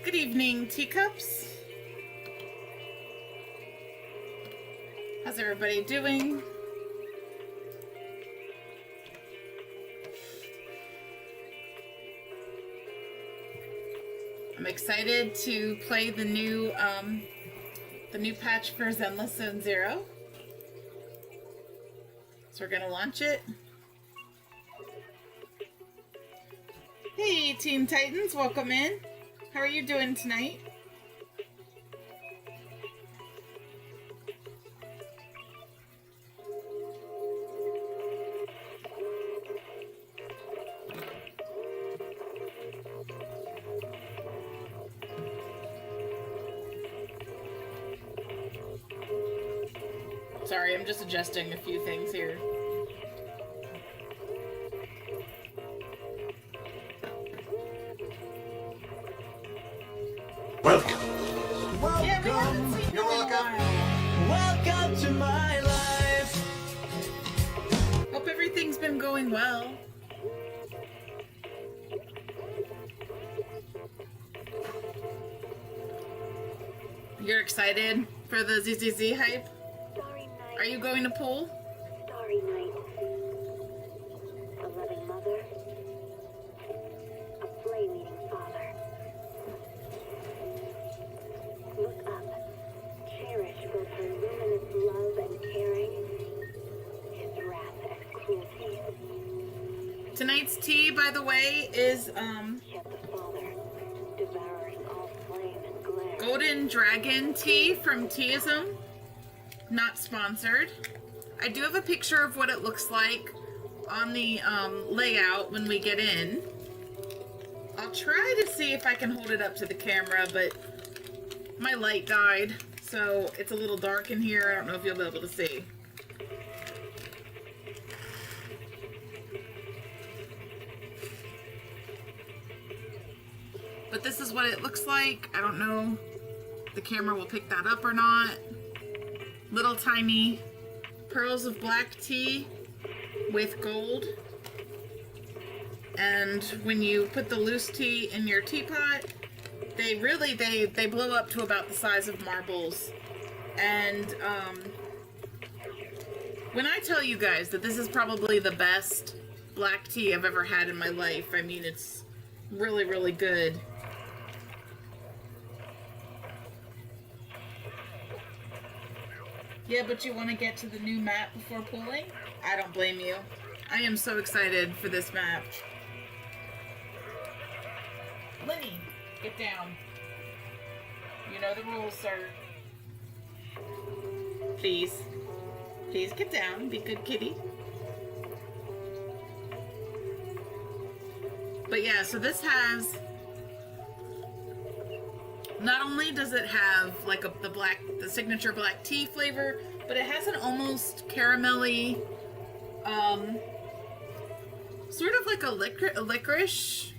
Good evening, teacups. How's everybody doing? I'm excited to play the new patch for Zenless Zone 0. So we're gonna launch it. Hey, Teen Titans, welcome in. How are you doing tonight? Sorry, I'm just adjusting a few things here. Welcome. Welcome. You're welcome. Welcome to my life. Hope everything's been going well. You're excited for the ZZZ hype? Are you going to pool? Starry night. A loving mother. A flame-eating father. Look up. Cherish both her luminous love and caring. His wrath and cruelty. Tonight's tea, by the way, is Yet the father, devouring all flame and glare. Golden Dragon tea from Teaism. Not sponsored. I do have a picture of what it looks like on the layout when we get in. I'll try to see if I can hold it up to the camera, but my light died, so it's a little dark in here. I don't know if you'll be able to see. But this is what it looks like. I don't know if the camera will pick that up or not. Little tiny pearls of black tea with gold. And when you put the loose tea in your teapot, they blow up to about the size of marbles. And when I tell you guys that this is probably the best black tea I've ever had in my life, I mean, it's really, really good. Yeah, but you want to get to the new map before pooling? I don't blame you. I am so excited for this map. Lenny, get down. You know the rules, sir. Please. Please get down. Be good kitty. But yeah, so this has... Not only does it have like the signature black tea flavor, but it has an almost caramelly, sort of like a licorice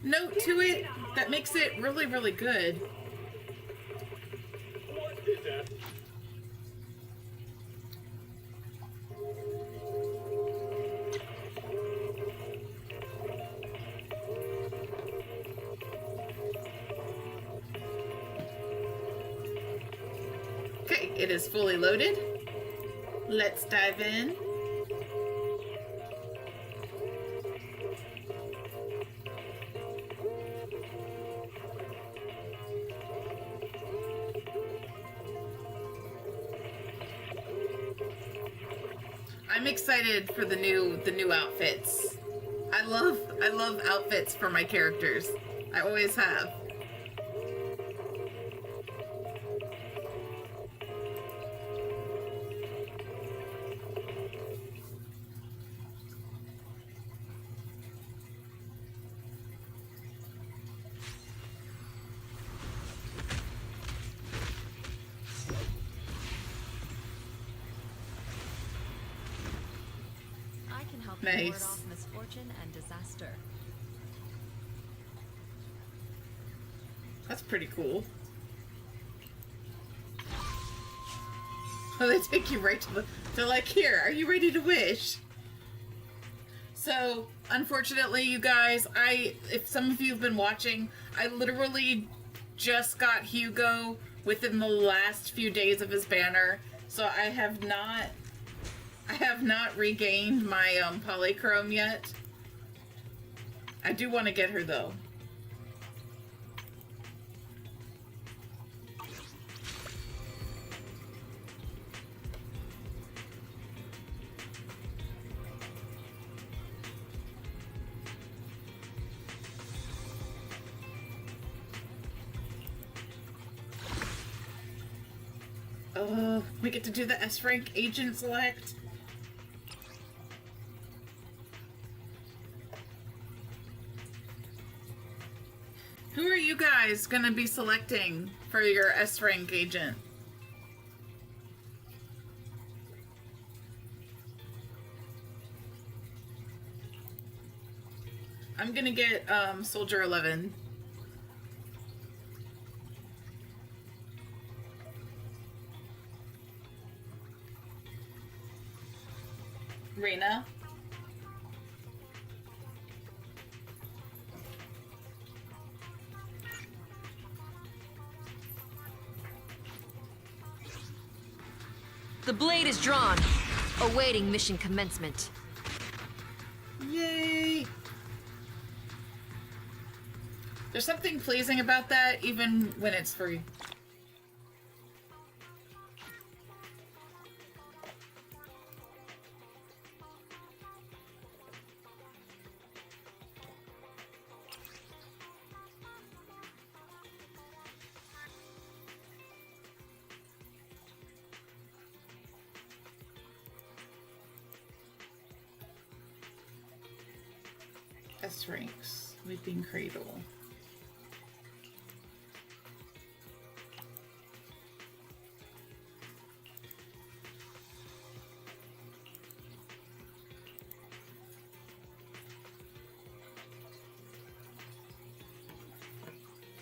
note to it that makes it really, really good. Okay, it is fully loaded. Let's dive in. I'm excited for the new outfits. I love outfits for my characters. I always have. Nice. Ward off misfortune and disaster. That's pretty cool. Oh, they take you right to the... They're like, here, are you ready to wish? So, unfortunately, you guys, if some of you have been watching, I literally just got Hugo within the last few days of his banner, so I have not regained my polychrome yet. I do want to get her though. We get to do the S rank agent select. Who are you guys gonna be selecting for your S rank agent? I'm gonna get Soldier 11. Reina. The blade is drawn, awaiting mission commencement. Yay! There's something pleasing about that, even when it's free. S ranks, Weeping Cradle.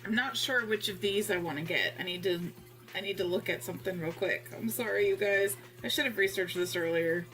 I'm not sure which of these I want to get. I need to look at something real quick. I'm sorry, you guys. I should have researched this earlier.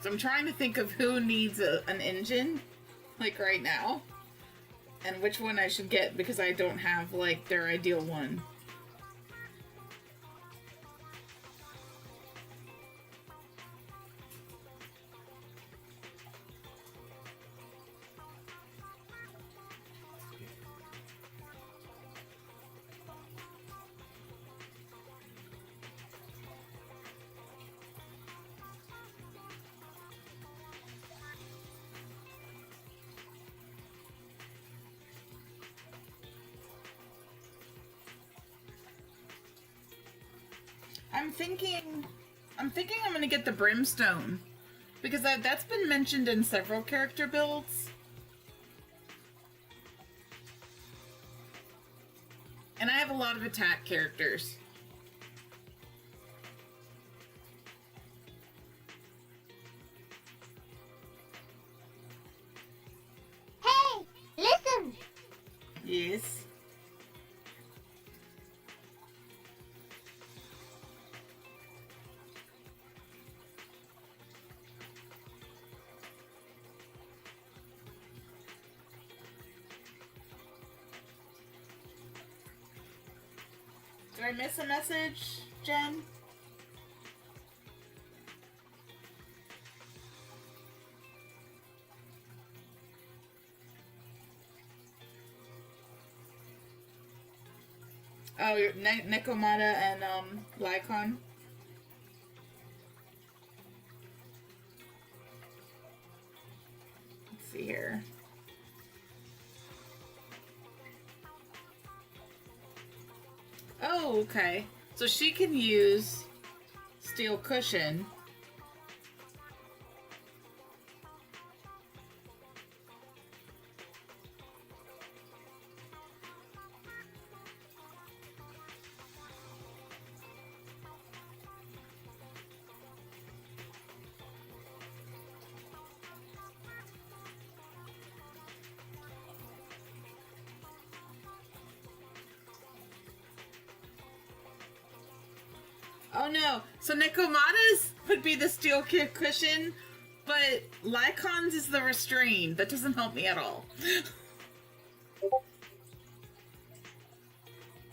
So I'm trying to think of who needs an engine, like right now, and which one I should get because I don't have like their ideal one. I'm thinking I'm gonna get the Brimstone because that's been mentioned in several character builds. And I have a lot of attack characters. Hey, listen! Yes. Did I miss a message, Jen? Oh, you're Nekomata and Lycon. Let's see here. Oh, okay. So she can use steel cushion. Oh no, so Nekomata's would be the steel cushion, but Lycon's is the restrained. That doesn't help me at all.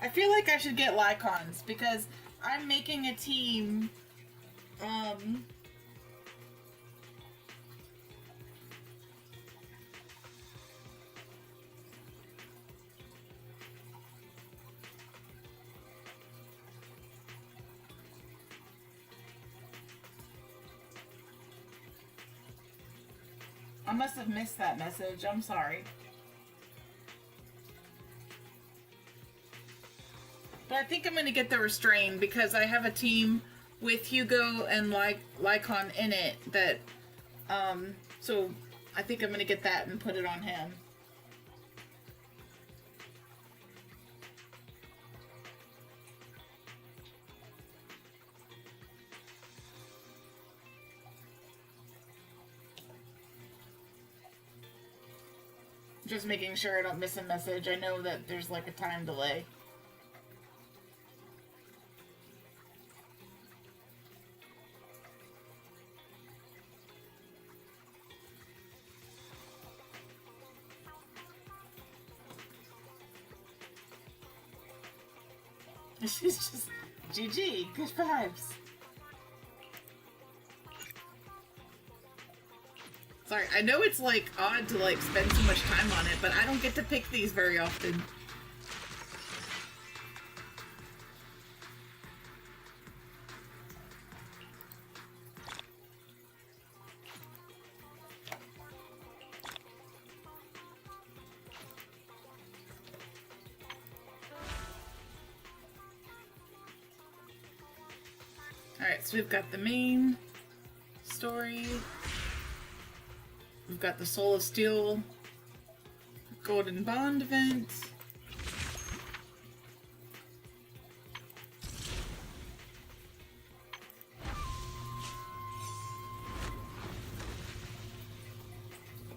I feel like I should get Lycon's because I'm making a team, I must have missed that message. I'm sorry. But I think I'm going to get the restrain because I have a team with Hugo and Lycon in it that, so I think I'm going to get that and put it on him. Just making sure I don't miss a message. I know that there's like a time delay. She's just GG, good vibes. Sorry, I know it's like odd to like spend so much time on it, but I don't get to pick these very often. Alright, so we've got the main story. We've got the Soul of Steel Golden Bond event.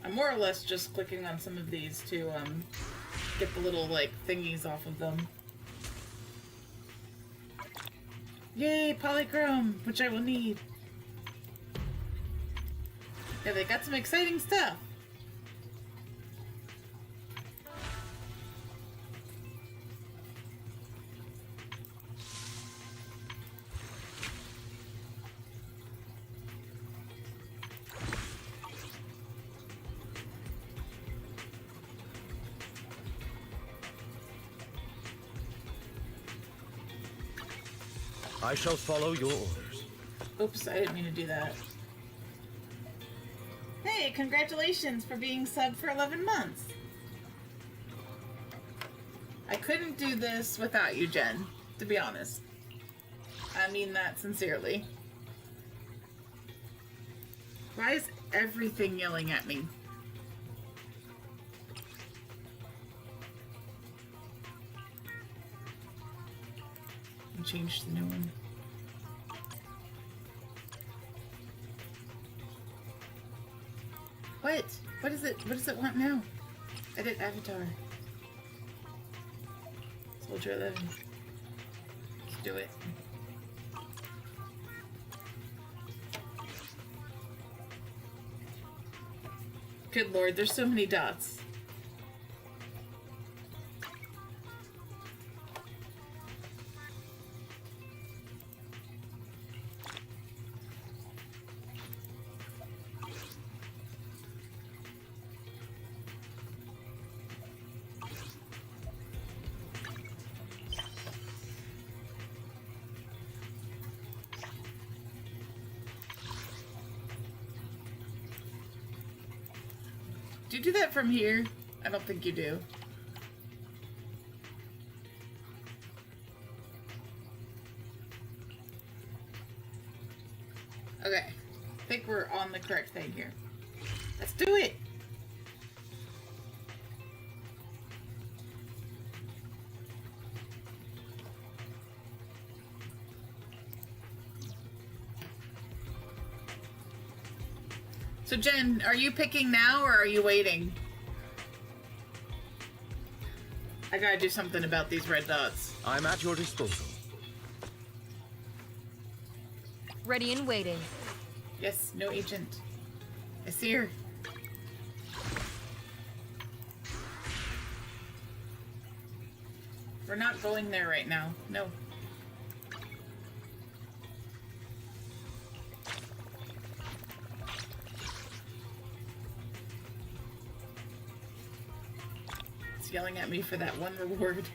I'm more or less just clicking on some of these to get the little like thingies off of them. Yay, polychrome, which I will need. Yeah, they got some exciting stuff. I shall follow your orders. Oops, I didn't mean to do that. Hey, congratulations for being subbed for 11 months. I couldn't do this without you, Jen, to be honest. I mean that sincerely. Why is everything yelling at me? And change the new one. What? What is it? What does it want now? Edit avatar. Soldier 11. Let's do it. Good lord, there's so many dots. Do you do that from here? I don't think you do. Okay. I think we're on the correct thing here. Let's do it! So Jen, are you picking now or are you waiting? I gotta do something about these red dots. I'm at your disposal. Ready and waiting. Yes, no agent. I see her. We're not going there right now. No. It's yelling at me for that one reward.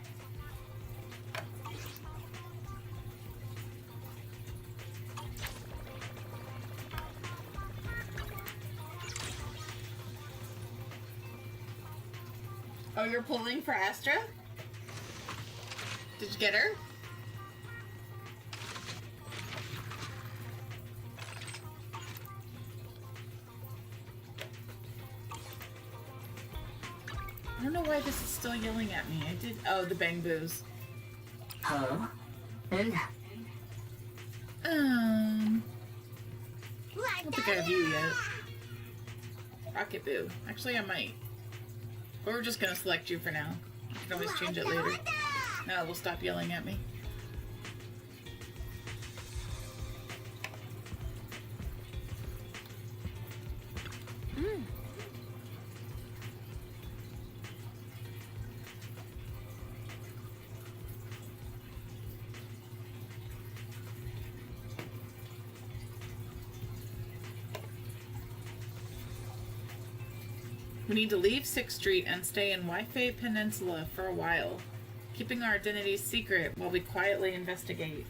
Oh, you're pulling for Astra? Did you get her? I don't know why this is still yelling at me. I did. Oh, the bang boos. Huh? And I don't think I have you yet. Rocket Boo. Actually, I might. Or we're just gonna select you for now. You can always change it later. Now it will stop yelling at me. We need to leave 6th Street and stay in Waifei Peninsula for a while, keeping our identities secret while we quietly investigate.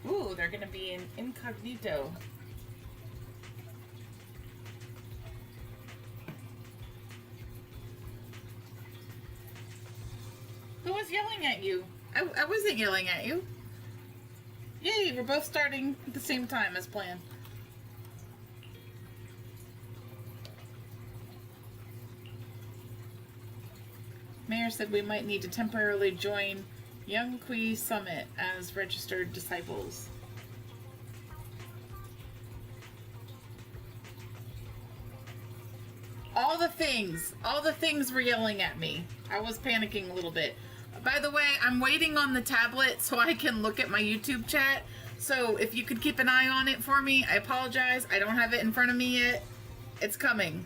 Ooh, they're gonna be in incognito. Who was yelling at you? I wasn't yelling at you. Yay, we're both starting at the same time as planned. Mayor said we might need to temporarily join Young Kui Summit as registered disciples. All the things were yelling at me. I was panicking a little bit. By the way, I'm waiting on the tablet so I can look at my YouTube chat. So if you could keep an eye on it for me, I apologize. I don't have it in front of me yet. It's coming.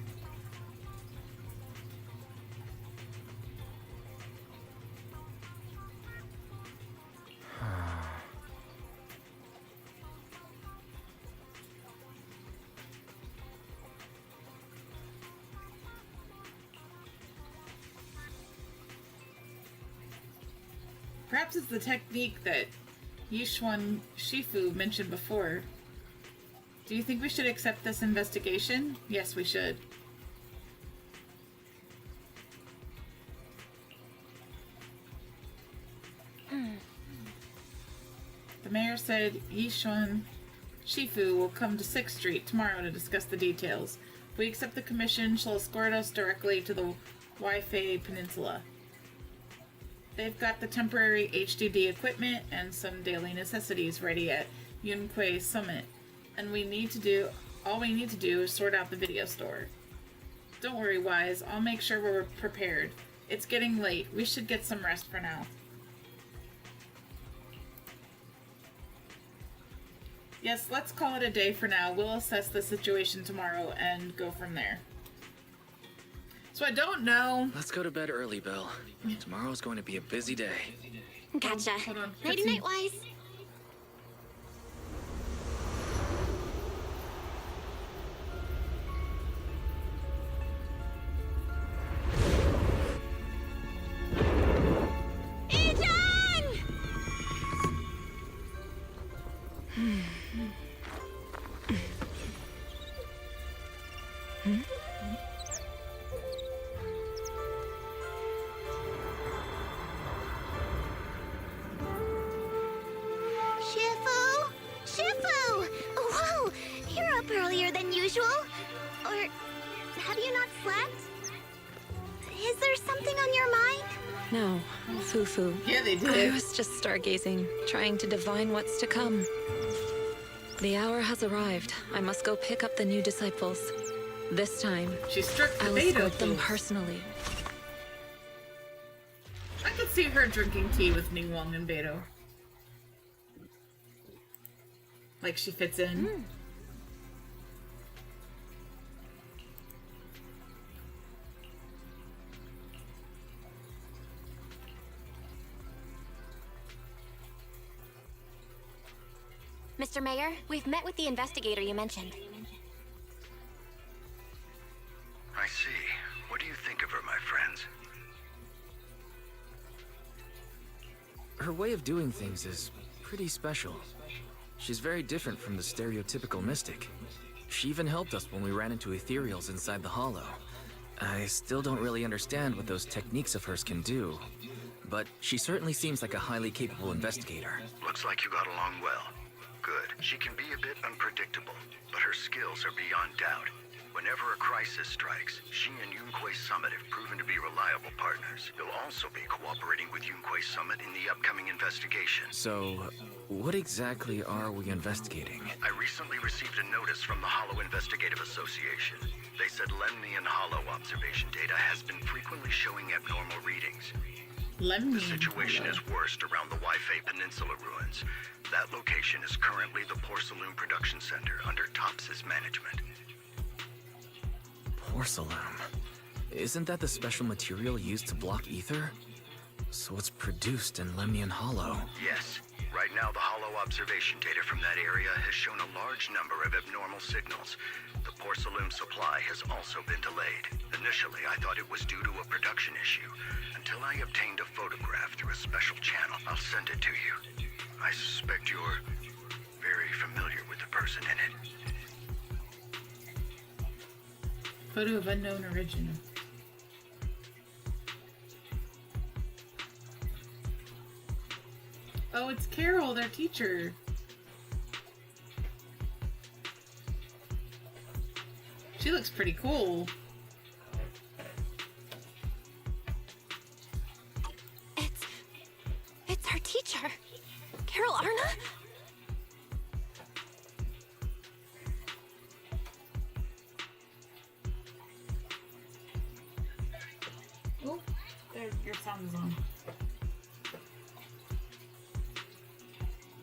Perhaps it's the technique that Yishuan Shifu mentioned before. Do you think we should accept this investigation? Yes, we should. The mayor said Yishuan Shifu will come to 6th Street tomorrow to discuss the details. If we accept the commission, she'll escort us directly to the Waifei Peninsula. They've got the temporary HDD equipment and some daily necessities ready at Yunquei Summit. And all we need to do is sort out the video store. Don't worry, Wise. I'll make sure we're prepared. It's getting late. We should get some rest for now. Yes, let's call it a day for now. We'll assess the situation tomorrow and go from there. So I don't know. Let's go to bed early, Bill. Tomorrow's going to be a busy day. Gotcha. Hold on. Nighty night, Wise. usual? Or have you not slept? Is there something on your mind? No, foo-foo. Yeah, they I did. was just stargazing, trying to divine what's to come. The hour has arrived. I must go pick up the new disciples. This time, She struck the I'll beta escort them pose. personally. I could see her drinking tea with Ningguang and Beto. Like she fits in. Mr. Mayor, we've met with the investigator you mentioned. I see. What do you think of her, my friends? Her way of doing things is pretty special. She's very different from the stereotypical mystic. She even helped us when we ran into ethereals inside the Hollow. I still don't really understand what those techniques of hers can do, but she certainly seems like a highly capable investigator. Looks like you got along well. Good. She can be a bit unpredictable, but her skills are beyond doubt. Whenever a crisis strikes, she and Yunquei Summit have proven to be reliable partners. They'll also be cooperating with Yunquei Summit in the upcoming investigation. So, what exactly are we investigating? I recently received a notice from the Hollow Investigative Association. They said Lemnian Hollow observation data has been frequently showing abnormal readings. The situation is worst around the Waifei Peninsula ruins. That location is currently the Porcelain Production Center under Tops's management. Porcelain. Isn't that the special material used to block ether? So it's produced in Lemnian Hollow. Yes. Right now, the Hollow observation data from that area has shown a large number of abnormal signals. The porcelain supply has also been delayed. Initially, I thought it was due to a production issue, until I obtained a photograph through a special channel. I'll send it to you. I suspect you're very familiar with the person in it. Photo of unknown origin. Oh, it's Carol, their teacher. She looks pretty cool. It's our teacher, Carol Arna? Oh, there, your sound is on.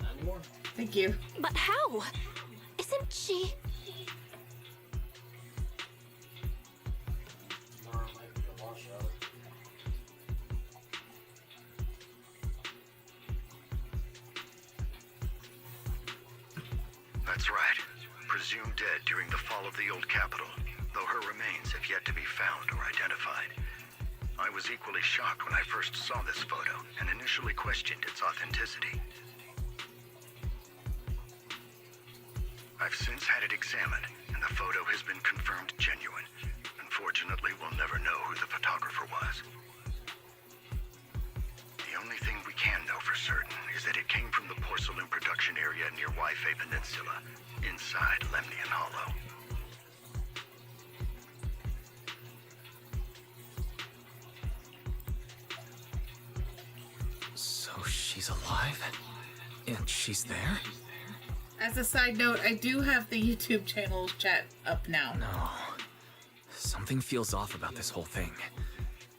Not anymore. Thank you. But how? Isn't she... Tomorrow might be a washout. That's right. Presumed dead during the fall of the old capital, though her remains have yet to be found or identified. I was equally shocked when I first saw this photo and initially questioned its authenticity. I've since had it examined, and the photo has been confirmed genuine. Unfortunately, we'll never know who the photographer was. The only thing we can know for certain is that it came from the porcelain production area near Waifei Peninsula, inside Lemnian Hollow. So she's alive? And she's there? As a side note, I do have the YouTube channel chat up now. No. Something feels off about this whole thing.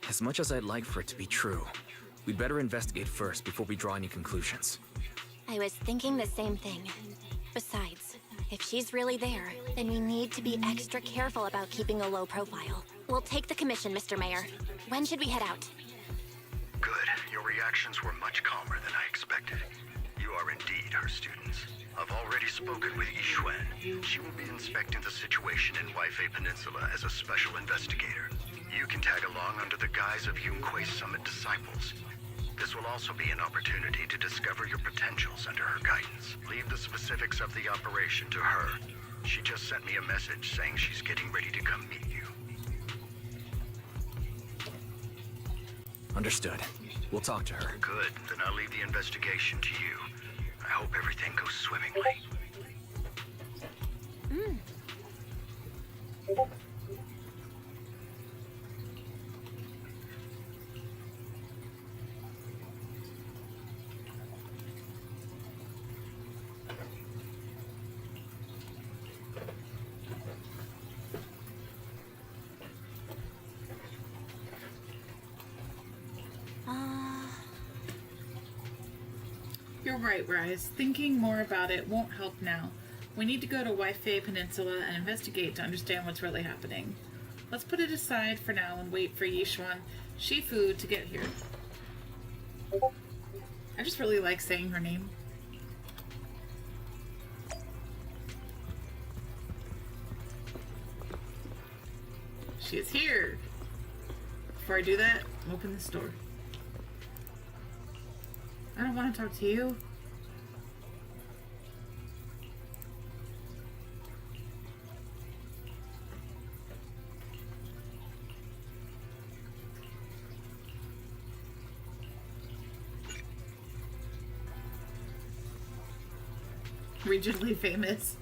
As much as I'd like for it to be true, we'd better investigate first before we draw any conclusions. I was thinking the same thing. Besides, if she's really there, then we need to be extra careful about keeping a low profile. We'll take the commission, Mr. Mayor. When should we head out? Good. Your reactions were much calmer than I expected. You are indeed her students. I've already spoken with Yixuan. She will be inspecting the situation in Waifei Peninsula as a special investigator. You can tag along under the guise of Yunquei Summit disciples. This will also be an opportunity to discover your potentials under her guidance. Leave the specifics of the operation to her. She just sent me a message saying she's getting ready to come meet you. Understood. We'll talk to her. Good. Then I'll leave the investigation to you. I hope everything goes swimmingly. You're right, Rise. Thinking more about it won't help now. We need to go to Waifei Peninsula and investigate to understand what's really happening. Let's put it aside for now and wait for Yishuan Shifu to get here. I just really like saying her name. She is here. Before I do that, open this door. I don't want to talk to you. Regionally famous.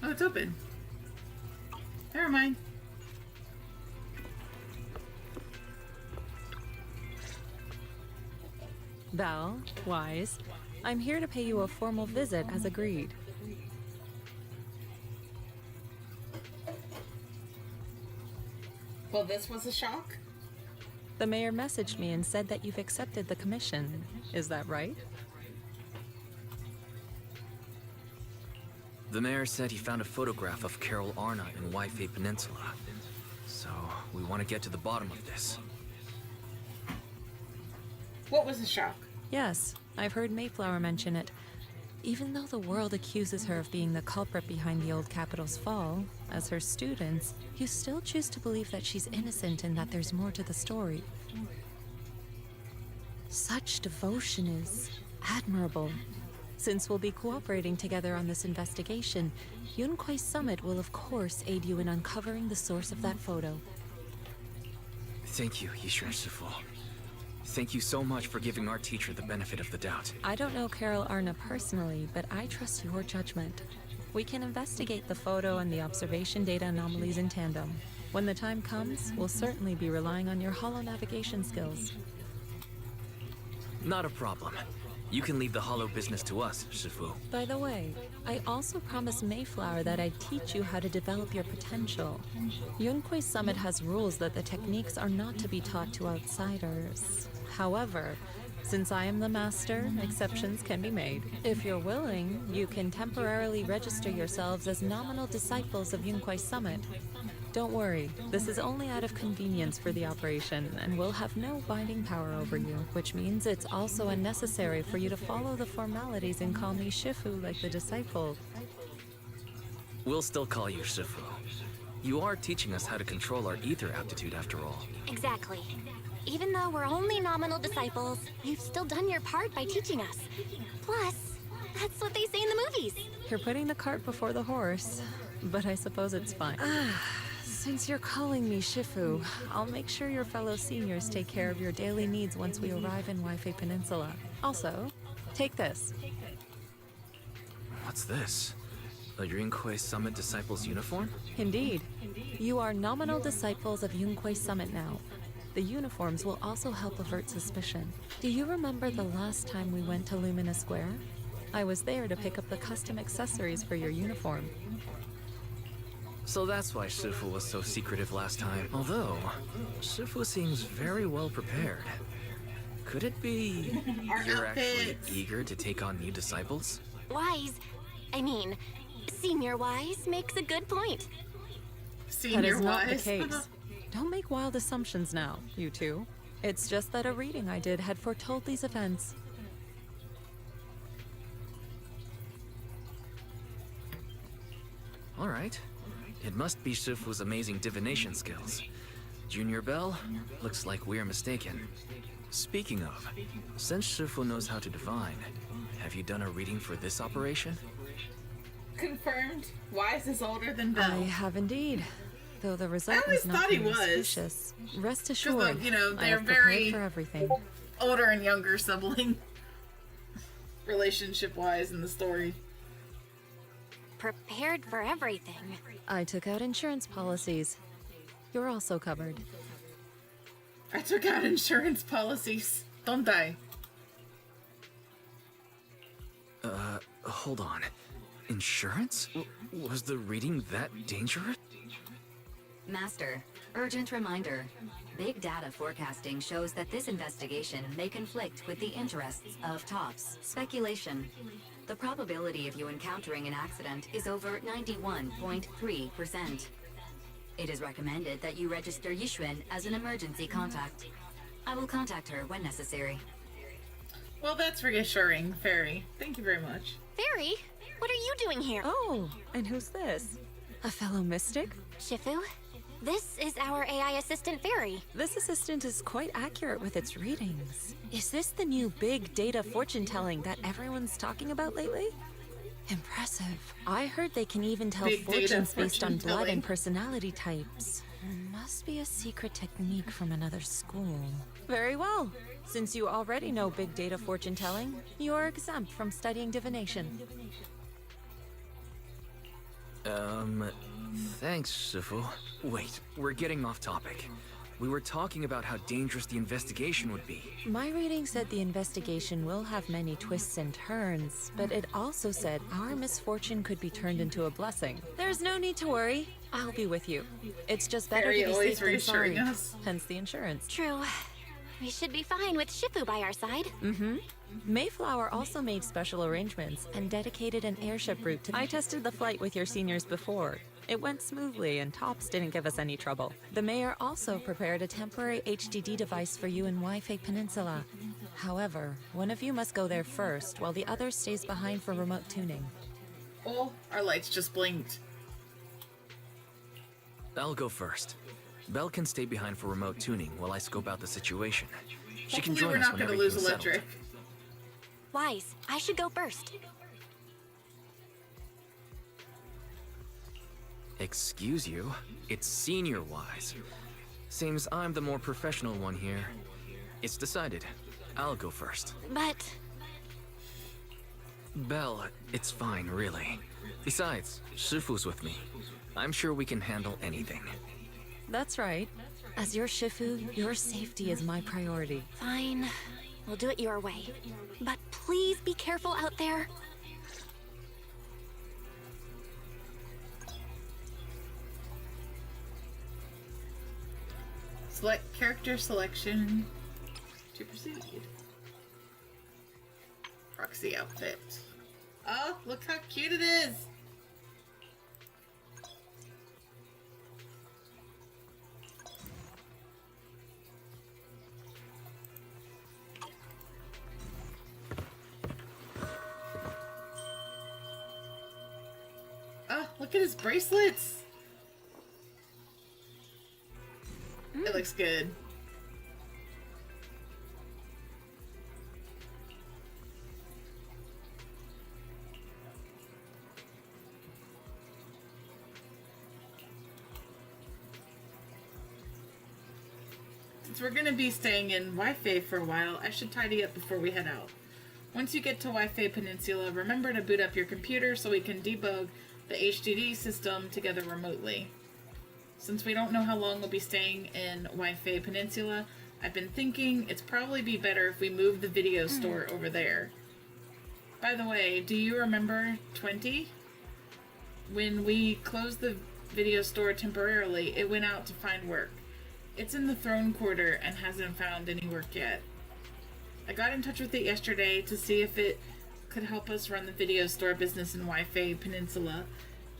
Oh, it's open. Never mind. Belle, Wise, I'm here to pay you a formal visit as agreed. Well, this was a shock. The mayor messaged me and said that you've accepted the commission. Is that right? The mayor said he found a photograph of Carol Arna in Waifei Peninsula. So, we want to get to the bottom of this. What was the shock? Yes, I've heard Mayflower mention it. Even though the world accuses her of being the culprit behind the old capital's fall, as her students, you still choose to believe that she's innocent and that there's more to the story. Such devotion is admirable. Since we'll be cooperating together on this investigation, Yunquai Summit will of course aid you in uncovering the source of that photo. Thank you, Yishuan Shifu. Thank you so much for giving our teacher the benefit of the doubt. I don't know Carol Arna personally, but I trust your judgment. We can investigate the photo and the observation data anomalies in tandem. When the time comes, we'll certainly be relying on your holo navigation skills. Not a problem. You can leave the holo business to us, Shifu. By the way, I also promised Mayflower that I'd teach you how to develop your potential. Yunquai Summit has rules that the techniques are not to be taught to outsiders. However, since I am the master, exceptions can be made. If you're willing, you can temporarily register yourselves as nominal disciples of Yunquai Summit. Don't worry, this is only out of convenience for the operation, and will have no binding power over you, which means it's also unnecessary for you to follow the formalities and call me Shifu like the disciple. We'll still call you Shifu. You are teaching us how to control our ether aptitude after all. Exactly. Even though we're only nominal disciples, you've still done your part by teaching us. Plus, that's what they say in the movies. You're putting the cart before the horse, but I suppose it's fine. Since you're calling me Shifu, I'll make sure your fellow seniors take care of your daily needs once we arrive in Waifei Peninsula. Also, take this. What's this? A Yunquai Summit Disciples uniform? Indeed. You are nominal disciples of Yunquai Summit now. The uniforms will also help avert suspicion. Do you remember the last time we went to Lumina Square? I was there to pick up the custom accessories for your uniform. So that's why Shifu was so secretive last time. Although, Shifu seems very well prepared. Could it be you're actually eager to take on new disciples? Senior Wise makes a good point. That is not the case. Don't make wild assumptions now, you two. It's just that a reading I did had foretold these events. All right. It must be Shifu's amazing divination skills. Junior Belle, looks like we're mistaken. Speaking of, since Shifu knows how to divine, have you done a reading for this operation? Confirmed. Wise is older than Belle. I have indeed. Though the result always was not thought he very was. auspicious. Rest assured, you know, I they're have prepared very for everything. older and younger sibling, relationship-wise in the story. Prepared for everything. I took out insurance policies. You're also covered. I took out insurance policies. Don't I? Hold on. Insurance? Was the reading that dangerous? Master, urgent reminder. Big data forecasting shows that this investigation may conflict with the interests of tops. Speculation. The probability of you encountering an accident is over 91.3%. It is recommended that you register Yixuan as an emergency contact. I will contact her when necessary. Well, that's reassuring, Fairy. Thank you very much. Fairy, what are you doing here? Oh, and who's this? A fellow mystic? Shifu, this is our AI assistant, Fairy. This assistant is quite accurate with its readings. Is this the new big data fortune telling that everyone's talking about lately? Impressive. I heard they can even tell Big data fortunes based on blood fortune-telling. and personality types. Must be a secret technique from another school. Very well. Since you already know big data fortune telling, you are exempt from studying divination. Thanks, Shifu. Wait, we're getting off topic. We were talking about how dangerous the investigation would be. My reading said the investigation will have many twists and turns, but it also said our misfortune could be turned into a blessing. There's no need to worry. I'll be with you. It's just better Fairy to be always safe than sorry. reassuring us. Hence the insurance. True. We should be fine with Shifu by our side. Mayflower also made special arrangements and dedicated an airship route to... I tested the flight with your seniors before. It went smoothly and Tops didn't give us any trouble. The mayor also prepared a temporary HDD device for you in Waifei Peninsula. However, one of you must go there first while the other stays behind for remote tuning. Oh, our lights just blinked. I'll go first. Belle can stay behind for remote tuning while I scope out the situation. She can Hopefully join we're us not when going to everything's lose settled. electric. Wise, I should go first. Excuse you? It's senior-wise. Seems I'm the more professional one here. It's decided. I'll go first. But Belle, it's fine, really. Besides, Shifu's with me. I'm sure we can handle anything. That's right. As your Shifu, your safety is my priority. fine. We'll do it your way. But please be careful out there. Select character selection to proceed. Proxy outfit. Oh, look how cute it is! Oh, look at his bracelets! It looks good. Since we're gonna be staying in Waifei for a while, I should tidy up before we head out. Once you get to Waifei Peninsula, remember to boot up your computer so we can debug the HDD system together remotely. Since we don't know how long we'll be staying in Waifei Peninsula, I've been thinking it's probably be better if we move the video store over there. By the way, do you remember 20? When we closed the video store temporarily, it went out to find work. It's in the throne quarter and hasn't found any work yet. I got in touch with it yesterday to see if it could help us run the video store business in Waifei Peninsula.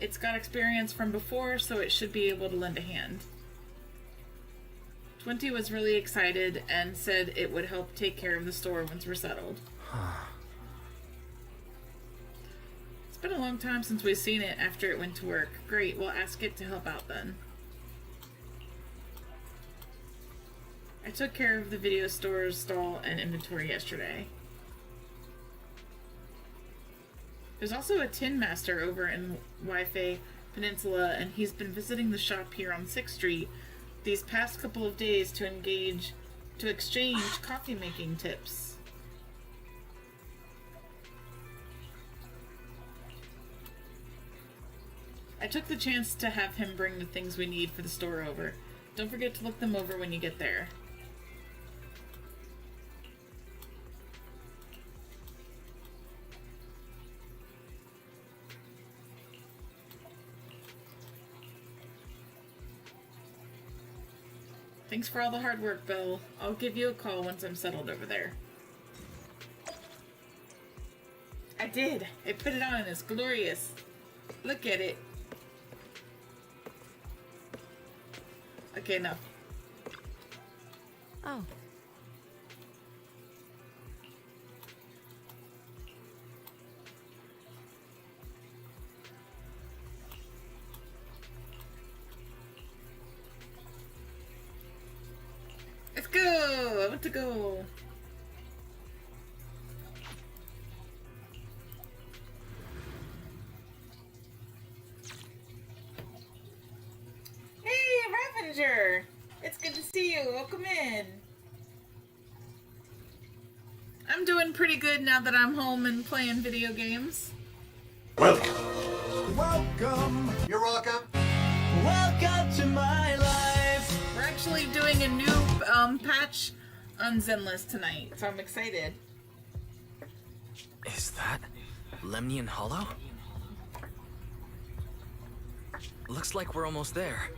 It's got experience from before, so it should be able to lend a hand. 20 was really excited and said it would help take care of the store once we're settled. It's been a long time since we've seen it after it went to work. Great, we'll ask it to help out then. I I took care of the video store stall and inventory yesterday. There's also a Tin Master over in Waifei Peninsula, and he's been visiting the shop here on 6th Street these past couple of days to exchange coffee making tips. I took the chance to have him bring the things we need for the store over. Don't forget to look them over when you get there. Thanks for all the hard work, Bill. I'll give you a call once I'm settled over there. I did. I put it on and it's glorious. Look at it. Okay, no. Oh. Let's go! I want to go. Hey, Ravenger! It's good to see you. Welcome in. I'm doing pretty good now that I'm home and playing video games. Welcome. You're welcome. Welcome to my life. We're actually doing a new patch on Zenless tonight, so I'm excited. Is that Lemnian Hollow? Looks like we're almost there.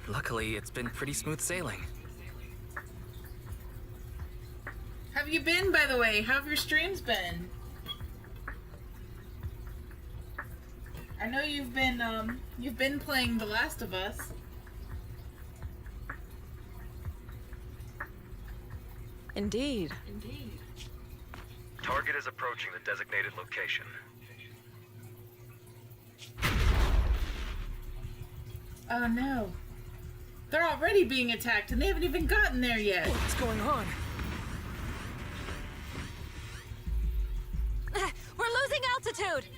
Luckily, it's been pretty smooth sailing. How have you been, by the way? How have your streams been? I know you've been playing The Last of Us. Indeed. Target is approaching the designated location. Oh no. They're already being attacked and they haven't even gotten there yet. What's going on? We're losing altitude!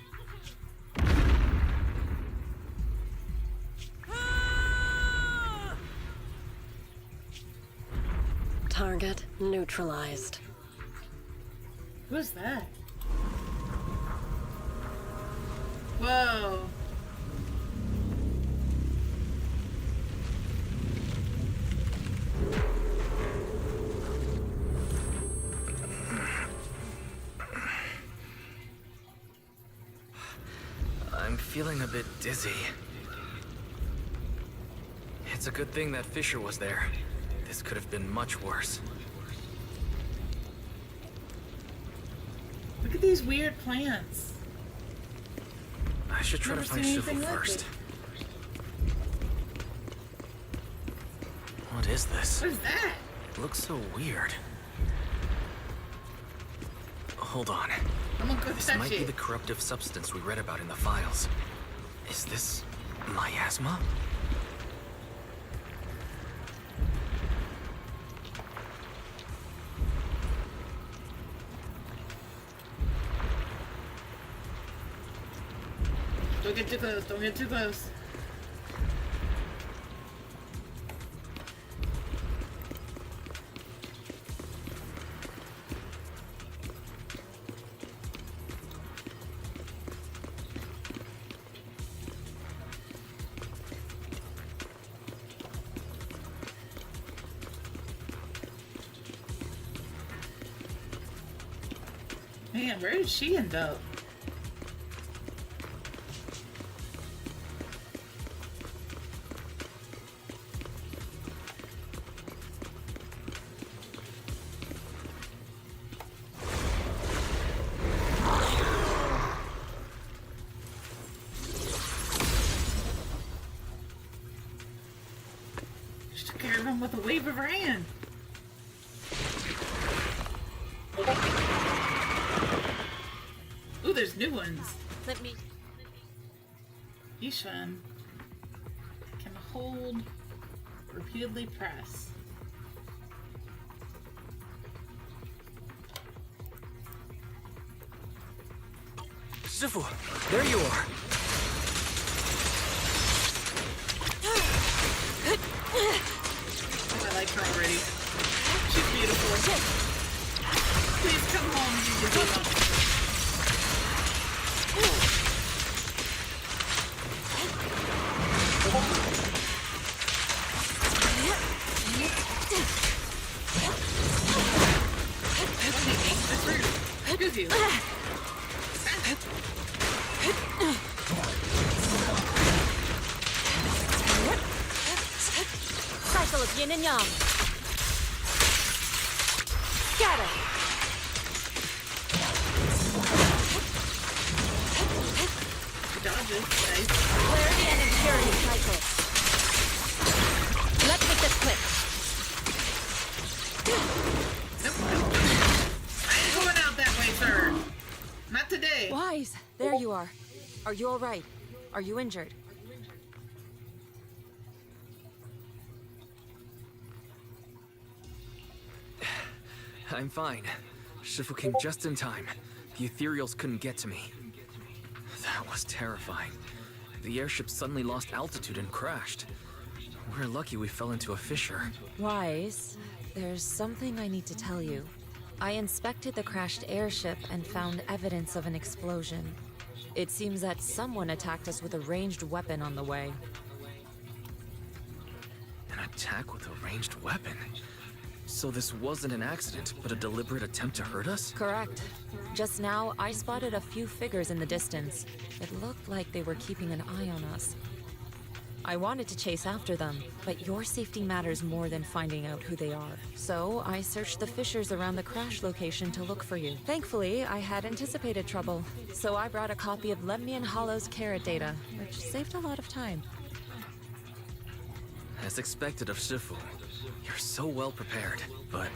Target neutralized. Who's that? Whoa. I'm feeling a bit dizzy. It's a good thing that Fisher was there. This could have been much worse. Look at these weird plants. I should try to find Shifu first. What is this? What is that? It looks so weird. Hold on. I'm gonna go This touch might be it. the corruptive substance we read about in the files. Is this miasma? Don't get too close. Don't get too close. Man, where did she end up? She took care of him with a wave of her hand. Ooh, there's new ones. Let me... Yishan can hold Repeatedly press. Shifu, there you are. Oh, I like her already. She's beautiful. Please come home, Yukazuma. Excuse you. Cycle of yin and yang. Scatter. Dodges. Nice. Clarity and impurity cycle. Let's make this quick. Nope. I ain't going out that way, sir. Not today. Wise, there you are. Are you all right? Are you injured? I'm fine. Shifu came just in time. The ethereals couldn't get to me. That was terrifying. The airship suddenly lost altitude and crashed. We're lucky we fell into a fissure. Wise, there's something I need to tell you. I inspected the crashed airship and found evidence of an explosion. It seems that someone attacked us with a ranged weapon on the way. An attack with a ranged weapon? So this wasn't an accident, but a deliberate attempt to hurt us? Correct. Just now, I spotted a few figures in the distance. It looked like they were keeping an eye on us. I wanted to chase after them, but your safety matters more than finding out who they are. So I searched the fissures around the crash location to look for you. Thankfully, I had anticipated trouble, so I brought a copy of Lemnian Hollow's carrot data, which saved a lot of time. As expected of Shifu. You're so well prepared. But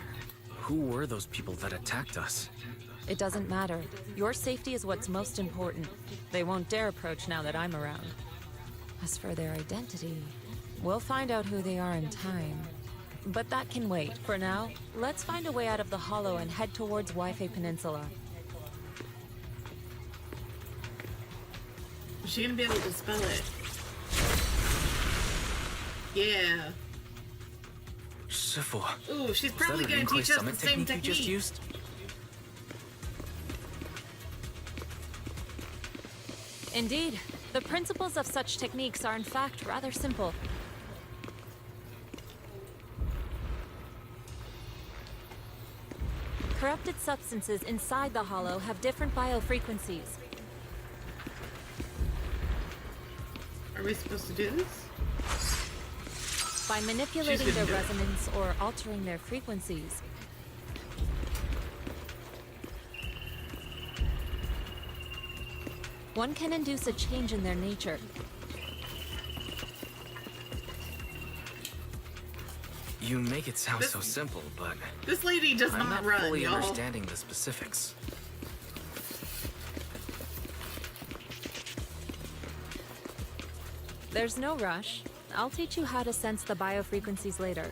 who were those people that attacked us? It doesn't matter. Your safety is what's most important. They won't dare approach now that I'm around. As for their identity, we'll find out who they are in time. But that can wait. For now, let's find a way out of the hollow and head towards Waifei Peninsula. Is she gonna be able to spell it? Yeah. Shifu. Ooh, she's Was probably that gonna an teach us the summit same technique you just technique. used? Indeed. The principles of such techniques are in fact rather simple. Corrupted substances inside the hollow have different biofrequencies. Are we supposed to do this? By manipulating She's their gonna do it. resonance or altering their frequencies, one can induce a change in their nature. You make it sound so simple, but This lady does I'm not not run, fully y'all. understanding the specifics. There's no rush. I'll teach you how to sense the biofrequencies later.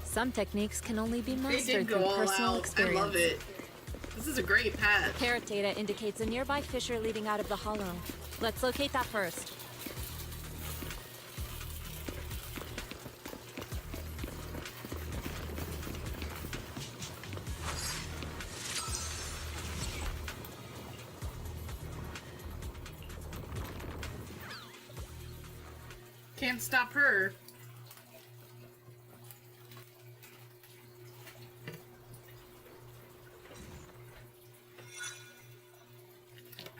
Some techniques can only be They mastered did go through all personal out. I experience. love it. This is a great path. Carrot data indicates a nearby fissure leading out of the hollow. Let's locate that first. Can't stop her.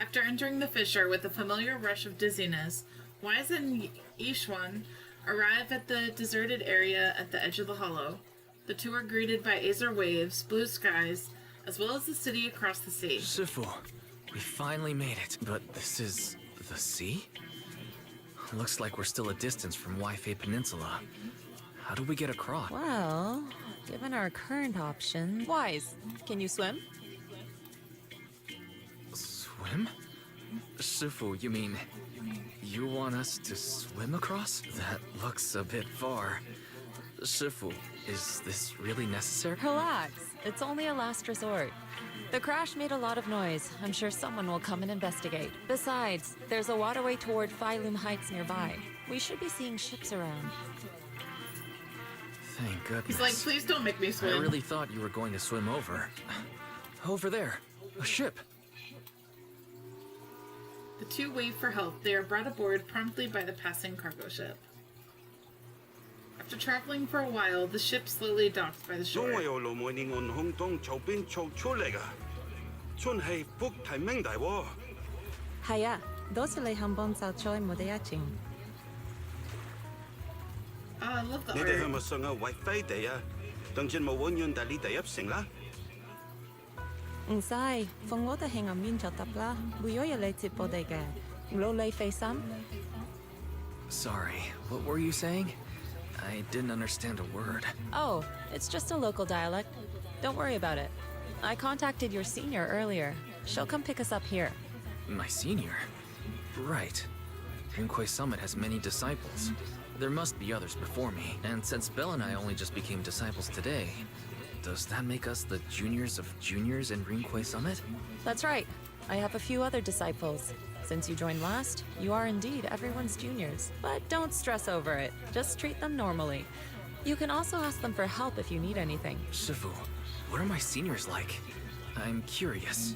After entering the fissure with a familiar rush of dizziness, Wise and Yishuan arrive at the deserted area at the edge of the hollow. The two are greeted by azure waves, blue skies, as well as the city across the sea. Shifu, we finally made it. But this is the sea? Looks like we're still a distance from Waifei Peninsula. How do we get across? Well, given our current options... Wise, can you swim? Swim? Shifu, you mean you want us to swim across? That looks a bit far. Shifu, is this really necessary? Relax. It's only a last resort. The crash made a lot of noise. I'm sure someone will come and investigate. Besides, there's a waterway toward Phylum Heights nearby. We should be seeing ships around. Thank goodness. He's like, please don't make me swim. I really thought you were going to swim over. Over there. A ship. The two wave for help. They are brought aboard promptly by the passing cargo ship. After traveling for a while, the ship slowly docks by the shore. 總有路每年按空當就邊做出嚟㗎，真係福提名大喎。係啊，多謝你肯幫手在我哋一程。I love the 你哋係 art. 咪上下為飛地啊？等陣冇揾完但你哋入城啦。唔使，放我哋喺暗邊就得啦。會有人嚟接我哋嘅，努力費心。Sorry, what were you saying? I didn't understand a word. Oh, it's just a local dialect. Don't worry about it. I contacted your senior earlier. She'll come pick us up here. My senior? Right. Honkai Summit has many disciples. There must be others before me. And since Belle and I only just became disciples today, does that make us the juniors of juniors in Honkai Summit? That's right. I have a few other disciples. Since you joined last, you are indeed everyone's juniors. But don't stress over it. Just treat them normally. You can also ask them for help if you need anything. Shifu, what are my seniors like? I'm curious.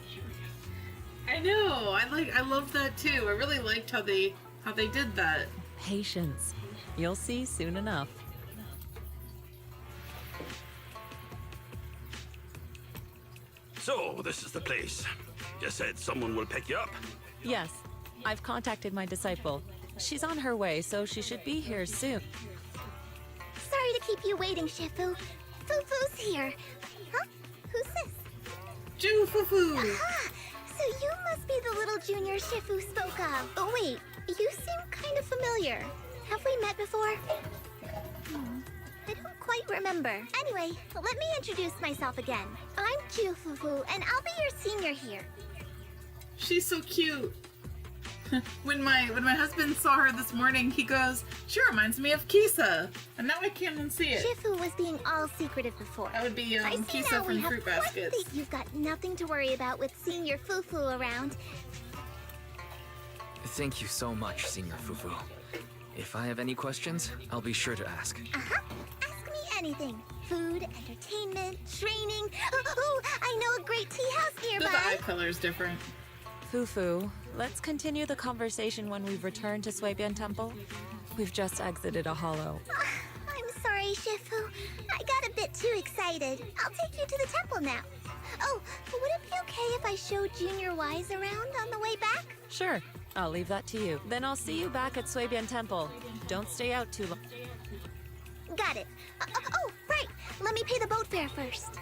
I know. I love that too. I really liked how they did that. Patience. You'll see soon enough. So, this is the place. You said someone will pick you up. Yes, I've contacted my disciple. She's on her way, so she should be here soon. Sorry to keep you waiting, Shifu. Fufu's here. Huh? Who's this? Jufufu! Aha! So you must be the little junior Shifu spoke of. Oh wait, you seem kind of familiar. Have we met before? I don't quite remember. Anyway, let me introduce myself again. I'm Jufufu, and I'll be your senior here. She's so cute. When my husband saw her this morning, he goes, "She reminds me of Kisa," and now I can't unsee it. Shifu was being all secretive before. That would be I see Kisa now we from have Fruit quite Baskets. You've got nothing to worry about with Senior Fufu around. Thank you so much, Senior Fufu. If I have any questions, I'll be sure to ask. Uh-huh. Ask me anything. Food, entertainment, training. Oh, I know a great tea house The nearby. eye color is different. Fufu, let's continue the conversation when we've returned to Suibian Temple. We've just exited a hollow. I'm sorry, Shifu. I got a bit too excited. I'll take you to the temple now. Oh, would it be okay if I showed Junior Wise around on the way back? Sure, I'll leave that to you. Then I'll see you back at Suibian Temple. Don't stay out too long. Got it. Oh, right. Let me pay the boat fare first.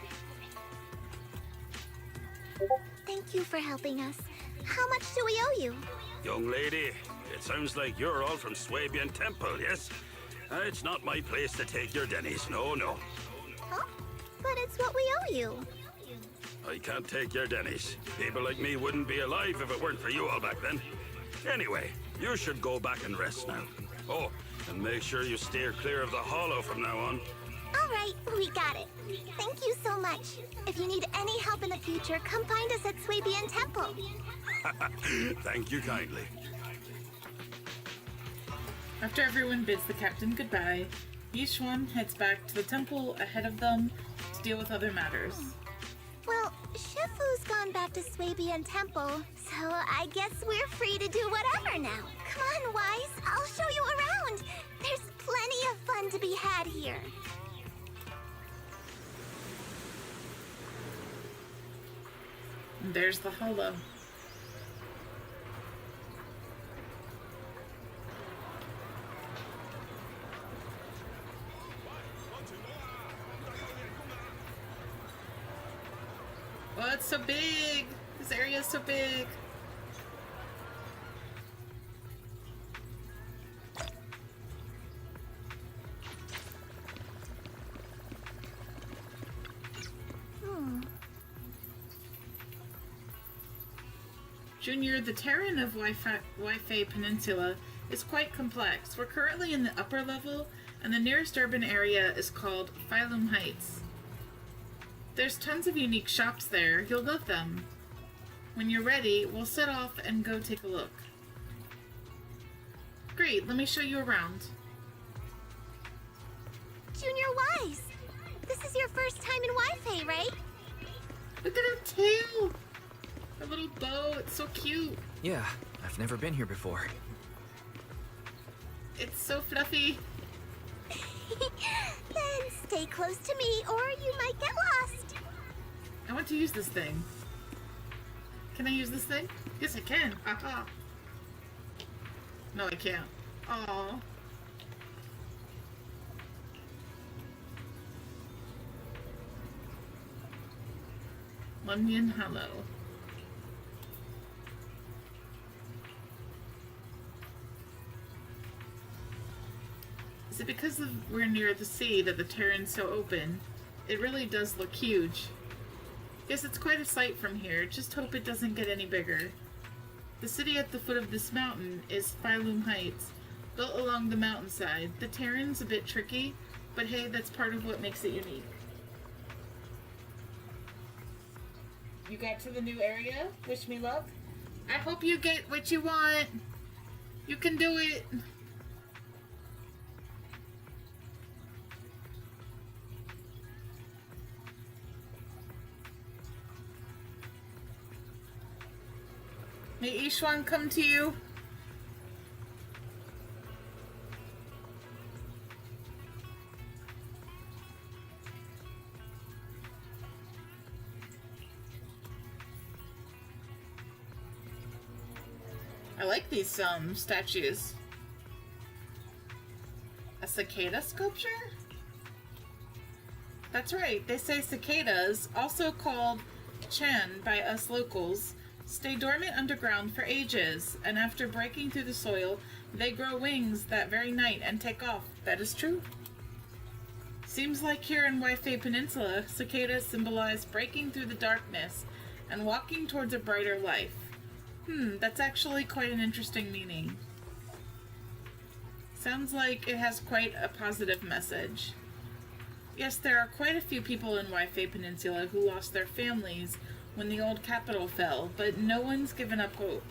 Thank you for helping us. How much do we owe you? Young lady, it sounds like you're all from Swabian Temple, yes? It's not my place to take your dennies, no. Huh? But it's what we owe you. I can't take your dennies. People like me wouldn't be alive if it weren't for you all back then. Anyway, you should go back and rest now. Oh, and make sure you steer clear of the hollow from now on. All right, we got it. Thank you so much. If you need any help in the future, come find us at Swabian Temple. Thank you kindly. After everyone bids the captain goodbye, Yishuan heads back to the temple ahead of them to deal with other matters. Well, Shifu's gone back to Swabian Temple, so I guess we're free to do whatever now. Come on, Wise, I'll show you around. There's plenty of fun to be had here. And there's the hollow. Oh, it's so big! This area is so big! Junior, the terrain of Waifei Peninsula is quite complex. We're currently in the upper level, and the nearest urban area is called Phylum Heights. There's tons of unique shops there. You'll love them. When you're ready, we'll set off and go take a look. Great, let me show you around. Junior Wise! This is your first time in Waifei, right? Look at her tail! Her little bow, it's so cute. Yeah, I've never been here before. It's so fluffy. Then stay close to me or you might get lost. I want to use this thing. Can I use this thing? Yes, I can. Haha. No, I can't. Aww. Lunyon Hollow. Is it because we're near the sea that the terrain's so open? It really does look huge. Yes, it's quite a sight from here. Just hope it doesn't get any bigger. The city at the foot of this mountain is Phylum Heights, built along the mountainside. The terrain's a bit tricky, but hey, that's part of what makes it unique. You got to the new area? Wish me luck. I hope you get what you want. You can do it. May Ishwan come to you. I like these statues. A cicada sculpture? That's right, they say cicadas, also called Chan by us locals, stay dormant underground for ages, and after breaking through the soil, they grow wings that very night and take off. That is true. Seems like here in Waifei Peninsula, cicadas symbolize breaking through the darkness and walking towards a brighter life. That's actually quite an interesting meaning. Sounds like it has quite a positive message. Yes, there are quite a few people in Waifei Peninsula who lost their families when the old capital fell, but no one's given up hope.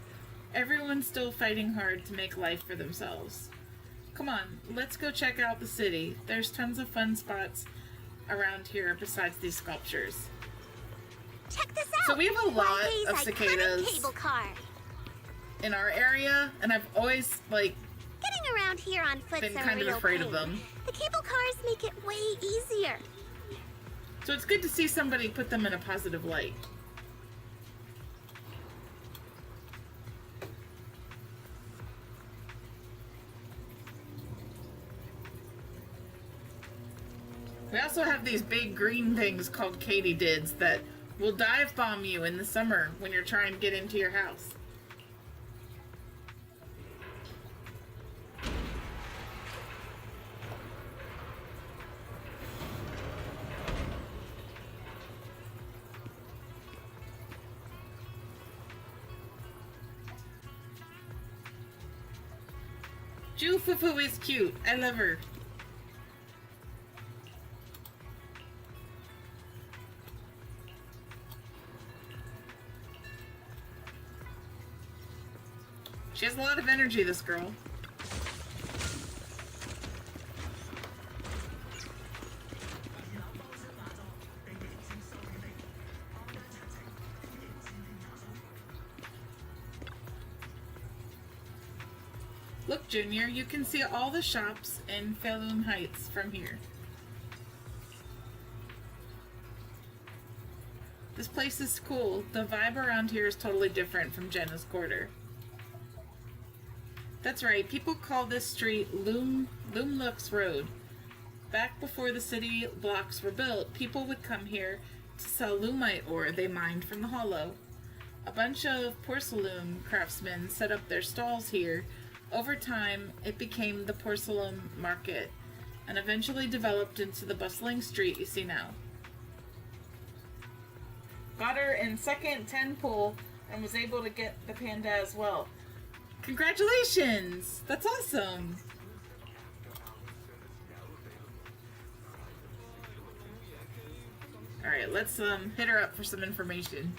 Everyone's still fighting hard to make life for themselves. Come on, let's go check out the city. There's tons of fun spots around here besides these sculptures. Check this out! So we have a lot Waifei's of cicadas iconic cable car. In our area, and I've always, getting around here on foot's been a kind of real afraid pain. of them. The cable cars make it way easier. So it's good to see somebody put them in a positive light. We also have these big green things called katydids that will dive bomb you in the summer when you're trying to get into your house. Ju Fufu is cute. I love her. She has a lot of energy, this girl. Look, Junior, you can see all the shops in Phylum Heights from here. This place is cool. The vibe around here is totally different from Jenna's Quarter. That's right, people call this street Loomlux Road. Back before the city blocks were built, people would come here to sell lumite ore they mined from the hollow. A bunch of porcelain craftsmen set up their stalls here. Over time, it became the porcelain market, and eventually developed into the bustling street you see now. Got her in second 10 pool and was able to get the panda as well. Congratulations! That's awesome! Alright, let's hit her up for some information.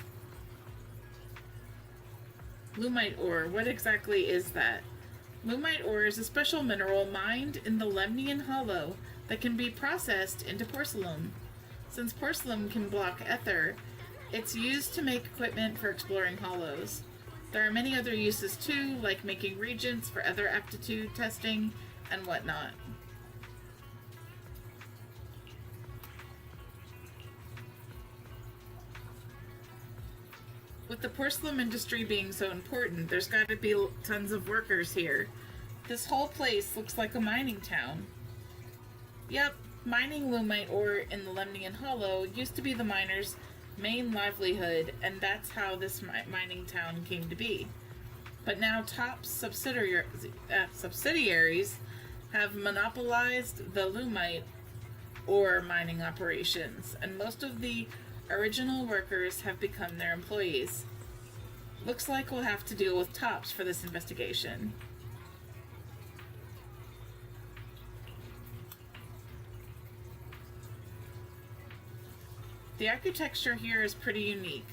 Lumite ore, what exactly is that? Lumite ore is a special mineral mined in the Lemnian Hollow that can be processed into porcelain. Since porcelain can block ether, it's used to make equipment for exploring hollows. There are many other uses too, like making reagents for other aptitude testing and whatnot. With the porcelain industry being so important, there's got to be tons of workers here. This whole place looks like a mining town. Yep, mining lumite ore in the Lemnian Hollow used to be the miners' main livelihood, and that's how this mining town came to be. But now TOP's subsidiaries have monopolized the lumite ore mining operations, and most of the original workers have become their employees. Looks like we'll have to deal with TOPS for this investigation. The architecture here is pretty unique,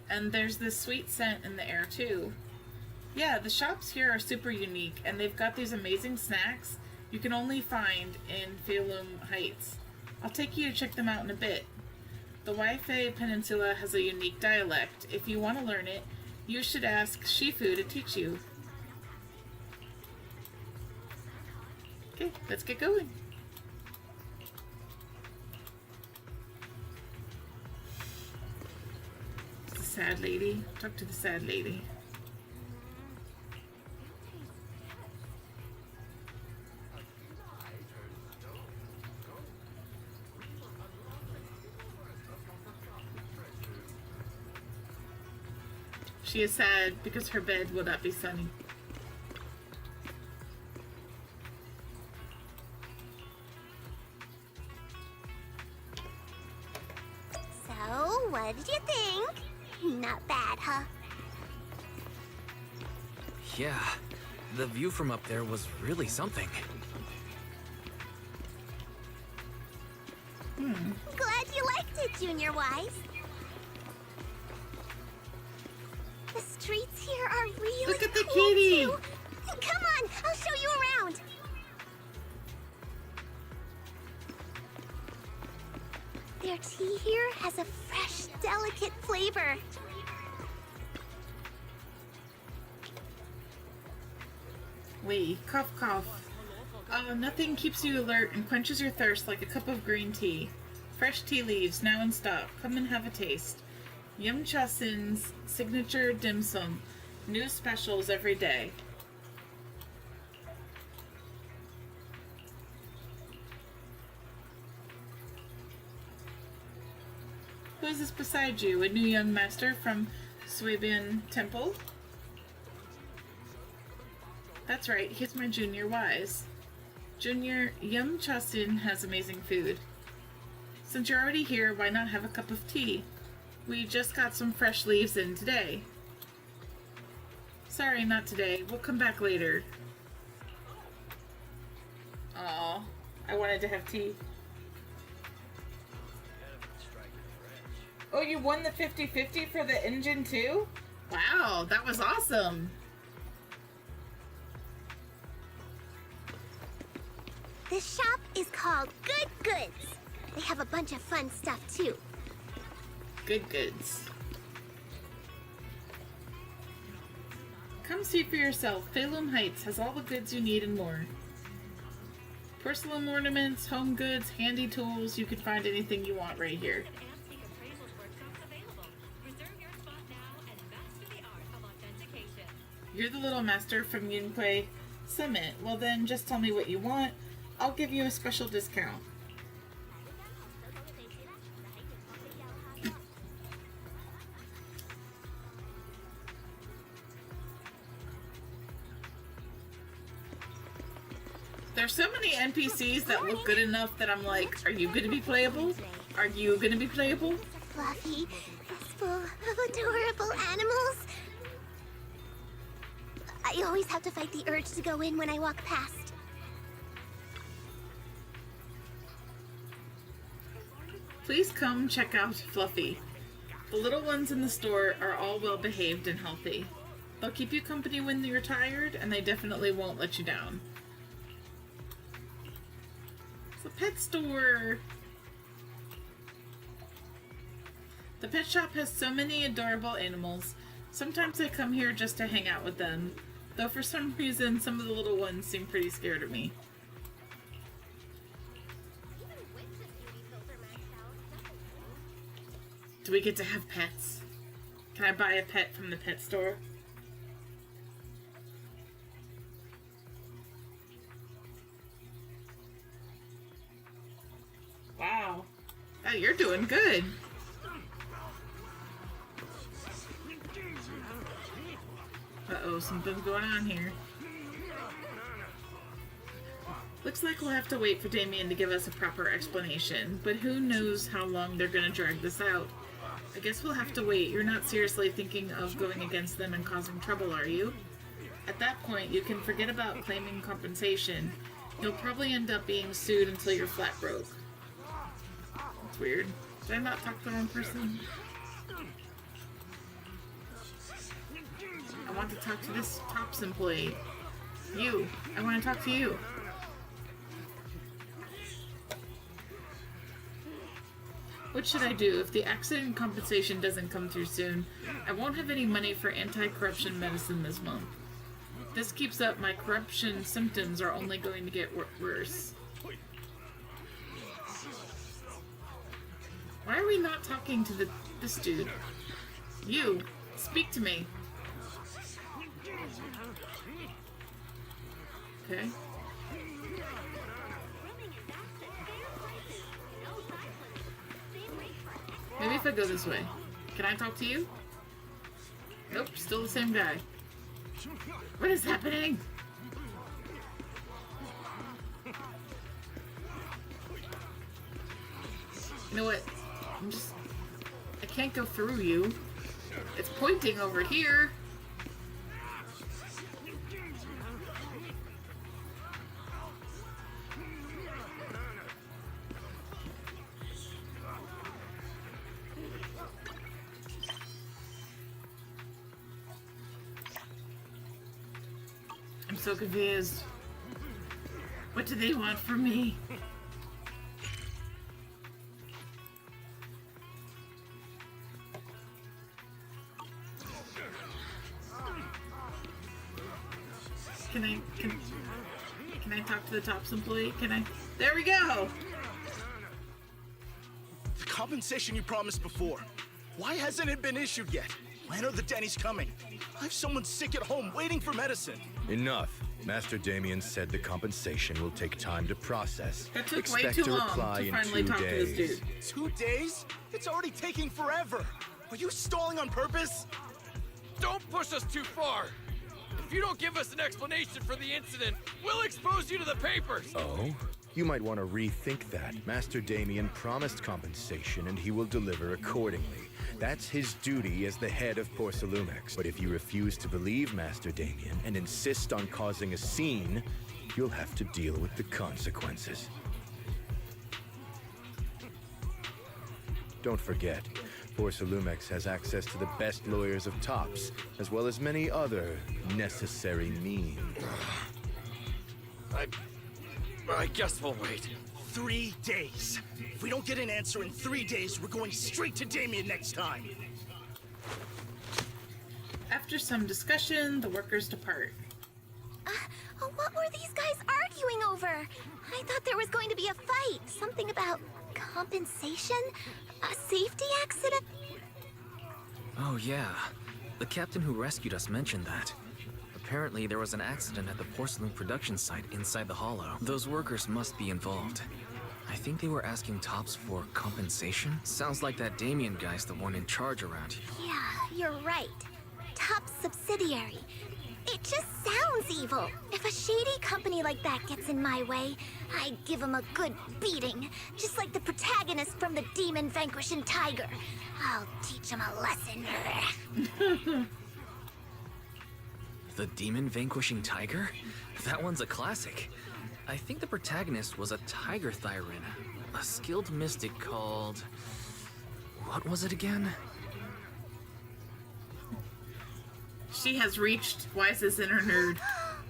and there's this sweet scent in the air too. Yeah, the shops here are super unique, and they've got these amazing snacks you can only find in Phelim Heights. I'll take you to check them out in a bit. The Waifei Peninsula has a unique dialect. If you want to learn it, you should ask Shifu to teach you. Okay, let's get going. It's the sad lady. Talk to the sad lady. She is sad because her bed will not be sunny. So, what did you think? Not bad, huh? Yeah, the view from up there was really something. Glad you liked it, Junior Wise. The streets here are really Look at the cool kitty! too. Come on, I'll show you around. Their tea here has a fresh, delicate flavor. Wait, cough cough. Nothing keeps you alert and quenches your thirst like a cup of green tea. Fresh tea leaves, now in stock. Come and have a taste. Yum Cha Sin's signature dim sum. New specials every day. Who is this beside you? A new young master from Suibian Temple? That's right, he's my Junior Wise. Junior, Yum Cha Sin has amazing food. Since you're already here, why not have a cup of tea? We just got some fresh leaves in today. Sorry, not today. We'll come back later. Aw, I wanted to have tea. Oh, you won the 50-50 for the engine too? Wow, that was awesome. This shop is called Good Goods. They have a bunch of fun stuff too. Good goods. Come see for yourself. Phelim Heights has all the goods you need and more. Porcelain ornaments, home goods, handy tools. You can find anything you want right here. You're the little master from Yunquei Summit. Well then, just tell me what you want. I'll give you a special discount. There's so many NPCs that look good enough that I'm like, are you gonna be playable? Are you gonna be playable? Fluffy, this full of adorable animals. I always have to fight the urge to go in when I walk past. Please come check out Fluffy. The little ones in the store are all well behaved and healthy. They'll keep you company when you're tired, and they definitely won't let you down. It's a pet store. The pet shop has so many adorable animals. Sometimes I come here just to hang out with them, though for some reason some of the little ones seem pretty scared of me. Do we get to have pets? Can I buy a pet from the pet store? Wow. Oh, you're doing good. Uh-oh, something's going on here. Looks like we'll have to wait for Damien to give us a proper explanation, but who knows how long they're gonna drag this out. I guess we'll have to wait. You're not seriously thinking of going against them and causing trouble, are you? At that point, you can forget about claiming compensation. You'll probably end up being sued until you're flat broke. That's weird. Did I not talk to the wrong person? I want to talk to this Tops employee. You. I want to talk to you. What should I do? If the accident compensation doesn't come through soon, I won't have any money for anti-corruption medicine this month. If this keeps up, my corruption symptoms are only going to get worse. Why are we not talking to this dude? You, speak to me. Okay. Maybe if I go this way. Can I talk to you? Nope, still the same guy. What is happening? You know what? I can't go through you. It's pointing over here. I'm so confused. What do they want from me? Can I talk to the Tops employee? Can I? There we go! The compensation you promised before. Why hasn't it been issued yet? When are the Denny's coming? I have someone sick at home waiting for medicine. Enough. Master Damien said the compensation will take time to process. That took Expect way too a long reply to in finally 2 talk days. to this dude. 2 days? It's already taking forever. Are you stalling on purpose? Don't push us too far. If you don't give us an explanation for the incident, we'll expose you to the papers. Oh? You might want to rethink that. Master Damien promised compensation and he will deliver accordingly. That's his duty as the head of Porcelumex. But if you refuse to believe Master Damien and insist on causing a scene, you'll have to deal with the consequences. Don't forget, Porcelumex has access to the best lawyers of Tops, as well as many other necessary means. I guess we'll wait. 3 days. If we don't get an answer in 3 days, we're going straight to Damien next time. After some discussion, the workers depart. What were these guys arguing over? I thought there was going to be a fight. Something about compensation? A safety accident? Oh yeah, the captain who rescued us mentioned that. Apparently there was an accident at the porcelain production site inside the hollow. Those workers must be involved. I think they were asking Tops for compensation? Sounds like that Damien guy's the one in charge around here. Yeah, you're right. Top subsidiary. It just sounds evil. If a shady company like that gets in my way, I give them a good beating. Just like the protagonist from the Demon Vanquishing Tiger. I'll teach them a lesson. The Demon Vanquishing Tiger? That one's a classic. I think the protagonist was a Tiger Thyran, a skilled mystic called... What was it again? She has reached Wise's inner nerd.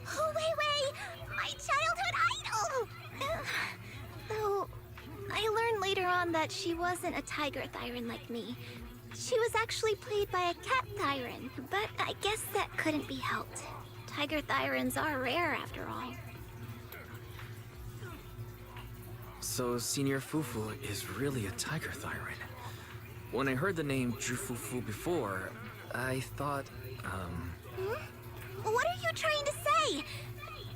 Oh, wait! My childhood idol! Though, I learned later on that she wasn't a Tiger Thyran like me. She was actually played by a Cat Thyran, but I guess that couldn't be helped. Tiger Thyrans are rare after all. So Senior Fufu is really a Tiger Thyran. When I heard the name Jufufu before, I thought, What are you trying to say?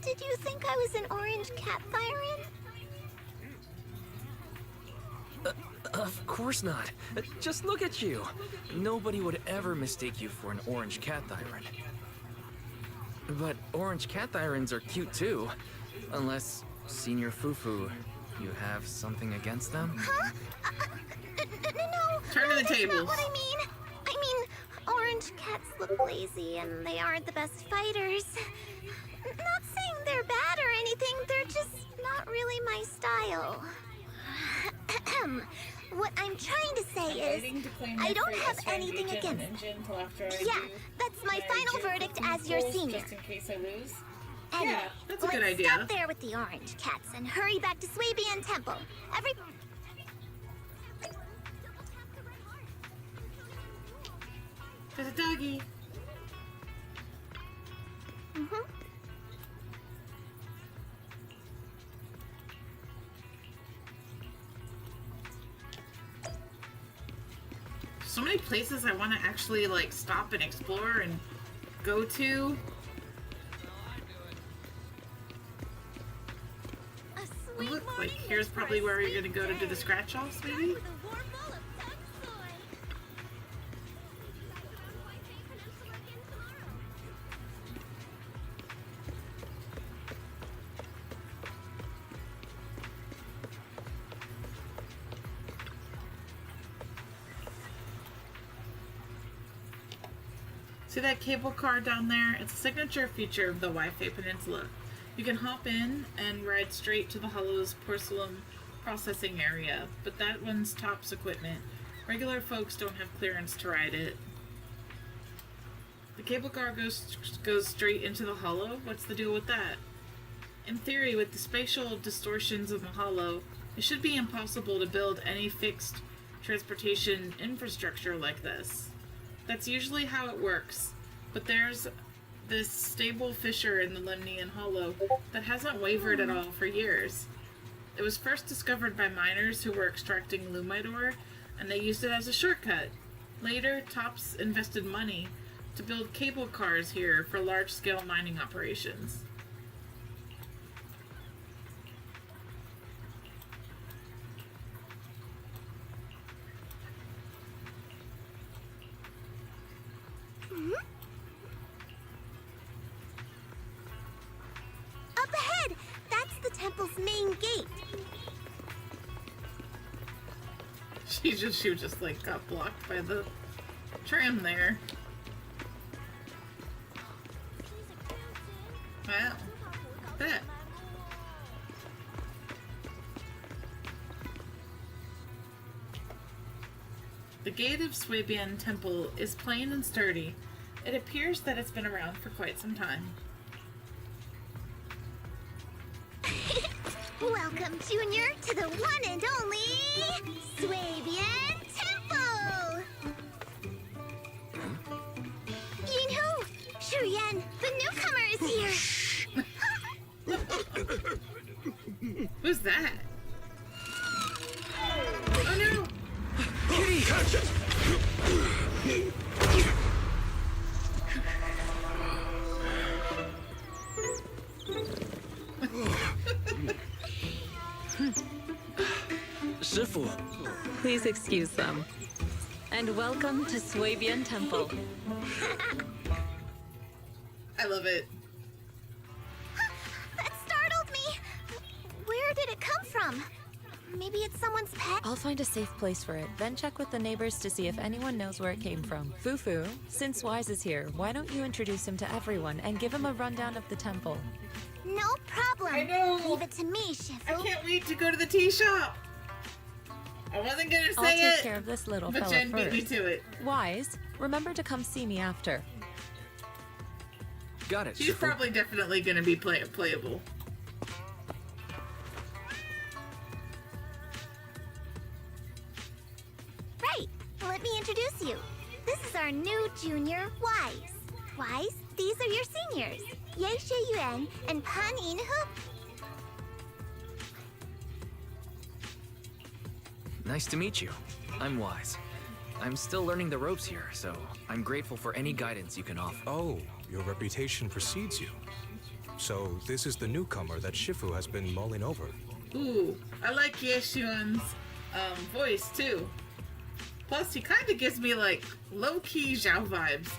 Did you think I was an orange Cat Thyran? Of course not. Just look at you. Nobody would ever mistake you for an orange cat thyran. But orange cat thyrans are cute too. Unless, Senior Fufu, you have something against them? Huh? No. Turn to the That's tables. not what I mean. I mean, orange cats look lazy and they aren't the best fighters. Not saying they're bad or anything, they're just not really my style. What I'm trying to say is, I don't have anything against. Yeah, that's my final verdict as your senior. Just in case I lose. Anyway, Yeah, that's a good let's idea. stop there with the orange cats and hurry back to Swabian Temple. There's a doggy. So many places I want to actually like stop and explore and go to. Look, like here's probably where you're gonna go to do the scratch offs, maybe. See that cable car down there? It's a signature feature of the Waifei Peninsula. You can hop in and ride straight to the Hollow's porcelain processing area, but that one's tops equipment. Regular folks don't have clearance to ride it. The cable car goes straight into the Hollow? What's the deal with that? In theory, with the spatial distortions of the Hollow, it should be impossible to build any fixed transportation infrastructure like this. That's usually how it works, but there's this stable fissure in the Lemnian Hollow that hasn't wavered at all for years. It was first discovered by miners who were extracting lumite ore, and they used it as a shortcut. Later, Tops invested money to build cable cars here for large-scale mining operations. Up ahead! That's the temple's main gate. She just like got blocked by the tram there. Wow. Bet. The gate of Swabian Temple is plain and sturdy. It appears that it's been around for quite some time. Welcome, Junior, to the one and only Swabian Temple! Yinhu! Shuyan, the newcomer is here! Who's that? Oh no! Kitty! Catch it! Shifu. Please excuse them. And welcome to Swabian Temple. I love it. That startled me! Where did it come from? Maybe it's someone's pet? I'll find a safe place for it, then check with the neighbors to see if anyone knows where it came from. Fufu, since Wise is here, why don't you introduce him to everyone and give him a rundown of the temple? No problem. I know. Leave it to me, Shifu. I can't wait to go to the tea shop. I wasn't gonna I'll say take it, care of this little but fella Jen beat me first. to it. Wise, remember to come see me after. Got it. She's Shifu. probably definitely gonna be playable. Right. Let me introduce you. This is our new junior, Wise. Wise, these are your seniors. Ye Yuan and Pan In-hu. Nice to meet you. I'm Wise. I'm still learning the ropes here, so I'm grateful for any guidance you can offer. Oh, your reputation precedes you. So this is the newcomer that Shifu has been mulling over. Ooh, I like Yeshuan's voice too. Plus, he kind of gives me like low-key Zhao vibes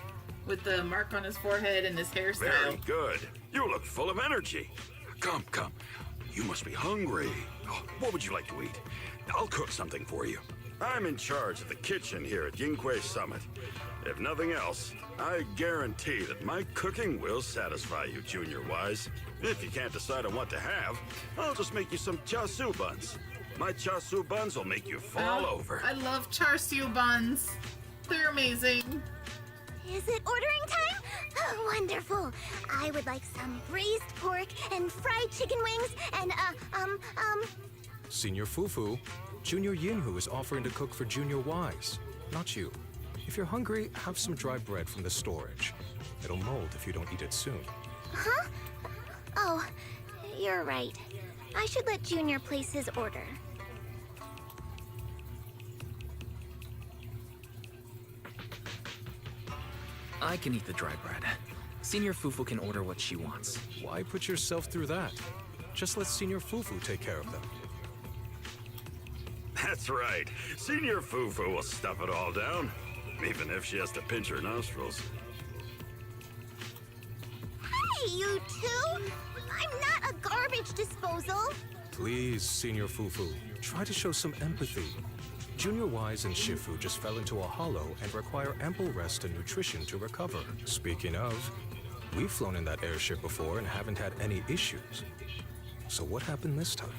with the mark on his forehead and his hairstyle. Very good. You look full of energy. Come, come. You must be hungry. Oh, what would you like to eat? I'll cook something for you. I'm in charge of the kitchen here at Yinghui Summit. If nothing else, I guarantee that my cooking will satisfy you, Junior Wise. If you can't decide on what to have, I'll just make you some char siu buns. My char siu buns will make you fall over. I love char siu buns. They're amazing. Is it ordering time? Oh, wonderful. I would like some braised pork and fried chicken wings and, Senior Fufu, Junior Yinhu is offering to cook for Junior Wise, not you. If you're hungry, have some dry bread from the storage. It'll mold if you don't eat it soon. Huh? Oh, you're right. I should let Junior place his order. I can eat the dry bread. Senior Fufu can order what she wants. Why put yourself through that? Just let Senior Fufu take care of them. That's right. Senior Fufu will stuff it all down, even if she has to pinch her nostrils. Hey, you two! I'm not a garbage disposal! Please, Senior Fufu, try to show some empathy. Junior Wise and Shifu just fell into a hollow and require ample rest and nutrition to recover. Speaking of, we've flown in that airship before and haven't had any issues. So what happened this time?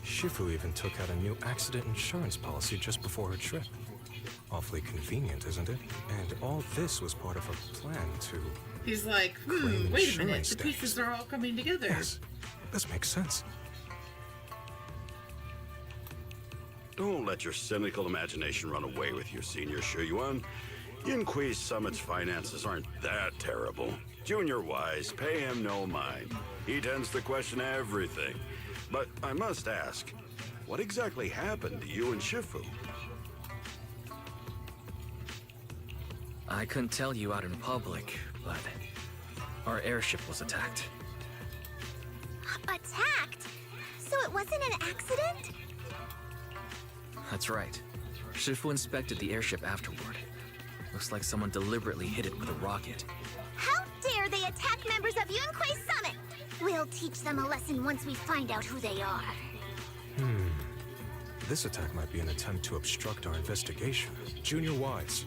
Shifu even took out a new accident insurance policy just before her trip. Awfully convenient, isn't it? And all this was part of her plan to... He's like, claim wait a minute, insurance the pieces are all coming together. Yes, this makes sense. Don't let your cynical imagination run away with you, Senior Shuyuan. Yinghui Summit's finances aren't that terrible. Junior Wise, pay him no mind. He tends to question everything. But I must ask, what exactly happened to you and Shifu? I couldn't tell you out in public, but our airship was attacked. Attacked? So it wasn't an accident? That's right. Shifu inspected the airship afterward. Looks like someone deliberately hit it with a rocket. How dare they attack members of Yunquei Summit? We'll teach them a lesson once we find out who they are. This attack might be an attempt to obstruct our investigation. Junior Wise,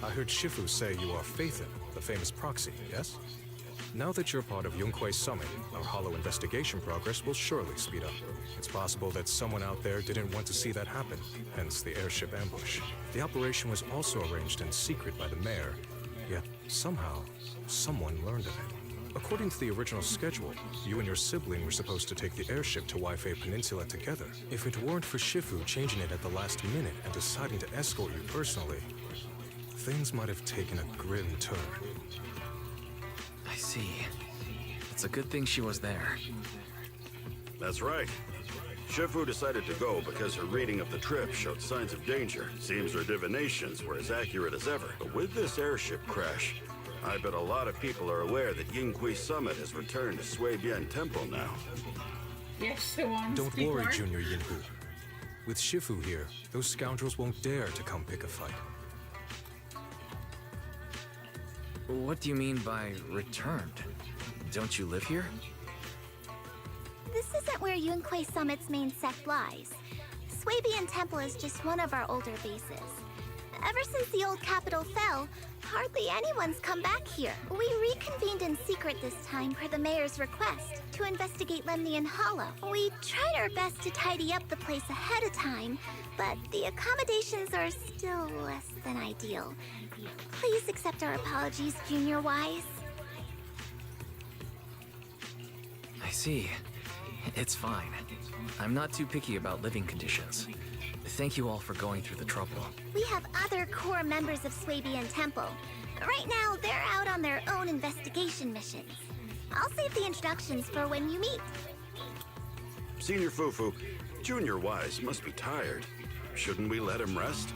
I heard Shifu say you are Faithin, the famous proxy, yes? Now that you're part of Yunquei Summit, our hollow investigation progress will surely speed up. It's possible that someone out there didn't want to see that happen, hence the airship ambush. The operation was also arranged in secret by the mayor, yet somehow, someone learned of it. According to the original schedule, you and your sibling were supposed to take the airship to Waifei Peninsula together. If it weren't for Shifu changing it at the last minute and deciding to escort you personally, things might have taken a grim turn. I see. It's a good thing she was there. That's right. Shifu decided to go because her reading of the trip showed signs of danger. Seems her divinations were as accurate as ever. But with this airship crash, I bet a lot of people are aware that Yinghui Summit has returned to Suibian Temple now. Yes, so on. Don't worry, Junior Yinhu. With Shifu here, those scoundrels won't dare to come pick a fight. What do you mean by returned? Don't you live here? This isn't where Yunquei Summit's main sect lies. Swabian Temple is just one of our older bases. Ever since the old capital fell, hardly anyone's come back here. We reconvened in secret this time per the mayor's request to investigate Lemnian Hollow. We tried our best to tidy up the place ahead of time, but the accommodations are still less than ideal. Please accept our apologies, Junior Wise. I see. It's fine. I'm not too picky about living conditions. Thank you all for going through the trouble. We have other core members of Swabian Temple. Right now, they're out on their own investigation missions. I'll save the introductions for when you meet. Senior Fufu, Junior Wise must be tired. Shouldn't we let him rest?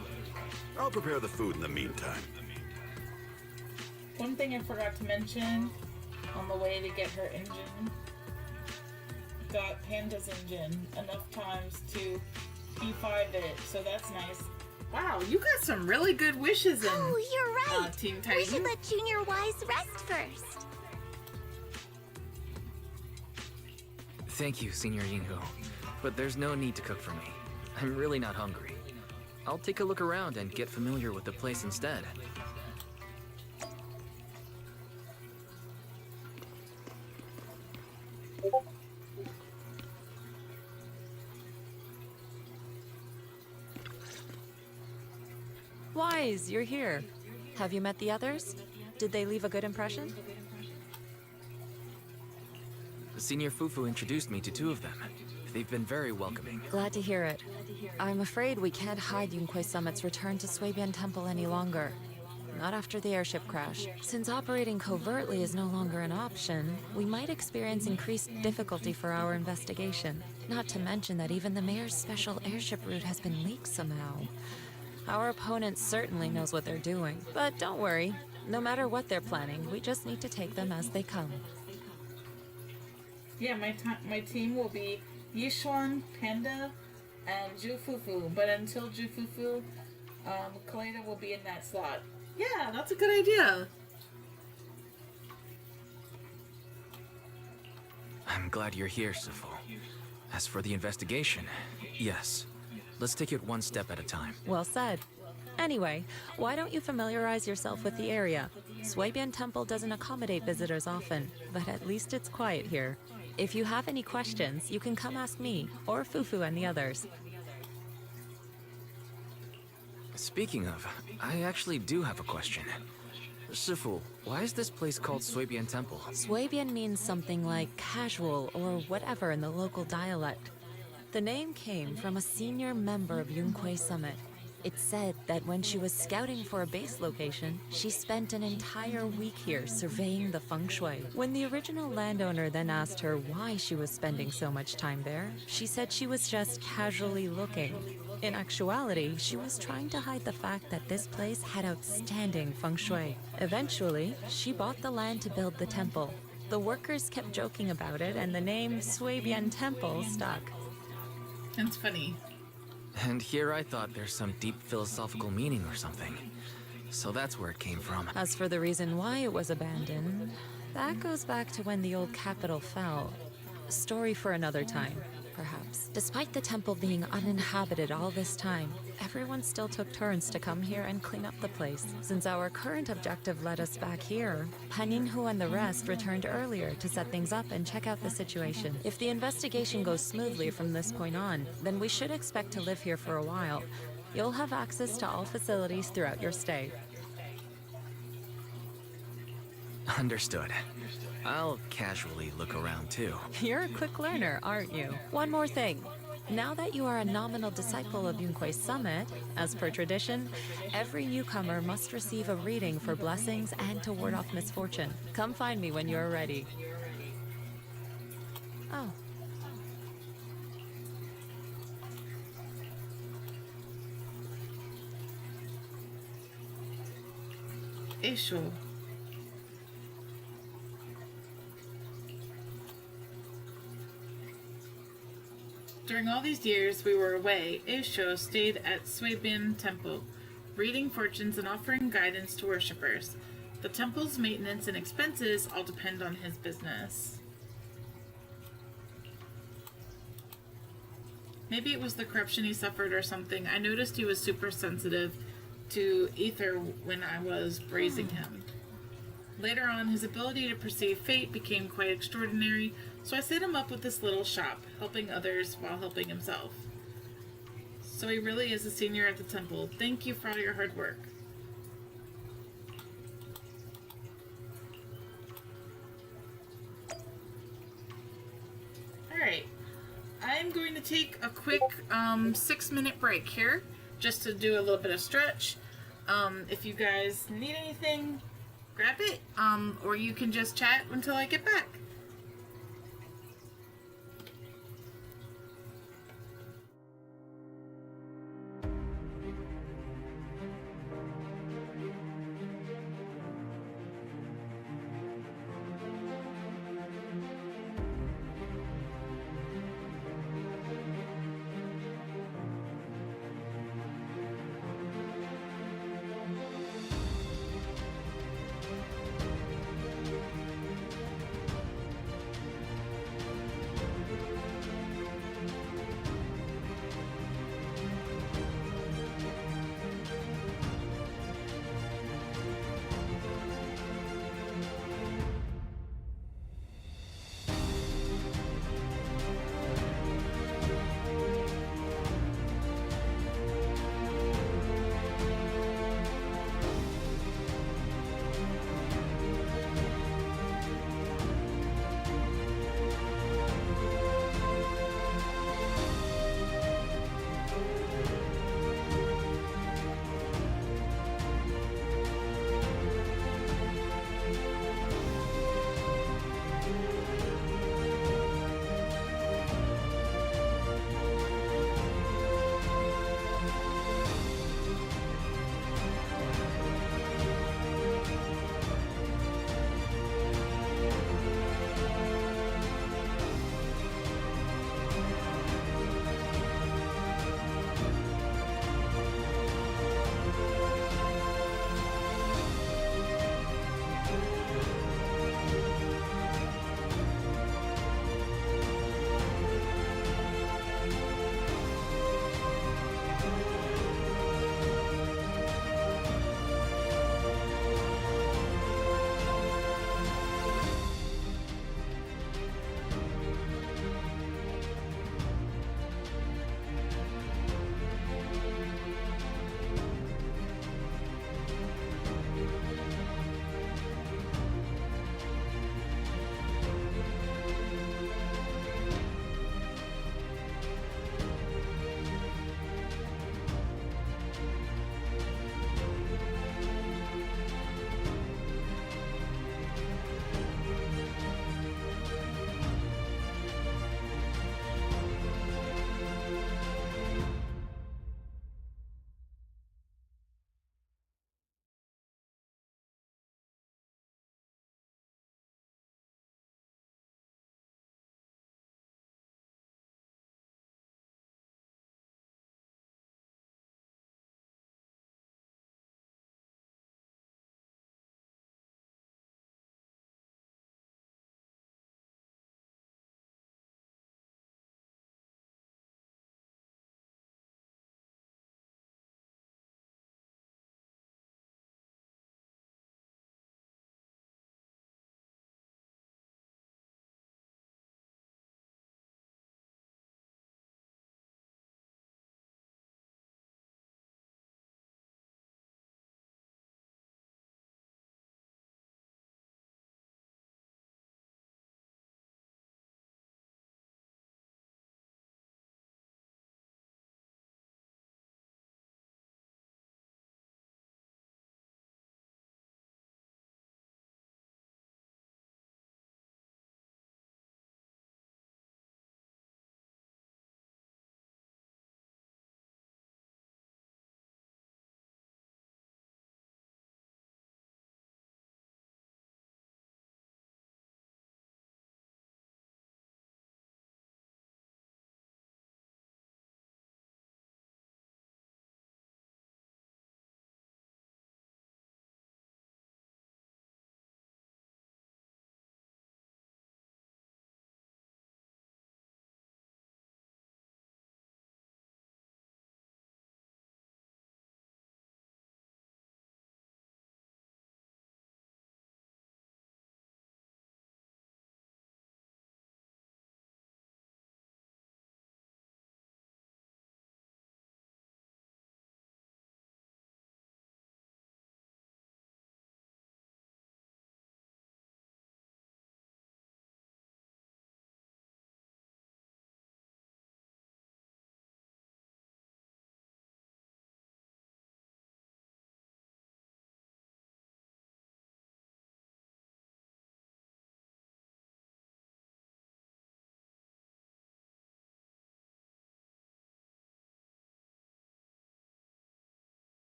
I'll prepare the food in the meantime. One thing I forgot to mention on the way to get her engine. Got Panda's engine enough times to P5 it, so that's nice. Wow, you got some really good wishes in you're right. Team Titan. We should let Junior Wise rest first. Thank you, Senior Yinhu. But there's no need to cook for me. I'm really not hungry. I'll take a look around and get familiar with the place instead. Wise, you're here. Have you met the others? Did they leave a good impression? Senior Fufu introduced me to two of them. They've been very welcoming. Glad to hear it. I'm afraid we can't hide Yunquei Summit's return to Swabian Temple any longer. Not after the airship crash. Since operating covertly is no longer an option, we might experience increased difficulty for our investigation. Not to mention that even the mayor's special airship route has been leaked somehow. Our opponent certainly knows what they're doing. But don't worry. No matter what they're planning, we just need to take them as they come. Yeah, my team will be Yishuan, Panda, and Jufufu. But until Jufufu, Kaleda will be in that slot. Yeah, that's a good idea. I'm glad you're here, Sifu. As for the investigation, yes. Let's take it one step at a time. Well said. Anyway, why don't you familiarize yourself with the area? Swabian Temple doesn't accommodate visitors often, but at least it's quiet here. If you have any questions, you can come ask me, or Fufu and the others. Speaking of, I actually do have a question. Sifu, why is this place called Swabian Temple? Swabian means something like casual or whatever in the local dialect. The name came from a senior member of Yunquei Summit. It's said that when she was scouting for a base location, she spent an entire week here surveying the feng shui. When the original landowner then asked her why she was spending so much time there, she said she was just casually looking. In actuality, she was trying to hide the fact that this place had outstanding feng shui. Eventually, she bought the land to build the temple. The workers kept joking about it, and the name Swabian Temple stuck. That's funny. And here I thought there's some deep philosophical meaning or something. So that's where it came from. As for the reason why it was abandoned, that goes back to when the old capital fell. A story for another time, perhaps. Despite the temple being uninhabited all this time, everyone still took turns to come here and clean up the place. Since our current objective led us back here, Paninhu and the rest returned earlier to set things up and check out the situation. If the investigation goes smoothly from this point on, then we should expect to live here for a while. You'll have access to all facilities throughout your stay. Understood. I'll casually look around too. You're a quick learner, aren't you? One more thing. Now that you are a nominal disciple of Yunquei Summit, as per tradition, every newcomer must receive a reading for blessings and to ward off misfortune. Come find me when you're ready. Oh. Isho. During all these years we were away, Isho stayed at Swabian Temple, reading fortunes and offering guidance to worshippers. The temple's maintenance and expenses all depend on his business. Maybe it was the corruption he suffered or something. I noticed he was super sensitive to ether when I was raising him. Later on, his ability to perceive fate became quite extraordinary, so I set him up with this little shop, helping others while helping himself. So he really is a senior at the temple. Thank you for all your hard work. Alright, I'm going to take a quick 6-minute break here, just to do a little bit of stretch. If you guys need anything, grab it, or you can just chat until I get back.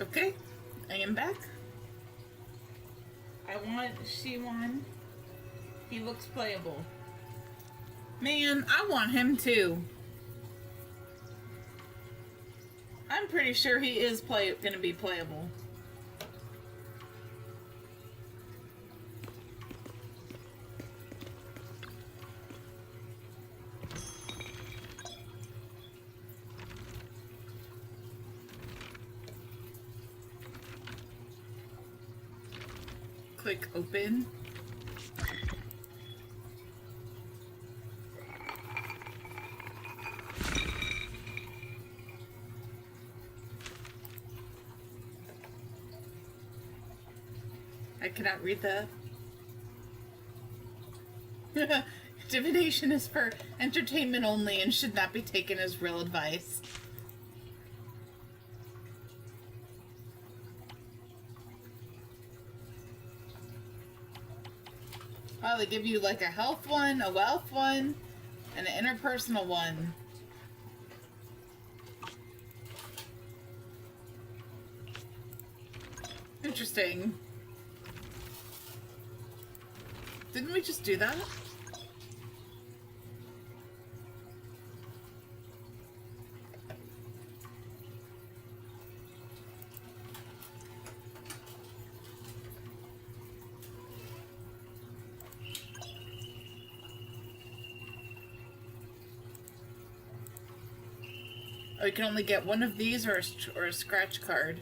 Okay, I am back. I want Shiwan. He looks playable. Man, I want him too. I'm pretty sure he is gonna be playable. Click open. I cannot read that. Divination is for entertainment only and should not be taken as real advice. Wow, they give you like a health one, a wealth one, and an interpersonal one. Interesting. Didn't we just do that? Oh, you can only get one of these or a scratch card.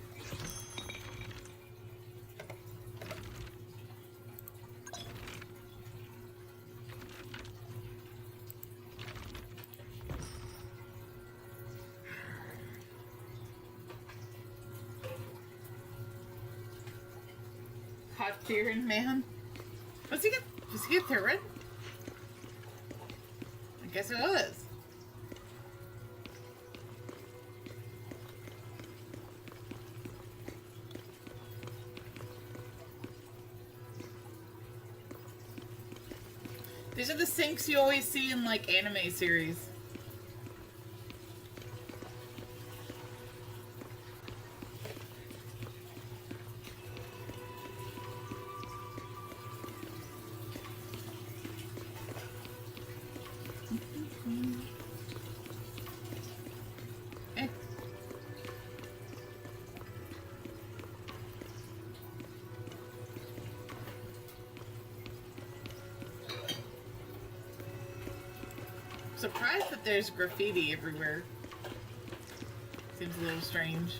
Hot Theron man. Was he a Theron? I guess it was. These are the sinks you always see in like anime series. Surprised that there's graffiti everywhere. Seems a little strange.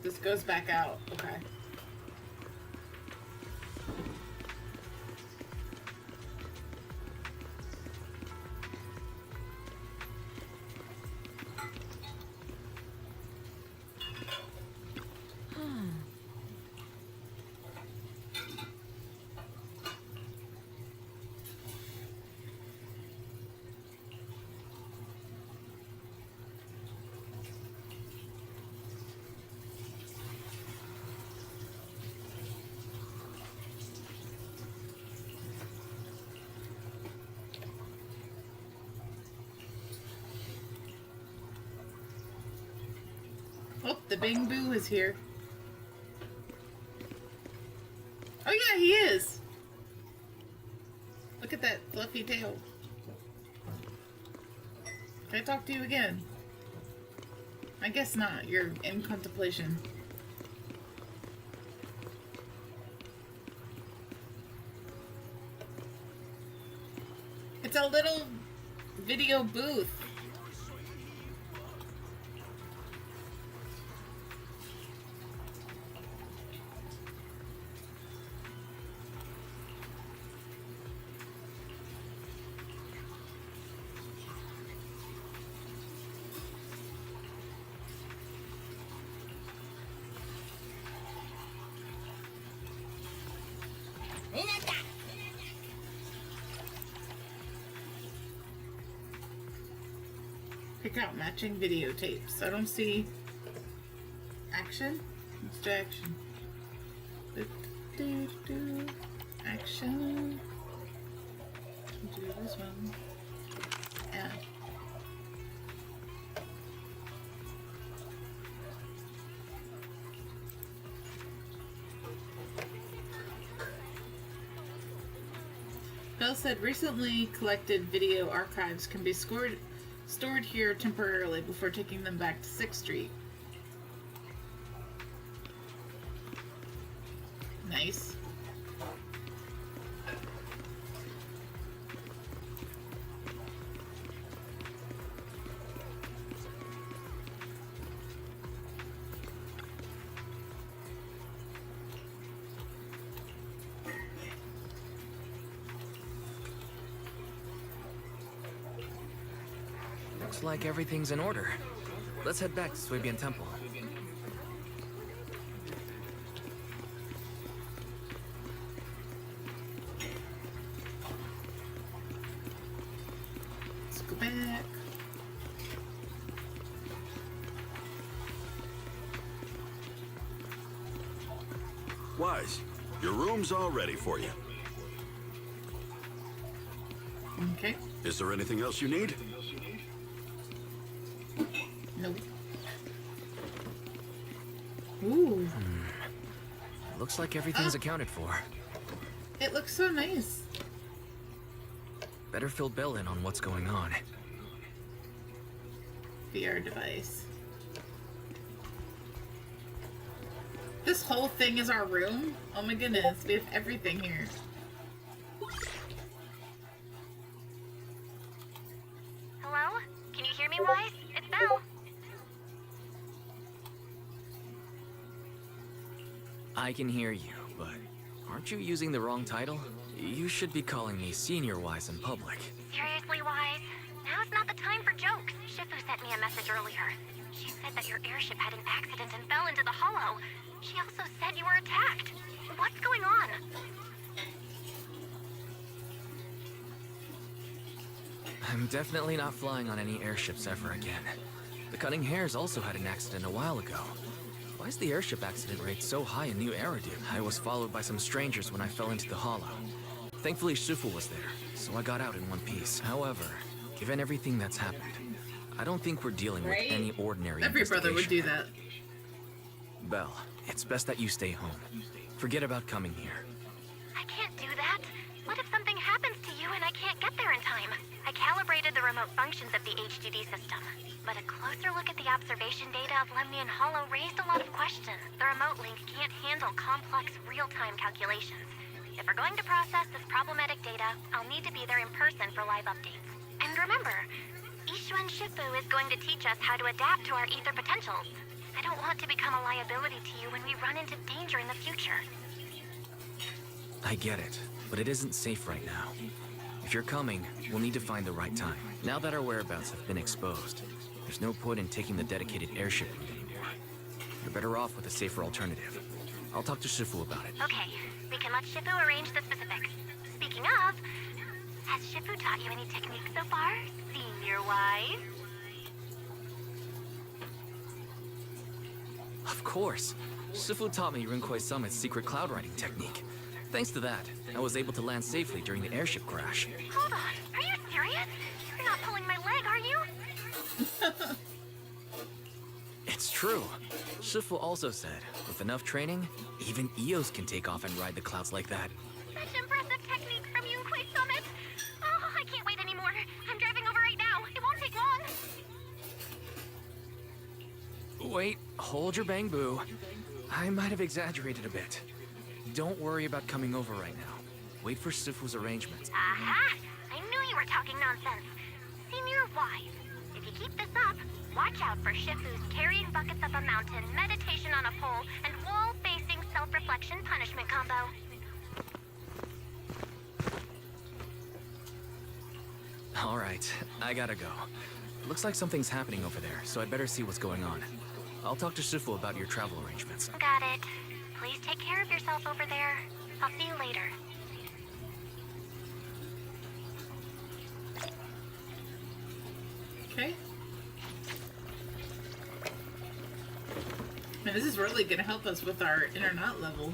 This goes back out. Okay. Oh, the Bing Boo is here. Oh yeah, he is. Look at that fluffy tail. Can I talk to you again? I guess not. You're in contemplation. It's a little video booth. Pick out matching videotapes. I don't see action. Let's do action. Action. Do this one. Yeah. Bell said recently collected video archives can be stored here temporarily before taking them back to 6th Street. Nice. Looks like everything's in order. Let's head back to Swabian Temple. Let's go back. Wise, your room's all ready for you. Okay. Is there anything else you need? Nope. Ooh. Looks like everything's accounted for. It looks so nice. Better fill Bell in on what's going on. VR device. This whole thing is our room? Oh my goodness, we have everything here. Hello? Can you hear me, Wise? It's Belle. I can hear you, but aren't you using the wrong title? You should be calling me Senior Wise in public. Seriously, Wise? Now's not the time for jokes. Shifu sent me a message earlier. She said that your airship had an accident and fell into the hollow. She also said you were attacked. What's going on? I'm definitely not flying on any airships ever again. The Cunning Hares also had an accident a while ago. Why is the airship accident rate so high in New Eridu? I was followed by some strangers when I fell into the hollow. Thankfully, Shifu was there, so I got out in one piece. However, given everything that's happened, I don't think we're dealing with any ordinary Every brother would do investigation. that. Belle, it's best that you stay home. Forget about coming here. I can't do that. What if something happens to you and I can't get there in time? I calibrated the remote functions of the HDD system, but a closer look at the observation data of Lemnian Hollow raised a lot of questions. The remote link can't handle complex real-time calculations. If we're going to process this problematic data, I'll need to be there in person for live updates. And remember, Yixuan Shifu is going to teach us how to adapt to our ether potentials. I don't want to become a liability to you when we run into danger in the future. I get it, but it isn't safe right now. If you're coming, we'll need to find the right time. Now that our whereabouts have been exposed, there's no point in taking the dedicated airship route anymore. You're better off with a safer alternative. I'll talk to Shifu about it. Okay, we can let Shifu arrange the specifics. Speaking of, has Shifu taught you any techniques so far, Senior Wise? Of course. Shifu taught me Rinkwei Summit's secret cloud riding technique. Thanks to that, I was able to land safely during the airship crash. Hold on, are you serious? You're not pulling my leg, are you? It's true. Shifu also said, with enough training, even Eos can take off and ride the clouds like that. Such impressive technique from Yunkwei Summit. Oh, I can't wait anymore. I'm driving over right now. It won't take long. Wait, hold your bang boo. I might have exaggerated a bit. Don't worry about coming over right now. Wait for Shifu's arrangements. Aha! I knew you were talking nonsense. Senior Wise, if you keep this up, watch out for Shifu's carrying buckets up a mountain, meditation on a pole, and wall-facing self-reflection punishment combo. All right, I gotta go. Looks like something's happening over there, so I'd better see what's going on. I'll talk to Shifu about your travel arrangements. Got it. Please take care of yourself over there. I'll see you later. Okay. Man, this is really gonna help us with our internet level.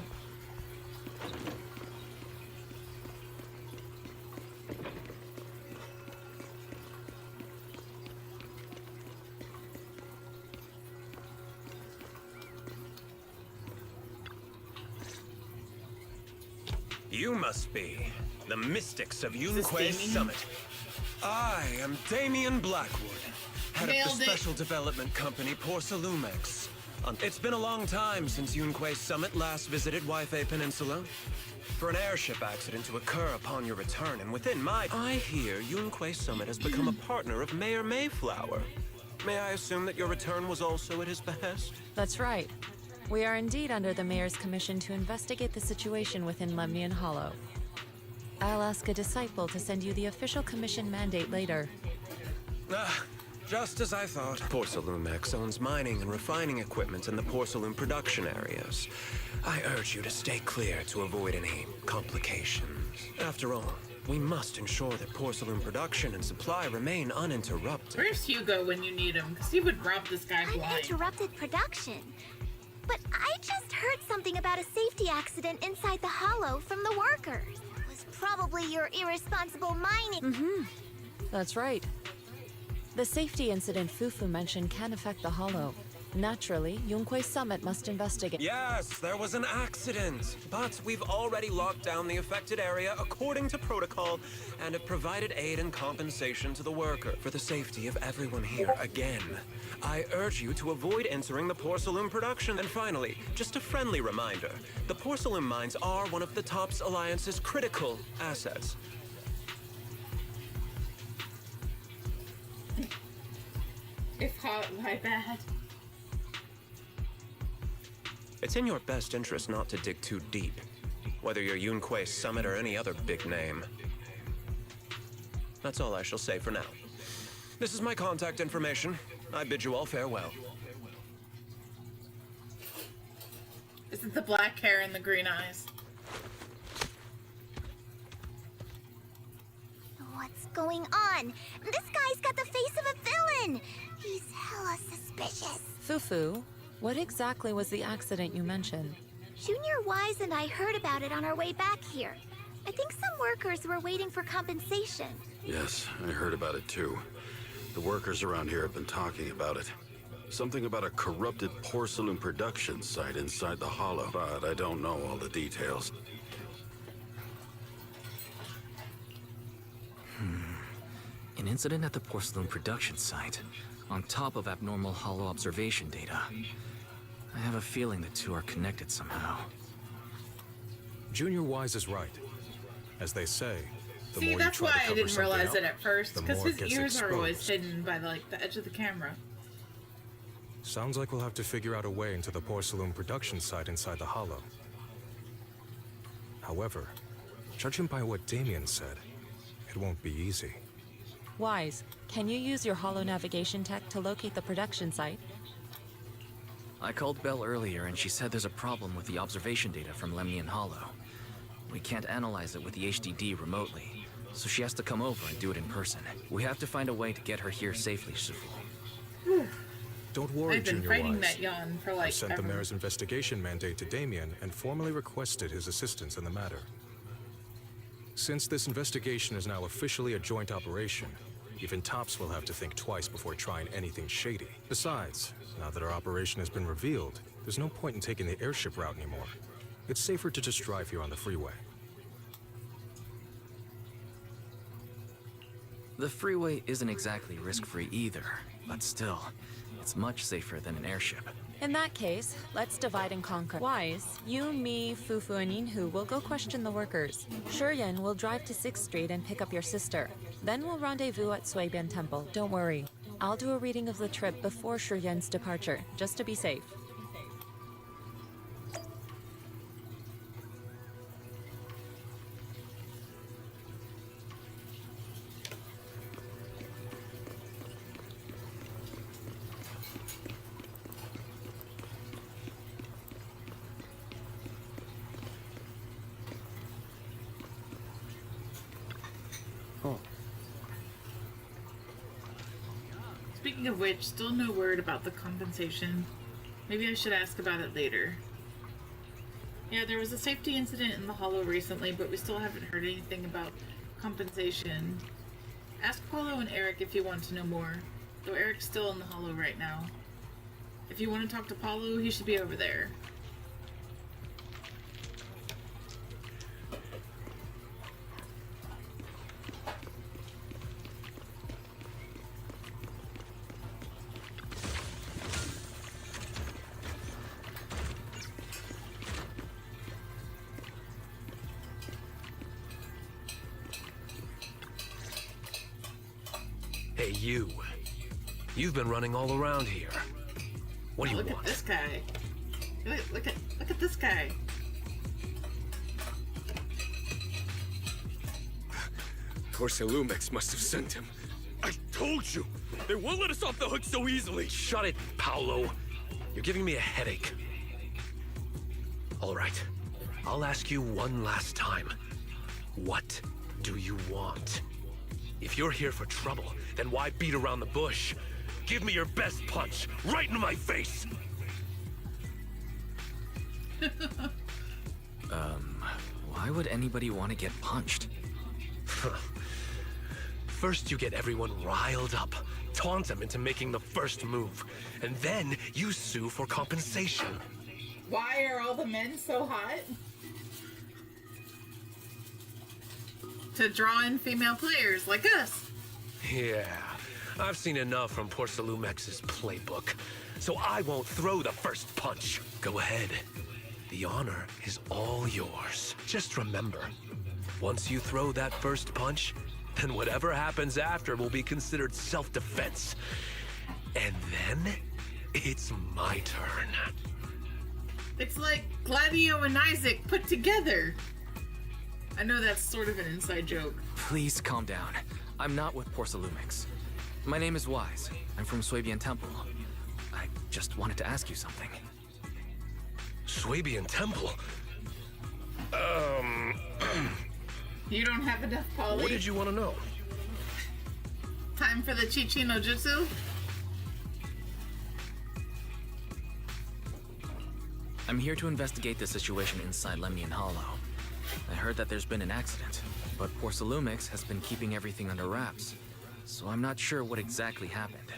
You must be the mystics of Yunquei Summit. I am Damien Blackwood, head of the special development company Porcelumex. It's been a long time since Yunquei Summit last visited Waifei Peninsula. For an airship accident to occur upon your return, and within I hear Yunquei Summit has become a partner of Mayor Mayflower. May I assume that your return was also at his behest? That's right. We are indeed under the Mayor's commission to investigate the situation within Lemnian Hollow. I'll ask a disciple to send you the official commission mandate later. Just as I thought. Porcelumex owns mining and refining equipment in the porcelain production areas. I urge you to stay clear to avoid any complications. After all, we must ensure that porcelain production and supply remain uninterrupted. Where's Hugo when you need him? Because he would rob this guy blind. Uninterrupted production? But I just heard something about a safety accident inside the hollow from the workers. It was probably your irresponsible mining. That's right. The safety incident Fufu mentioned can affect the hollow. Naturally, Yunquei Summit must investigate. Yes, there was an accident, but we've already locked down the affected area according to protocol and have provided aid and compensation to the worker for the safety of everyone here again. I urge you to avoid entering the porcelain production. And finally, just a friendly reminder, the porcelain mines are one of the TOPS Alliance's critical assets. If hot, why bad? It's in your best interest not to dig too deep, whether you're Yunquei Summit or any other big name. That's all I shall say for now. This is my contact information. I bid you all farewell. Is it the black hair and the green eyes? What's going on? This guy's got the face of a villain! He's hella suspicious. Fufu, what exactly was the accident you mentioned? Junior Wise and I heard about it on our way back here. I think some workers were waiting for compensation. Yes, I heard about it too. The workers around here have been talking about it. Something about a corrupted porcelain production site inside the hollow, but I don't know all the details. An incident at the porcelain production site, on top of abnormal hollow observation data. I have a feeling the two are connected somehow. Junior Wise is right. As they say, the See, more that's you try why to I cover didn't something realize up, it at first, the because more his it gets ears are always exposed. hidden by the edge of the camera. Sounds like we'll have to figure out a way into the porcelain production site inside the hollow. However, judging by what Damien said, it won't be easy. Wise, can you use your hollow navigation tech to locate the production site? I called Belle earlier and she said there's a problem with the observation data from Lemnian Hollow. We can't analyze it with the HDD remotely, so she has to come over and do it in person. We have to find a way to get her here safely, Shifu. Don't worry, I've been Junior fighting Wise. that yawn for I like sent the ever. mayor's investigation mandate to Damien and formally requested his assistance in the matter. Since this investigation is now officially a joint operation, even TOPS will have to think twice before trying anything shady. Besides, now that our operation has been revealed, there's no point in taking the airship route anymore. It's safer to just drive here on the freeway. The freeway isn't exactly risk-free either, but still, it's much safer than an airship. In that case, let's divide and conquer. Wise, you, me, Fufu, and Inhu will go question the workers. Shuryen will drive to 6th Street and pick up your sister. Then we'll rendezvous at Suibian Temple. Don't worry. I'll do a reading of the trip before Shuryen's departure, just to be safe. Speaking of which, still no word about the compensation. Maybe I should ask about it later. Yeah, there was a safety incident in the hollow recently, but we still haven't heard anything about compensation. Ask Paulo and Eric if you want to know more, though Eric's still in the hollow right now. If you want to talk to Paulo, he should be over there. Hey, you. You've been running all around here. What do you Look want? at this guy. Look at this guy. Porcelumex must have sent him. I told you! They won't let us off the hook so easily! Shut it, Paolo. You're giving me a headache. All right. I'll ask you one last time. What do you want? If you're here for trouble, then why beat around the bush? Give me your best punch, right in my face! Why would anybody want to get punched? First you get everyone riled up, taunt them into making the first move, and then you sue for compensation. Why are all the men so hot? To draw in female players like us. Yeah, I've seen enough from Porcelumex's playbook, so I won't throw the first punch. Go ahead. The honor is all yours. Just remember, once you throw that first punch, then whatever happens after will be considered self-defense. And then, it's my turn. It's like Gladio and Isaac put together. I know that's sort of an inside joke. Please calm down. I'm not with Porcelumex. My name is Wise. I'm from Swabian Temple. I just wanted to ask you something. Swabian Temple? You don't have enough poly? What did you want to know? Time for the Chi-Chi no Jutsu? I'm here to investigate the situation inside Lemnian Hollow. I heard that there's been an accident, but Porcelumix has been keeping everything under wraps, so I'm not sure what exactly happened.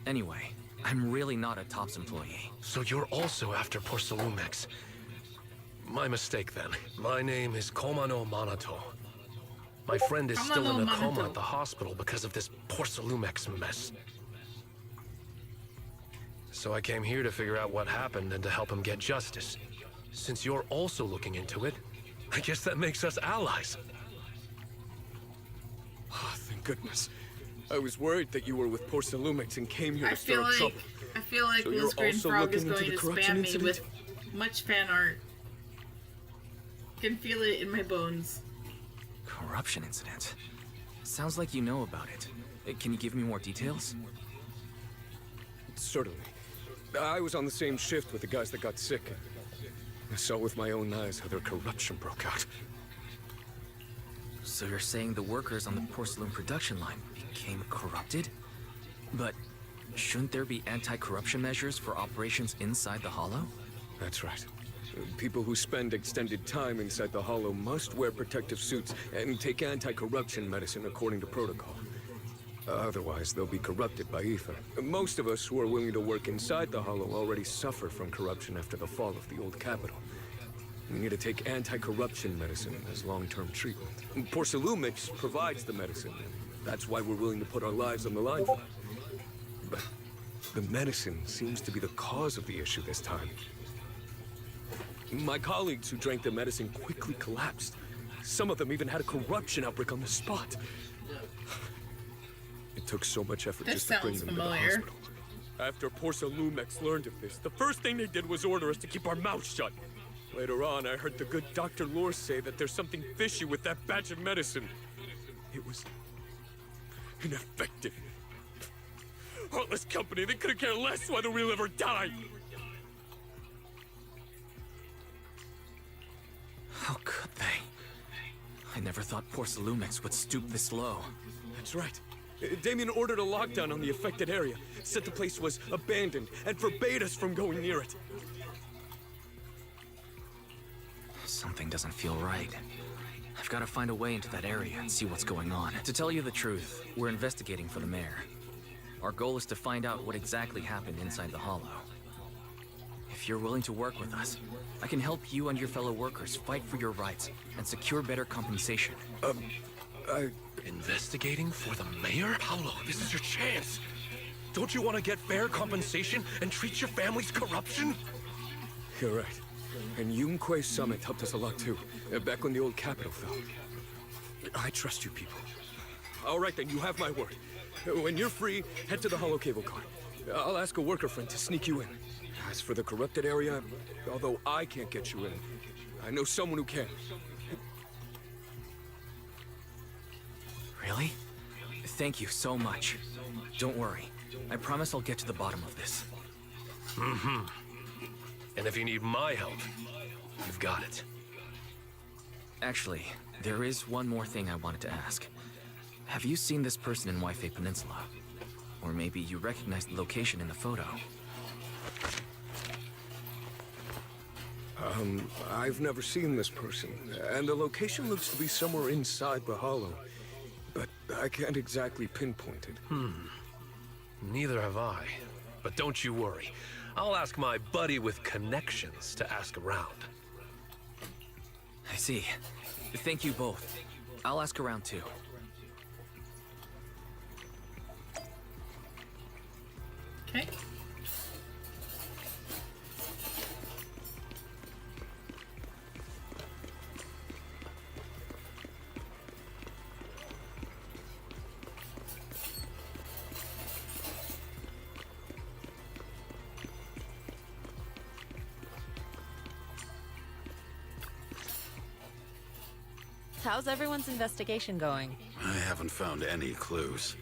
Anyway, I'm really not a TOPS employee. So you're also after Porcelumix. My mistake then. My name is Komano Manato. My friend is still in a coma at the hospital because of this Porcelumix mess. So I came here to figure out what happened and to help him get justice. Since you're also looking into it, I guess that makes us allies. Oh, thank goodness. I was worried that you were with Porcelumix and came here to stir up trouble. I feel like So Blue you're Screen also Frog is looking going into to the corruption spam me incident? with much fan art. Can feel it in my bones. Corruption incident? Sounds like you know about it. Can you give me more details? Certainly. I was on the same shift with the guys that got sick. I saw with my own eyes how their corruption broke out. So you're saying the workers on the porcelain production line became corrupted? But shouldn't there be anti-corruption measures for operations inside the Hollow? That's right. People who spend extended time inside the Hollow must wear protective suits and take anti-corruption medicine according to protocol. Otherwise, they'll be corrupted by ether. Most of us who are willing to work inside the Hollow already suffer from corruption after the fall of the old capital. We need to take anti-corruption medicine as long-term treatment. Porcelumix provides the medicine, and that's why we're willing to put our lives on the line for it. But the medicine seems to be the cause of the issue this time. My colleagues who drank the medicine quickly collapsed. Some of them even had a corruption outbreak on the spot. It took so much effort just to bring them to the hospital. After Porcelumix learned of this, the first thing they did was order us to keep our mouths shut. Later on, I heard the good Dr. Lore say that there's something fishy with that batch of medicine. It was ineffective. Heartless company, they couldn't care less whether we live or die. How could they? I never thought Porcelumix would stoop this low. That's right. Damien ordered a lockdown on the affected area, said the place was abandoned, and forbade us from going near it. Something doesn't feel right. I've got to find a way into that area and see what's going on. To tell you the truth, we're investigating for the mayor. Our goal is to find out what exactly happened inside the Hollow. If you're willing to work with us, I can help you and your fellow workers fight for your rights and secure better compensation. Investigating for the mayor? Paolo, this is your chance. Don't you want to get fair compensation and treat your family's corruption? You're right. And Yunquei Summit helped us a lot too, back when the old capital fell. I trust you people. All right then, you have my word. When you're free, head to the hollow cable car. I'll ask a worker friend to sneak you in. As for the corrupted area, although I can't get you in, I know someone who can. Really? Thank you so much. Don't worry. I promise I'll get to the bottom of this. Mm-hmm. And if you need my help, you've got it. Actually, there is one more thing I wanted to ask. Have you seen this person in Waifei Peninsula? Or maybe you recognize the location in the photo? I've never seen this person, and the location looks to be somewhere inside the hollow. But I can't exactly pinpoint it. Neither have I. But don't you worry. I'll ask my buddy with connections to ask around. I see. Thank you both. I'll ask around too. Okay. How's everyone's investigation going? I haven't found any clues.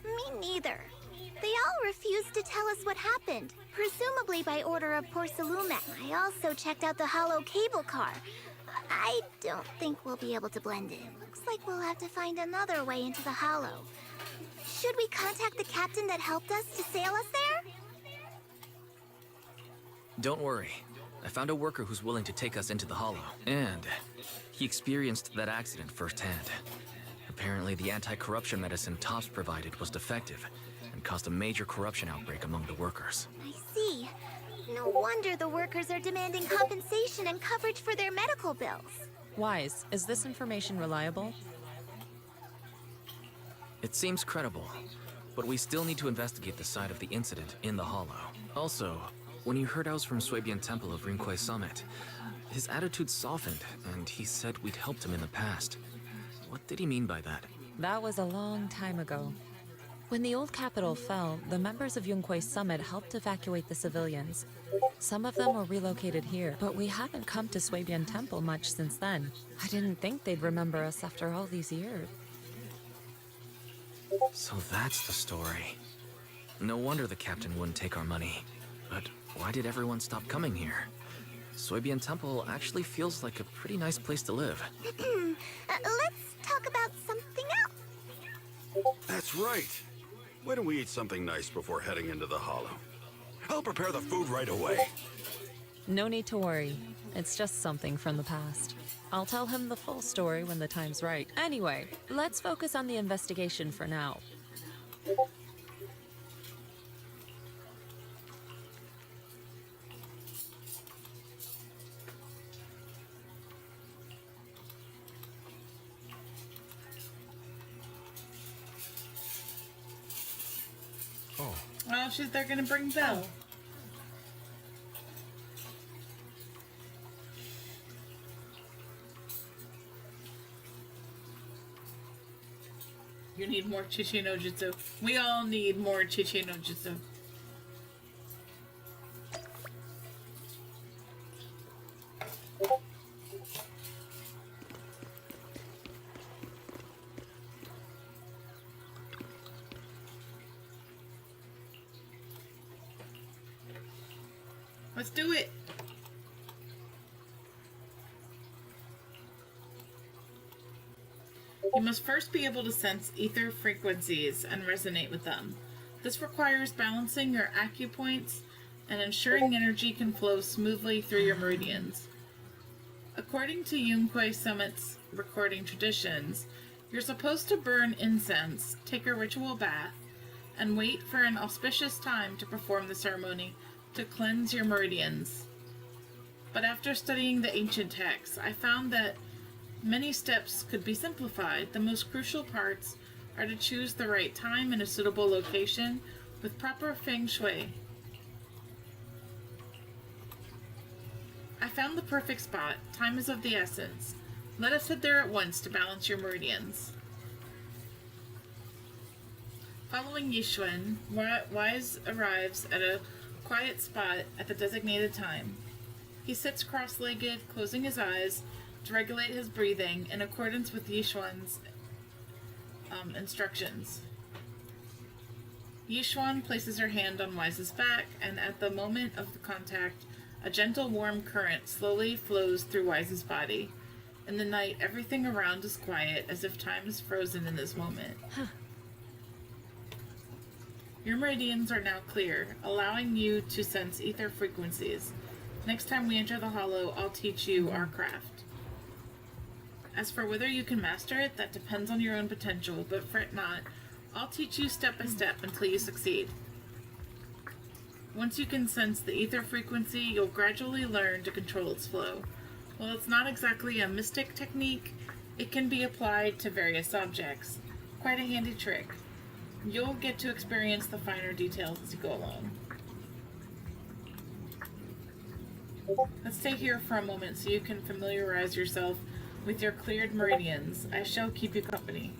Me neither. They all refused to tell us what happened, presumably by order of Porcelumex. I also checked out the hollow cable car. I don't think we'll be able to blend in. Looks like we'll have to find another way into the hollow. Should we contact the captain that helped us to sail us there? Don't worry. I found a worker who's willing to take us into the hollow. And he experienced that accident firsthand. Apparently, the anti-corruption medicine Tops provided was defective and caused a major corruption outbreak among the workers. I see. No wonder the workers are demanding compensation and coverage for their medical bills. Wise, is this information reliable? It seems credible, but we still need to investigate the side of the incident in the hollow. Also, when he heard I was from Swabian Temple of Rinquai Summit, his attitude softened, and he said we'd helped him in the past. What did he mean by that? That was a long time ago. When the old capital fell, the members of Yunquai Summit helped evacuate the civilians. Some of them were relocated here, but we haven't come to Swabian Temple much since then. I didn't think they'd remember us after all these years. So that's the story. No wonder the captain wouldn't take our money. But why did everyone stop coming here? Swabian Temple actually feels like a pretty nice place to live. Let's talk about something else. That's right. Why don't we eat something nice before heading into the hollow? I'll prepare the food right away. No need to worry. It's just something from the past. I'll tell him the full story when the time's right. Anyway, let's focus on the investigation for now. Oh, they're gonna bring Belle. You need more Chichi no Jutsu. We all need more Chichi no Jutsu. Let's do it. You must first be able to sense ether frequencies and resonate with them. This requires balancing your acupoints and ensuring energy can flow smoothly through your meridians. According to Yunquai Summit's recording traditions, you're supposed to burn incense, take a ritual bath, and wait for an auspicious time to perform the ceremony to cleanse your meridians. But after studying the ancient texts, I found that many steps could be simplified. The most crucial parts are to choose the right time and a suitable location with proper feng shui. I found the perfect spot. Time is of the essence. Let us head there at once to balance your meridians. Following Yixuan, Wise arrives at a quiet spot at the designated time. He sits cross-legged, closing his eyes to regulate his breathing in accordance with Yixuan's instructions. Yixuan places her hand on Wise's back, and at the moment of the contact, a gentle warm current slowly flows through Wise's body. In the night, everything around is quiet, as if time is frozen in this moment. Your meridians are now clear, allowing you to sense ether frequencies. Next time we enter the Hollow, I'll teach you our craft. As for whether you can master it, that depends on your own potential, but fret not. I'll teach you step by step until you succeed. Once you can sense the ether frequency, you'll gradually learn to control its flow. While it's not exactly a mystic technique, it can be applied to various objects. Quite a handy trick. You'll get to experience the finer details as you go along. Let's stay here for a moment so you can familiarize yourself with your cleared meridians. I shall keep you company.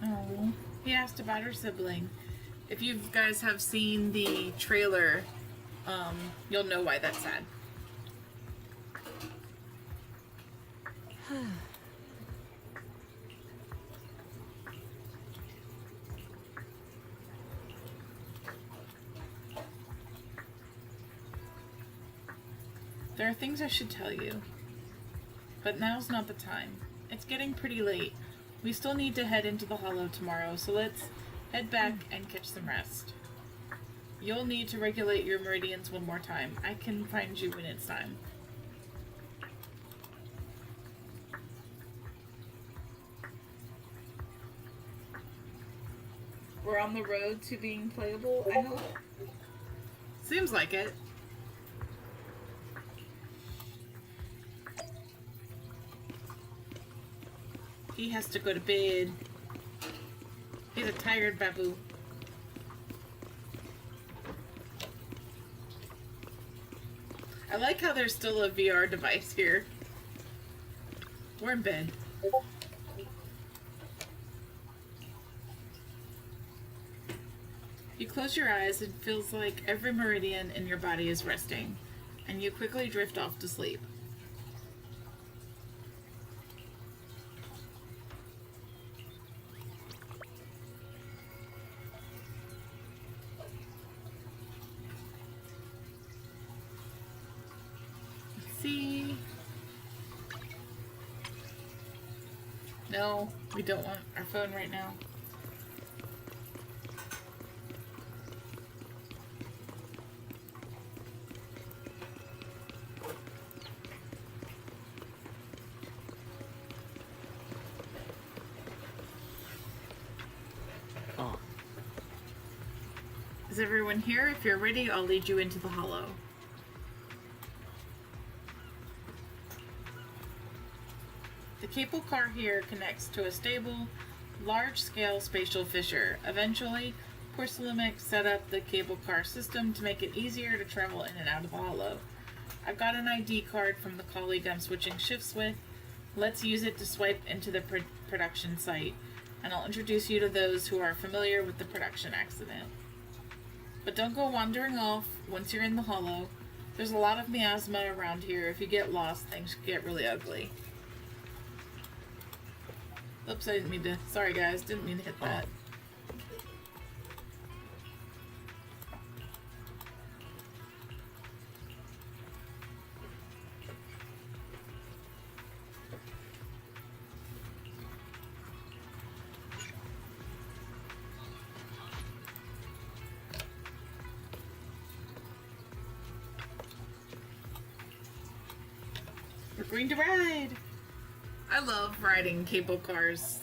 Oh, he asked about her sibling. If you guys have seen the trailer, you'll know why that's sad. There are things I should tell you, but now's not the time. It's getting pretty late. We still need to head into the Hollow tomorrow, so let's head back and catch some rest. You'll need to regulate your meridians one more time. I can find you when it's time. We're on the road to being playable, I hope. Seems like it. He has to go to bed. He's a tired babu. I like how there's still a VR device here. We're in bed. You close your eyes and it feels like every meridian in your body is resting, and you quickly drift off to sleep. See? No, we don't want our phone right now. Oh. Is everyone here? If you're ready, I'll lead you into the Hollow. The cable car here connects to a stable, large-scale spatial fissure. Eventually, Porcelumex set up the cable car system to make it easier to travel in and out of the Hollow. I've got an ID card from the colleague I'm switching shifts with. Let's use it to swipe into the production site, and I'll introduce you to those who are familiar with the production accident. But don't go wandering off once you're in the Hollow. There's a lot of miasma around here. If you get lost, things get really ugly. Oops, I didn't mean to. Sorry, guys. Didn't mean to hit that. We're going to ride! I love riding cable cars.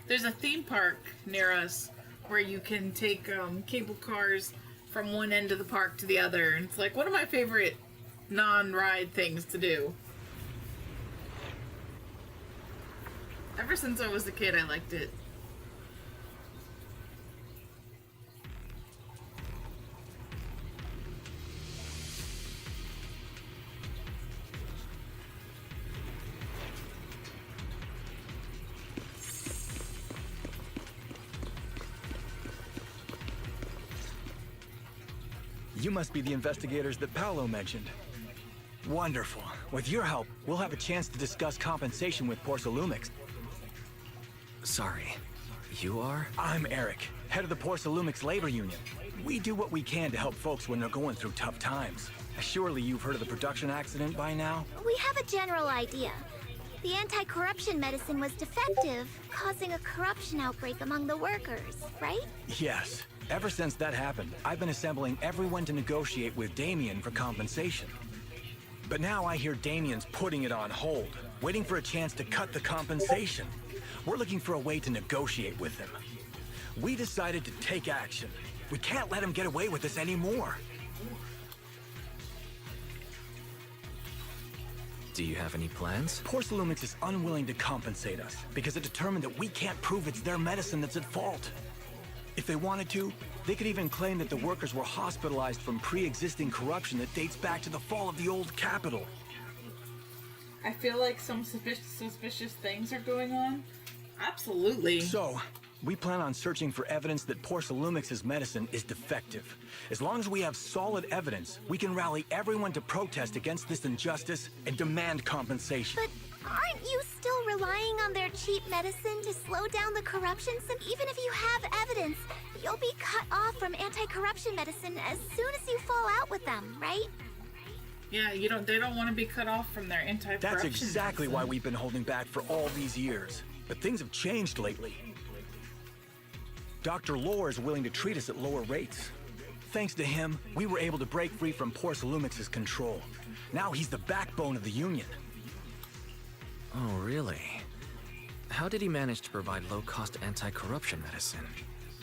There's a theme park near us where you can take cable cars from one end of the park to the other. And it's like one of my favorite non-ride things to do. Ever since I was a kid, I liked it. You must be the investigators that Paolo mentioned. Wonderful. With your help, we'll have a chance to discuss compensation with Porcelumix. Sorry, you are? I'm Eric, head of the Porcelumix Labor Union. We do what we can to help folks when they're going through tough times. Surely you've heard of the production accident by now? We have a general idea. The anti-corruption medicine was defective, causing a corruption outbreak among the workers, right? Yes. Ever since that happened, I've been assembling everyone to negotiate with Damien for compensation. But now I hear Damien's putting it on hold, waiting for a chance to cut the compensation. We're looking for a way to negotiate with him. We decided to take action. We can't let him get away with this anymore. Do you have any plans? Porcelumix is unwilling to compensate us because it determined that we can't prove it's their medicine that's at fault. If they wanted to, they could even claim that the workers were hospitalized from pre-existing corruption that dates back to the fall of the old capital. I feel like some suspicious things are going on. Absolutely. So, we plan on searching for evidence that Porcelumix's medicine is defective. As long as we have solid evidence, we can rally everyone to protest against this injustice and demand compensation. But aren't you still relying on their cheap medicine to slow down the corruption? Even if you have evidence, you'll be cut off from anti-corruption medicine as soon as you fall out with them, right? Yeah, they don't want to be cut off from their anti-corruption That's exactly medicine. why we've been holding back for all these years. But things have changed lately. Dr. Lore is willing to treat us at lower rates. Thanks to him, we were able to break free from Porcelumix's control. Now he's the backbone of the Union. Oh, really? How did he manage to provide low-cost anti-corruption medicine?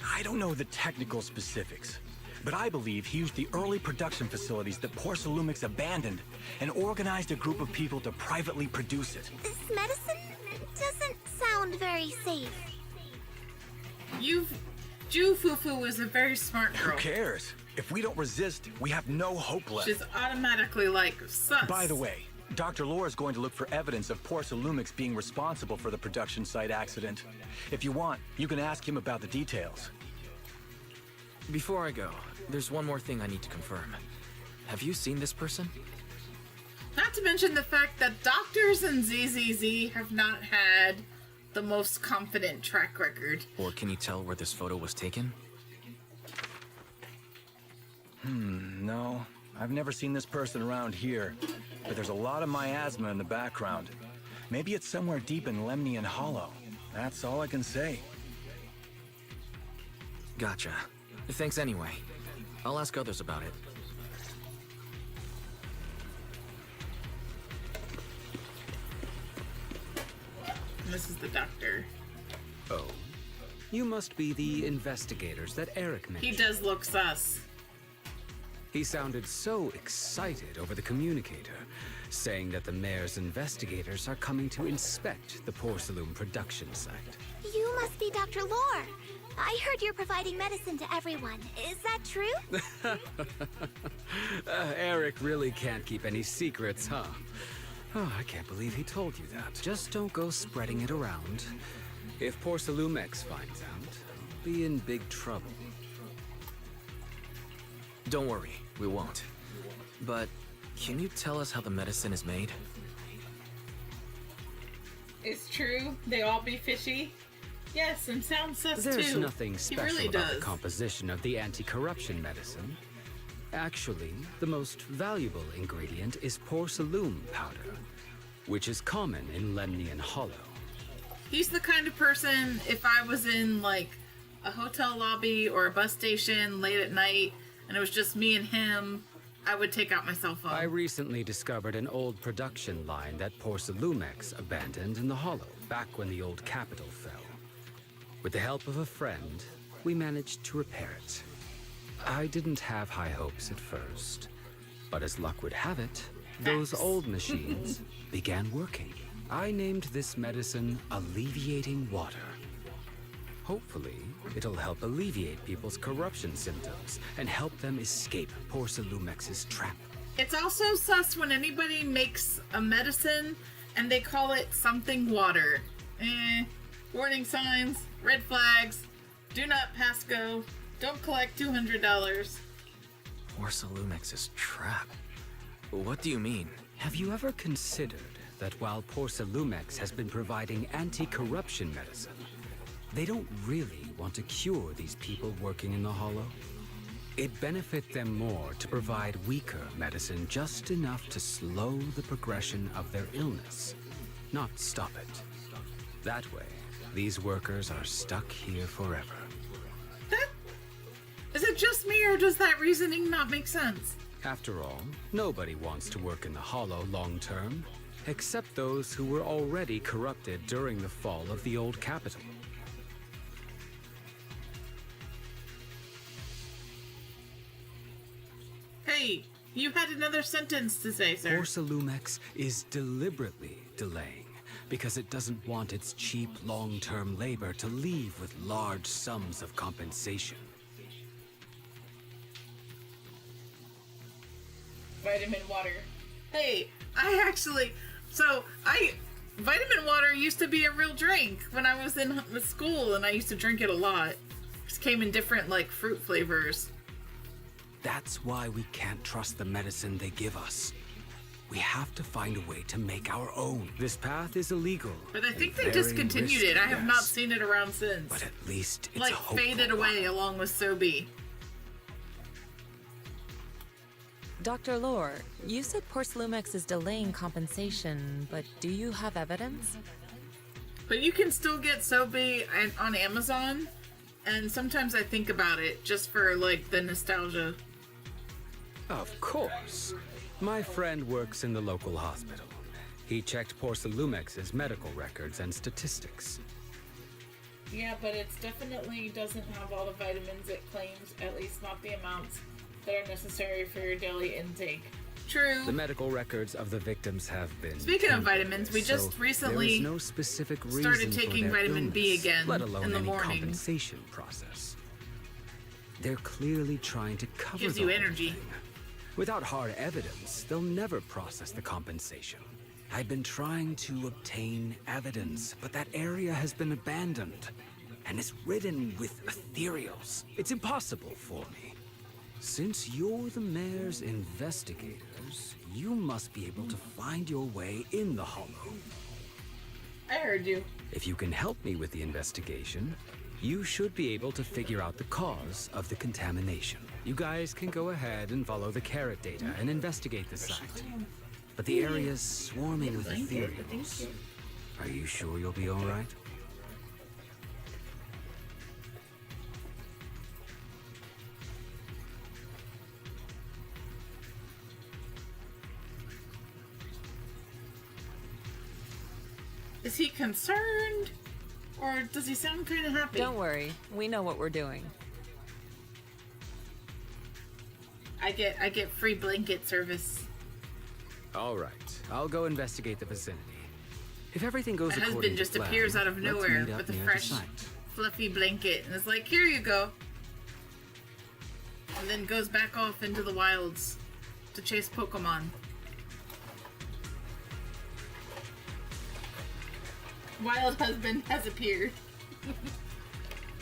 I don't know the technical specifics, but I believe he used the early production facilities that Porcelumix abandoned and organized a group of people to privately produce it. This medicine doesn't sound very safe. Ju Fufu is a very smart girl. Who cares? If we don't resist, we have no hope left. She's automatically like, sus. By the way, Dr. Lore is going to look for evidence of Porcelumix being responsible for the production site accident. If you want, you can ask him about the details. Before I go, there's one more thing I need to confirm. Have you seen this person? Not to mention the fact that doctors in ZZZ have not had the most confident track record. Or can you tell where this photo was taken? No. I've never seen this person around here, but there's a lot of miasma in the background. Maybe it's somewhere deep in Lemnian Hollow. That's all I can say. Gotcha. Thanks anyway. I'll ask others about it. This is the doctor. Oh. You must be the investigators that Eric mentioned. He does look sus. He sounded so excited over the communicator, saying that the mayor's investigators are coming to inspect the porcelain production site. You must be Dr. Lore. I heard you're providing medicine to everyone. Is that true? Eric really can't keep any secrets, huh? Oh, I can't believe he told you that. Just don't go spreading it around. If Porcelumix finds out, I'll be in big trouble. Don't worry, we won't. But can you tell us how the medicine is made? It's true. They all be fishy. Yes, and sound sus too. There's nothing special really about does. the composition of the anti-corruption medicine. Actually, the most valuable ingredient is porcelain powder, which is common in Lemnian Hollow. He's the kind of person, if I was in like a hotel lobby or a bus station late at night and it was just me and him, I would take out my cell phone. I recently discovered an old production line that Porcelumix abandoned in the Hollow back when the old capital fell. With the help of a friend, we managed to repair it. I didn't have high hopes at first, but as luck would have it, those old machines began working. I named this medicine Alleviating Water. Hopefully, it'll help alleviate people's corruption symptoms and help them escape Porcelumex's trap. It's also sus when anybody makes a medicine and they call it something water. Warning signs, red flags, do not pass go, don't collect $200. Porcelumex's trap? What do you mean? Have you ever considered that while Porcelumex has been providing anti-corruption medicine, they don't really want to cure these people working in the Hollow? It'd benefit them more to provide weaker medicine just enough to slow the progression of their illness, not stop it. That way, these workers are stuck here forever. Is it just me, or does that reasoning not make sense? After all, nobody wants to work in the Hollow long term, except those who were already corrupted during the fall of the old capital. Hey, you had another sentence to say, sir. Porcelumex is deliberately delaying because it doesn't want its cheap long-term labor to leave with large sums of compensation. Vitamin water. Hey, vitamin water used to be a real drink when I was in school, and I used to drink it a lot. It just came in different, like, fruit flavors. That's why we can't trust the medicine they give us. We have to find a way to make our own. This path is illegal. But I think they discontinued it. I have not seen it around since. But at least it's like faded away along with Sobi. Dr. Lore, you said Porcelumex is delaying compensation, but do you have evidence? But you can still get Sobi on Amazon, and sometimes I think about it just for, like, the nostalgia. Of course. My friend works in the local hospital. He checked Porcelumex's medical records and statistics. Yeah, but it definitely doesn't have all the vitamins it claims, at least not the amounts that are necessary for your daily intake. True. The medical records of the victims have been Speaking of vitamins, we just recently there is no specific reason started taking for their vitamin B illness, again let alone in the any morning. compensation process. They're clearly trying to cover Gives the you whole energy. thing. Without hard evidence, they'll never process the compensation. I've been trying to obtain evidence, but that area has been abandoned, and it's ridden with ethereals. It's impossible for me. Since you're the mayor's investigators, you must be able to find your way in the Hollow. I heard you. If you can help me with the investigation, you should be able to figure out the cause of the contamination. You guys can go ahead and follow the carrot data and investigate the site. But the area's swarming with ethereals. Are you sure you'll be all right? Is he concerned? Or does he sound kind of happy? Don't worry, we know what we're doing. I get free blanket service. All right, I'll go investigate the vicinity. If everything goes My according husband to just plan, appears out of let's nowhere meet up with a near the fresh, site. fluffy blanket and is like, here you go. And then goes back off into the wilds to chase Pokemon. Wild husband has appeared.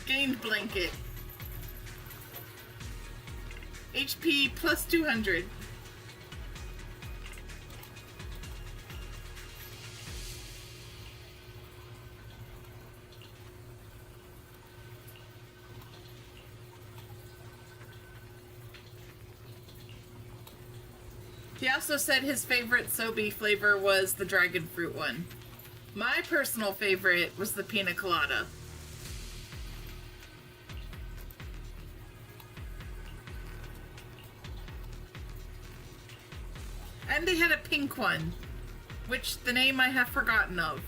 Gained blanket. HP plus 200. He also said his favorite Sobe flavor was the dragon fruit one. My personal favorite was the pina colada. And they had a pink one, which the name I have forgotten of.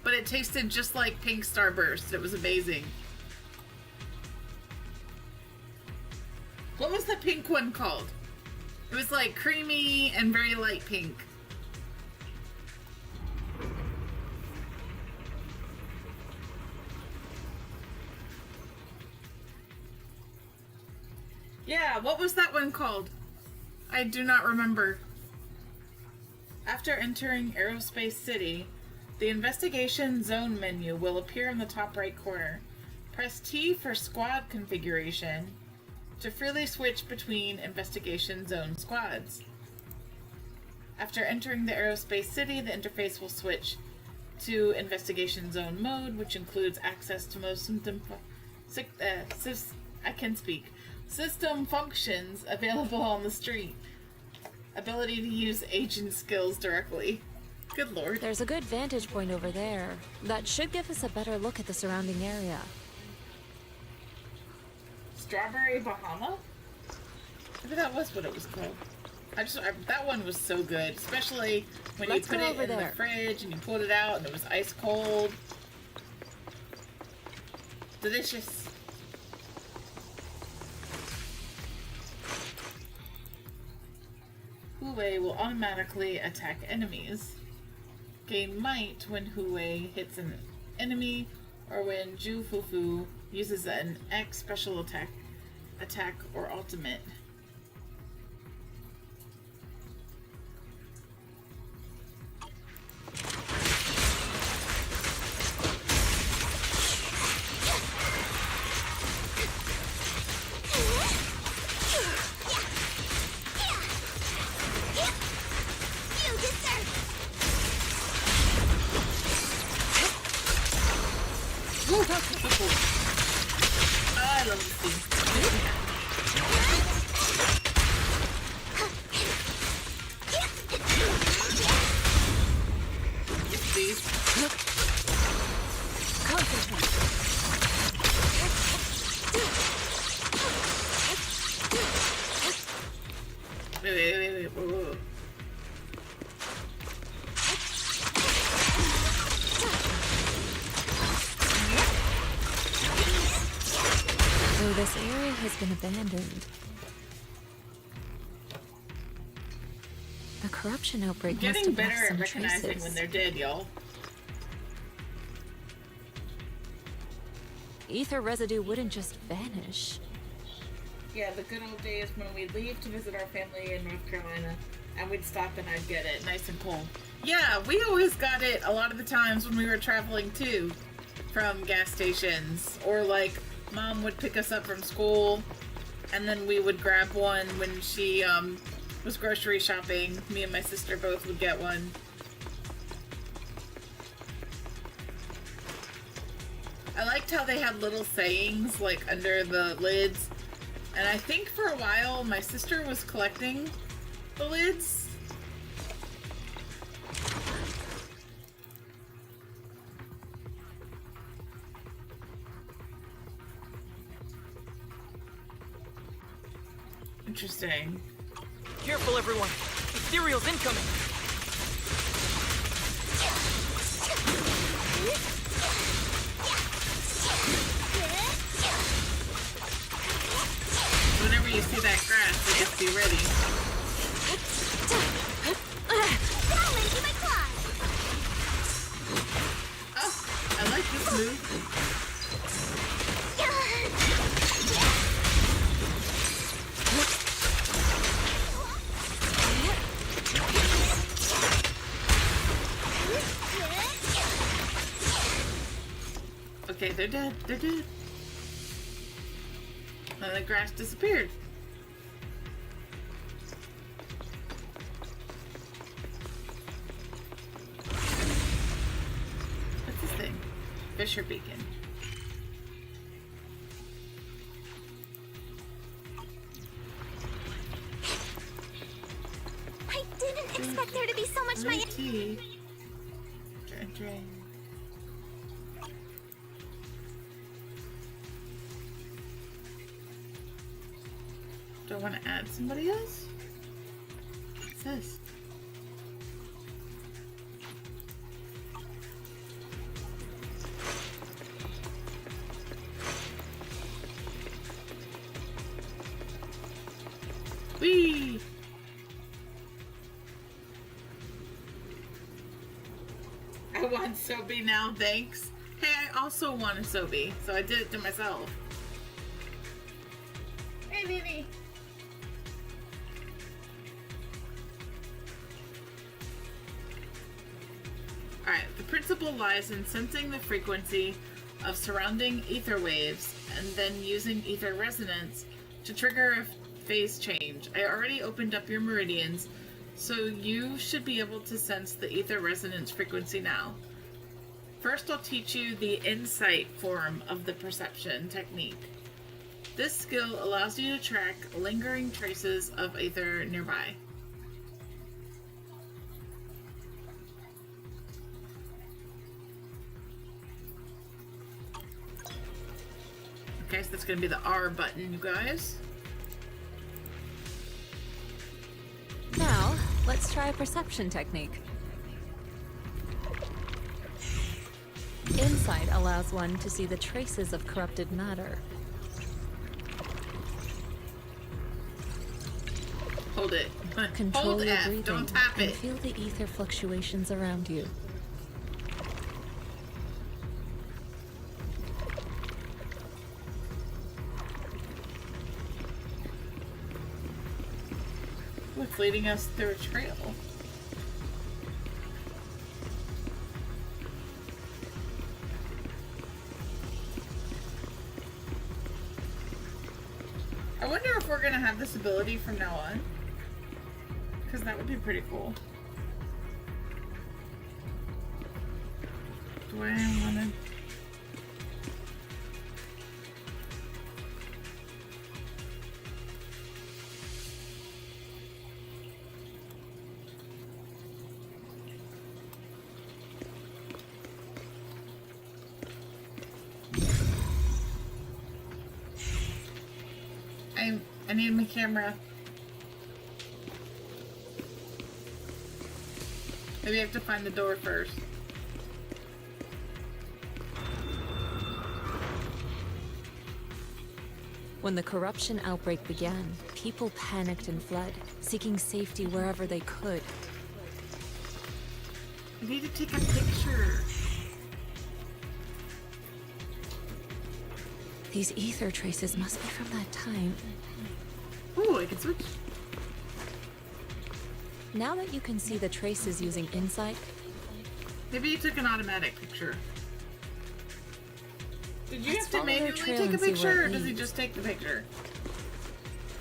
But it tasted just like pink Starburst. It was amazing. pink one called? It was like creamy and very light pink. Yeah, what was that one called? I do not remember. After entering Aerospace City, the Investigation Zone menu will appear in the top right corner. Press T for squad configuration to freely switch between Investigation Zone squads. After entering the Aerospace City, the interface will switch to Investigation Zone mode, which includes access to most system functions available on the street. Ability to use agent skills directly. Good lord. There's a good vantage point over there. That should give us a better look at the surrounding area. Strawberry Bahama? Maybe that was what it was called. That one was so good, especially when you put it in the fridge and you pulled it out and it was ice cold. Delicious. Huwei will automatically attack enemies. Gain might when Huwei hits an enemy or when Ju Fufu uses an X special attack or ultimate. I love this thing. Yes, please. Concentrate. Wait. Whoa. So this area has been abandoned. The corruption outbreak must Getting have left better at some recognizing traces. when they're dead, y'all. Ether residue wouldn't just vanish. Yeah, the good old days when we'd leave to visit our family in North Carolina and we'd stop and I'd get it nice and cold. Yeah, we always got it a lot of the times when we were traveling too from gas stations, or like Mom would pick us up from school and then we would grab one when she was grocery shopping. Me and my sister both would get one. I liked how they had little sayings like under the lids. And I think for a while my sister was collecting the lids. Interesting. Careful, everyone. Ethereal's incoming. Whenever you see that grass, I guess be ready. Oh, I like this move. Okay, they're dead. They're dead. And the grass disappeared. What's this thing? Fisher Beacon. I didn't expect there to be so much my Drain. Do I want to add somebody else? What's this? want Sobe now, thanks. Hey, I also want a Sobe, so I did it to myself. Hey, Vivi. Alright, the principle lies in sensing the frequency of surrounding ether waves and then using ether resonance to trigger a phase change. I already opened up your meridians, so you should be able to sense the ether resonance frequency now. First, I'll teach you the insight form of the perception technique. This skill allows you to track lingering traces of ether nearby. Okay, so that's going to be the R button, you guys. Now, let's try a perception technique. Insight allows one to see the traces of corrupted matter. Hold it. Control Hold your F, breathing don't tap and it. feel the ether fluctuations around you. It's leading us through a trail. I wonder if we're gonna have this ability from now on. Because that would be pretty cool. Do I wanna... I need my camera. Maybe I have to find the door first. When the corruption outbreak began, people panicked and fled, seeking safety wherever they could. I need to take a picture. These ether traces must be from that time. Ooh, I can switch. Now that you can see the traces using insight, maybe you took an automatic picture. Did you let's have to follow their manually trail take a and see picture, where or it does he leads. just take the picture?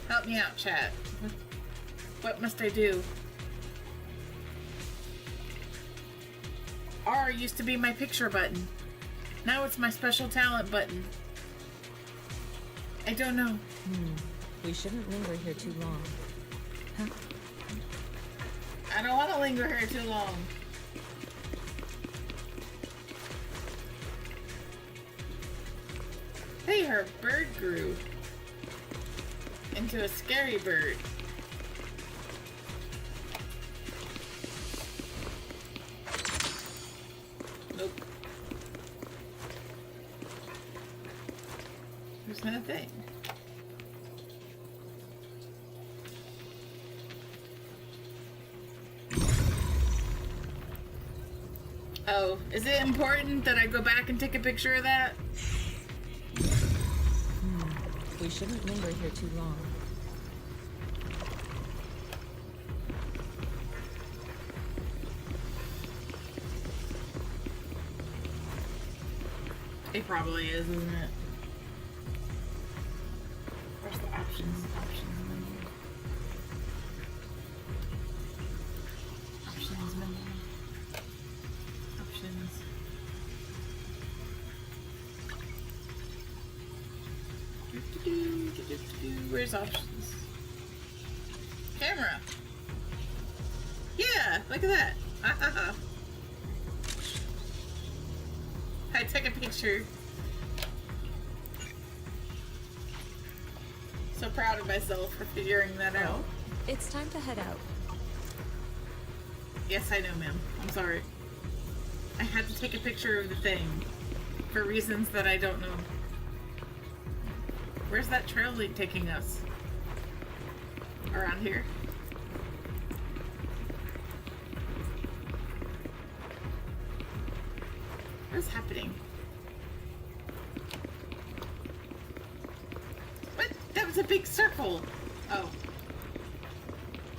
Help me out, chat. What must I do? R used to be my picture button. Now it's my special talent button. I don't know. We shouldn't linger here too long. Huh? I don't want to linger here too long. Hey, her bird grew into a scary bird. Nope. There's nothing. Oh, is it important that I go back and take a picture of that? We shouldn't linger here too long. It probably is, isn't it? Where's the options? Options menu. Options menu. Options. Where's options? Camera. Yeah, look at that. I took a picture. So proud of myself for figuring that out. It's time to head out. Yes, I know, ma'am. I'm sorry. I had to take a picture of the thing for reasons that I don't know. Where's that trail lead taking us? Around here? What is happening? What? That was a big circle. Oh.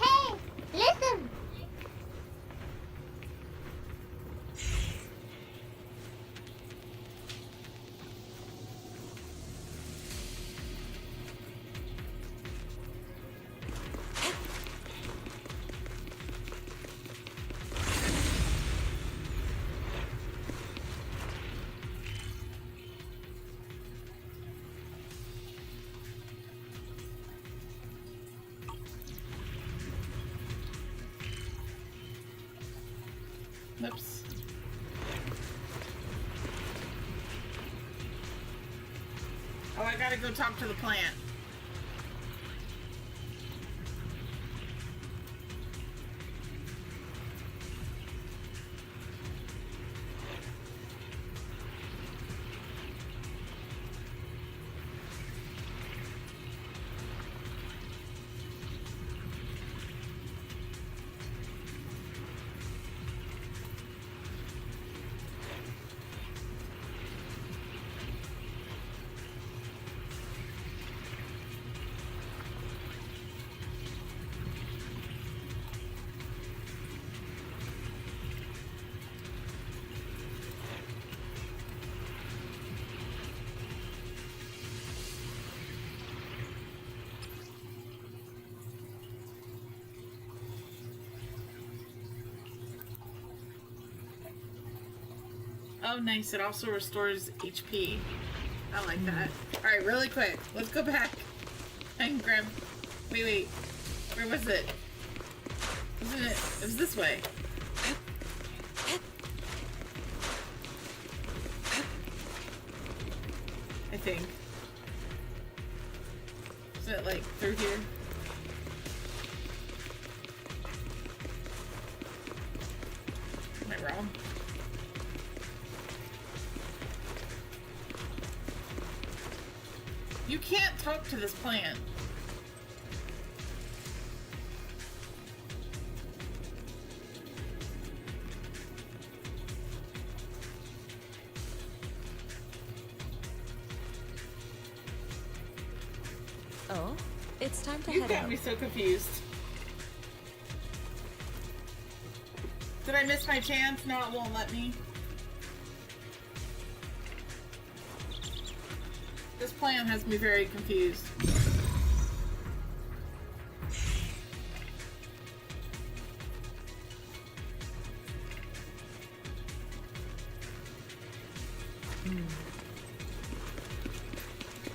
Hey, listen. Oops. Oh, I gotta go talk to the plant. Oh, nice. It also restores HP. I like that. Alright, really quick. Let's go back and grab... Wait. Where was it? Wasn't it? It was this way. I think. Is it like through here? Am I wrong? You can't talk to this plant. Oh, it's time to You head got out. me so confused. Did I miss my chance? No, it won't let me. This plan has me very confused.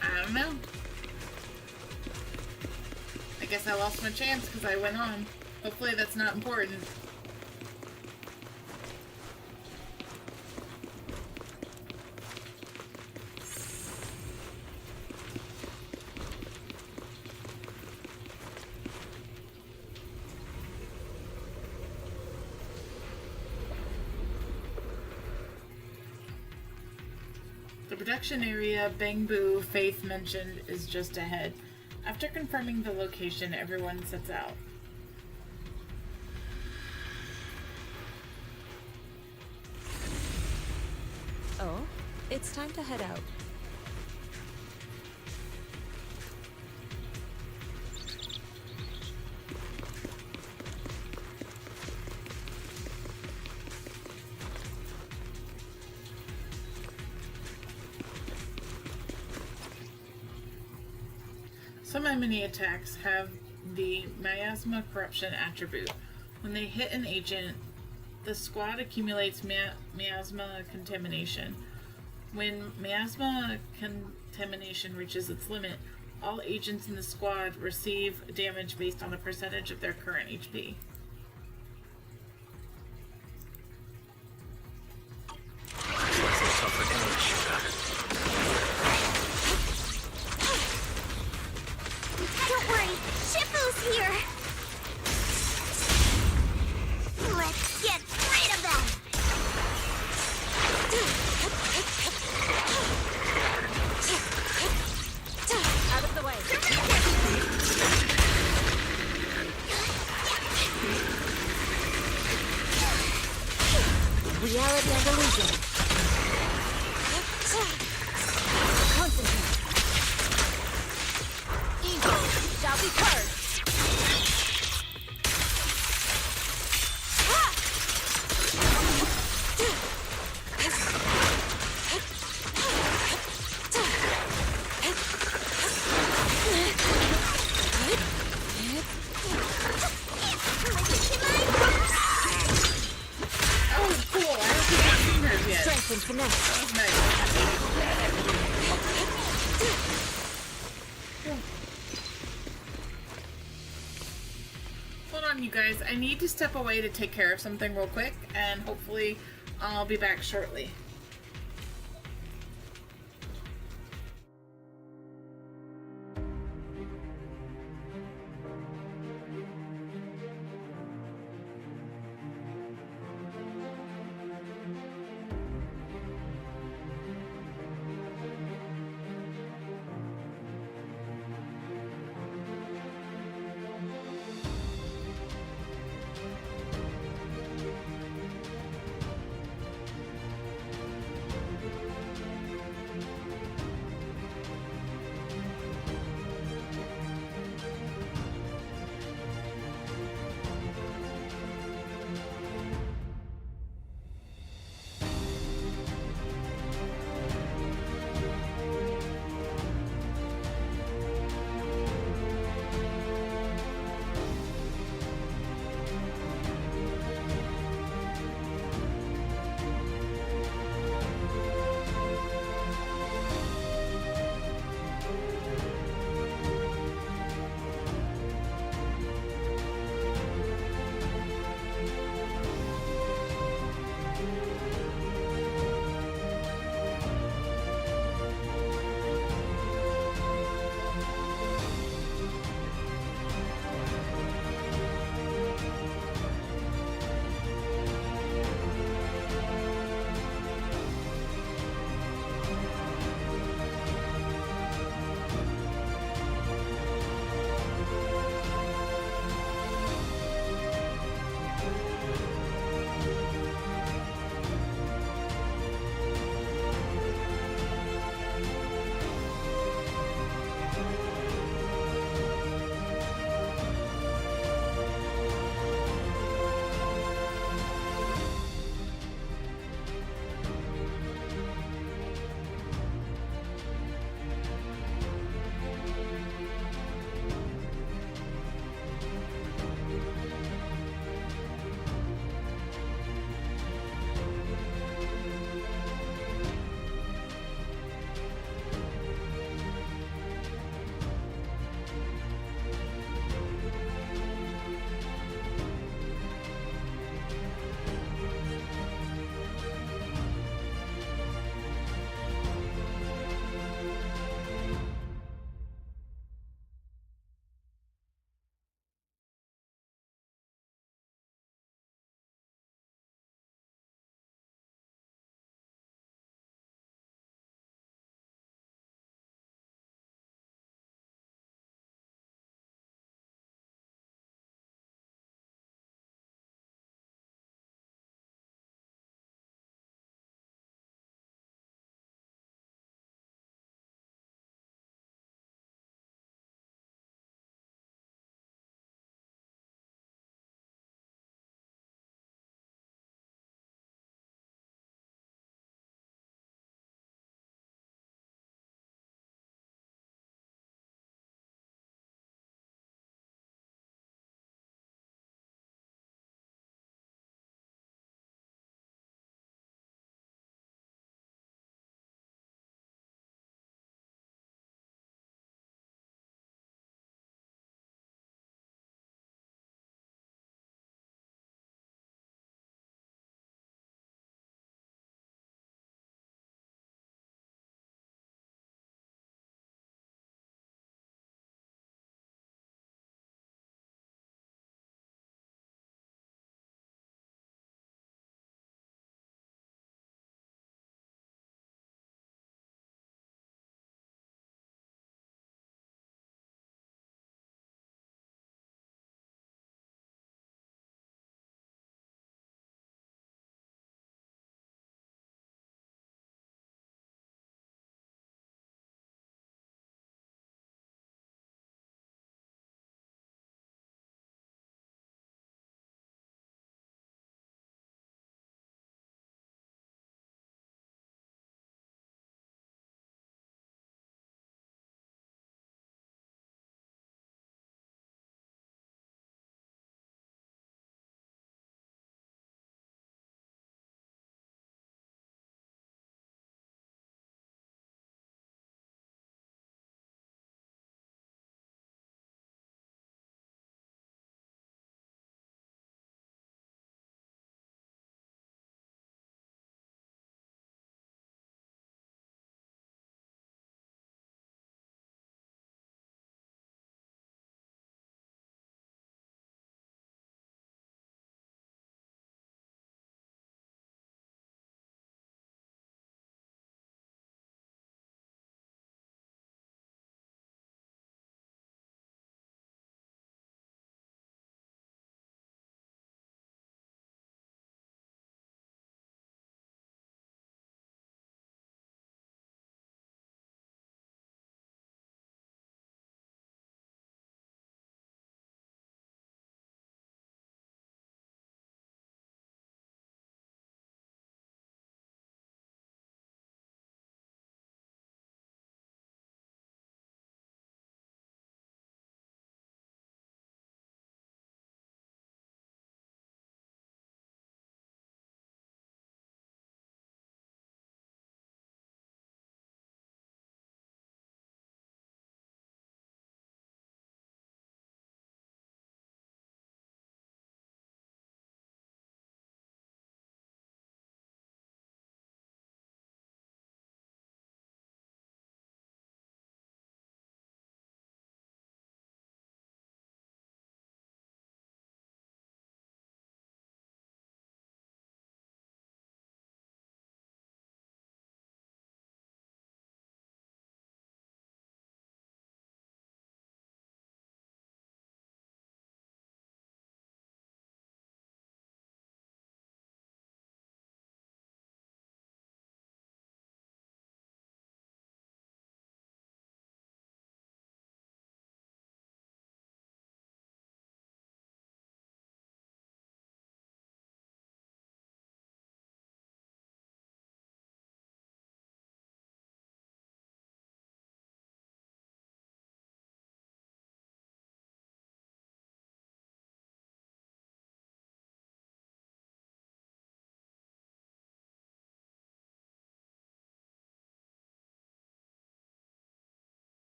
I don't know. I guess I lost my chance because I went on. Hopefully that's not important. The production area Bangbu Faith mentioned is just ahead. After confirming the location, everyone sets out. Oh, it's time to head out. Some enemy attacks have the miasma corruption attribute. When they hit an agent, the squad accumulates miasma contamination. When miasma contamination reaches its limit, all agents in the squad receive damage based on a percentage of their current HP. Don't worry, Shifu's here. Let's get rid of them. Out of the way. Reality and illusion. in finesse. Hold on, you guys. I need to step away to take care of something real quick, and hopefully I'll be back shortly.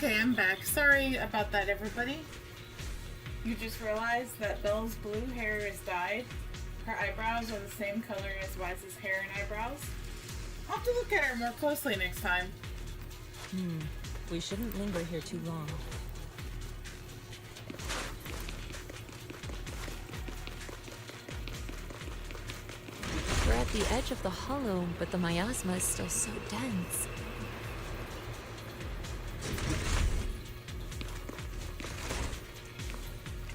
Okay, I'm back. Sorry about that, everybody. You just realized that Belle's blue hair is dyed. Her eyebrows are the same color as Wise's hair and eyebrows. I'll have to look at her more closely next time. We shouldn't linger here too long. We're at the edge of the hollow, but the miasma is still so dense.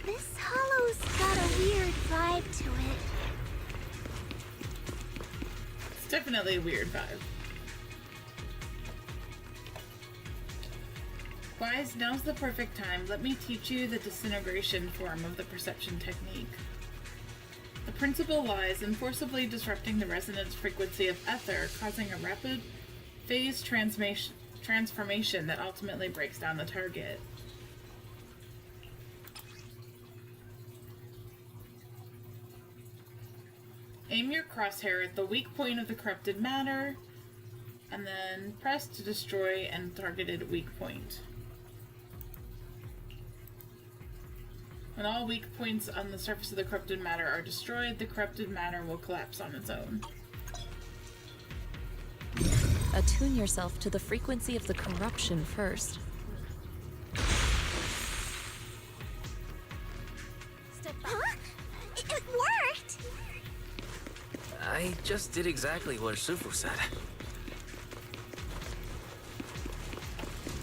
This hollow's got a weird vibe to it. It's definitely a weird vibe. Wise, now's the perfect time. Let me teach you the disintegration form of the perception technique. The principle lies in forcibly disrupting the resonance frequency of ether, causing a rapid phase transformation that ultimately breaks down the target. Aim your crosshair at the weak point of the corrupted matter, and then press to destroy any targeted weak point. When all weak points on the surface of the corrupted matter are destroyed, the corrupted matter will collapse on its own. Attune yourself to the frequency of the corruption first. Huh? It worked! I just did exactly what Shifu said.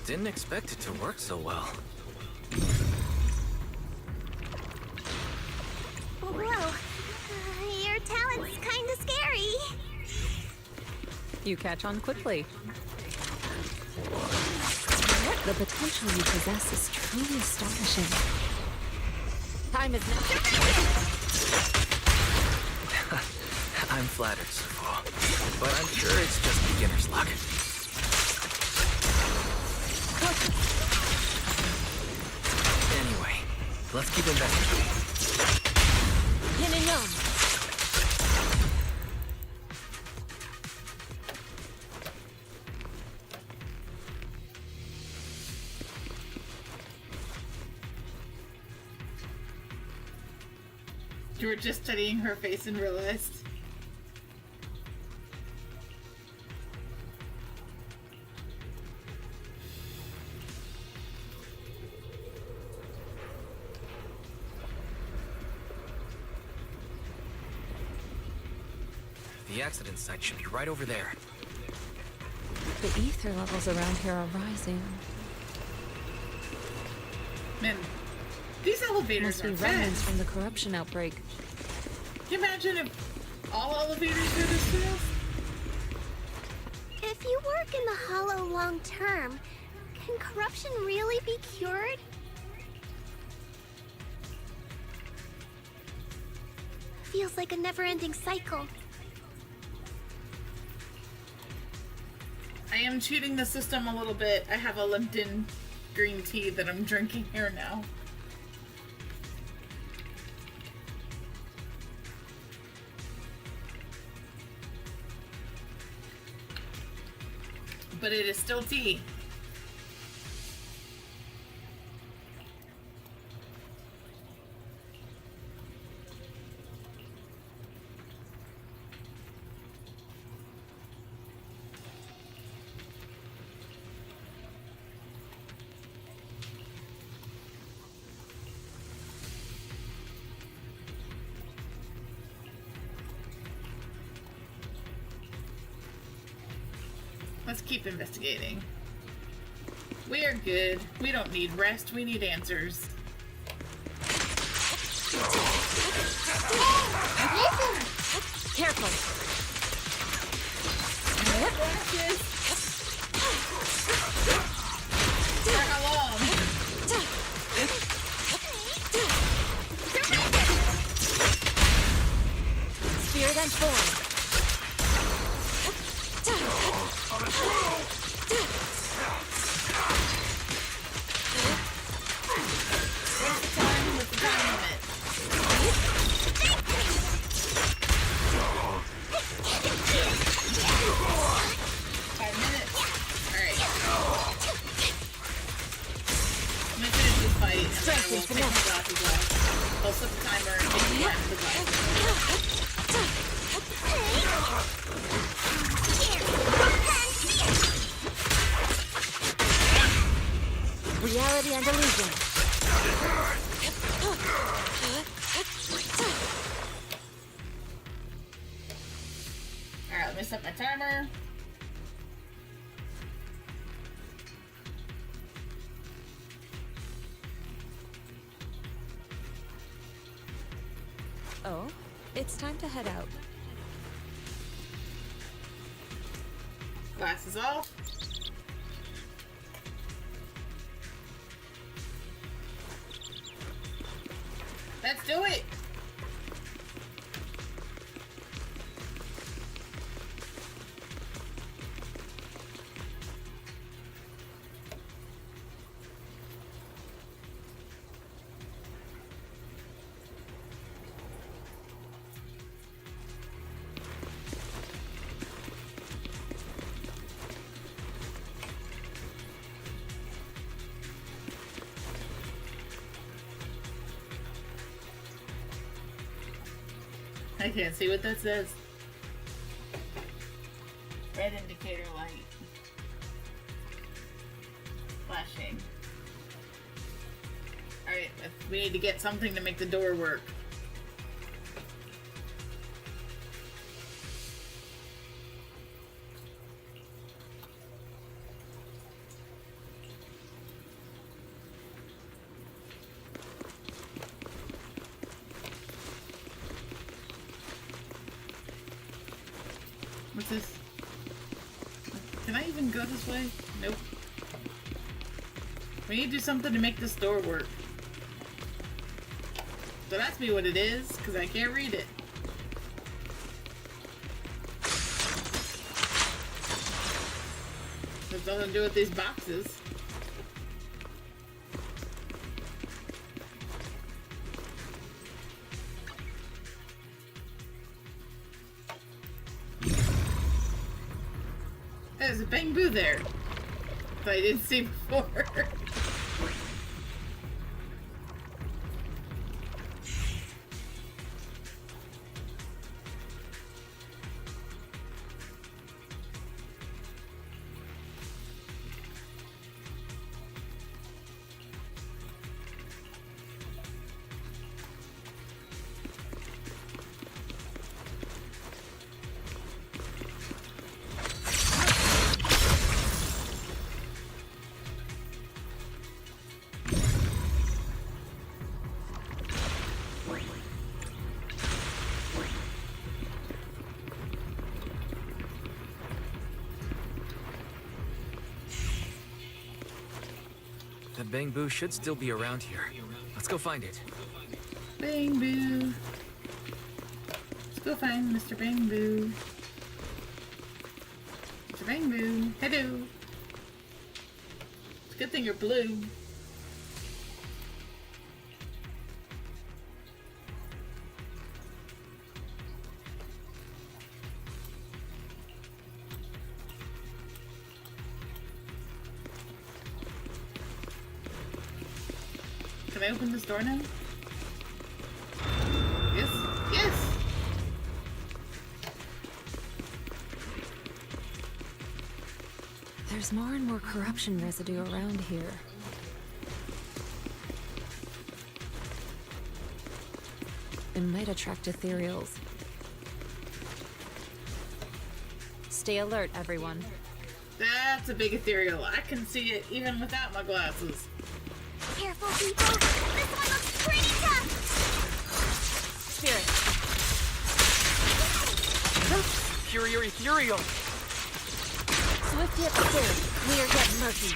Didn't expect it to work so well. Whoa. Your talent's kinda scary. You catch on quickly. The potential you possess is truly astonishing. Time is now. I'm flattered, Shifu. But I'm sure it's just beginner's luck. Anyway, let's keep investigating. Yin and yang. You were just studying her face and realized. The accident site should be right over there. The ether levels around here are rising. Man, these elevators Must be are remnants fast. from the corruption outbreak. Can you imagine if all elevators were this fast? If you work in the hollow long term, can corruption really be cured? Feels like a never-ending cycle. I am cheating the system a little bit. I have a Lipton green tea that I'm drinking here now. But it is still tea. Let's keep investigating. We are good. We don't need rest. We need answers. Careful. For how long? Spear then form. What's the time limit? 5 minutes. Alright. the Andalusian. Alright, let me set my timer. Oh, it's time to head out. Glasses off. Let's do it! I can't see what that says. Red indicator light. Flashing. Alright, we need to get something to make the door work. What's this? Can I even go this way? Nope. We need to do something to make this door work. Don't ask me what it is, because I can't read it. There's nothing to do with these boxes. There's a bamboo there that I didn't see before. The bamboo should still be around here. Let's go find it. Bamboo. Let's go find Mr. Bamboo. Mr. Bamboo. Hello. It's a good thing you're blue. Can I open this door now? Yes. Yes! There's more and more corruption residue around here. It might attract ethereals. Stay alert, everyone. That's a big ethereal. I can see it even without my glasses. Careful, people! This one looks pretty tough! Spirit. Courier ethereal. Swift hit clear. We are getting murky.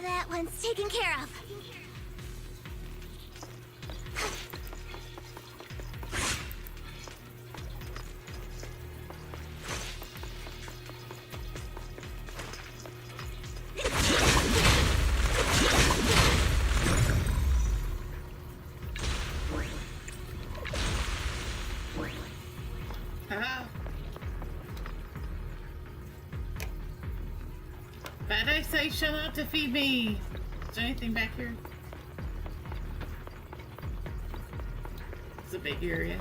That one's taken care of. Why'd I say shut up to feed me? Is there anything back here? It's a big area.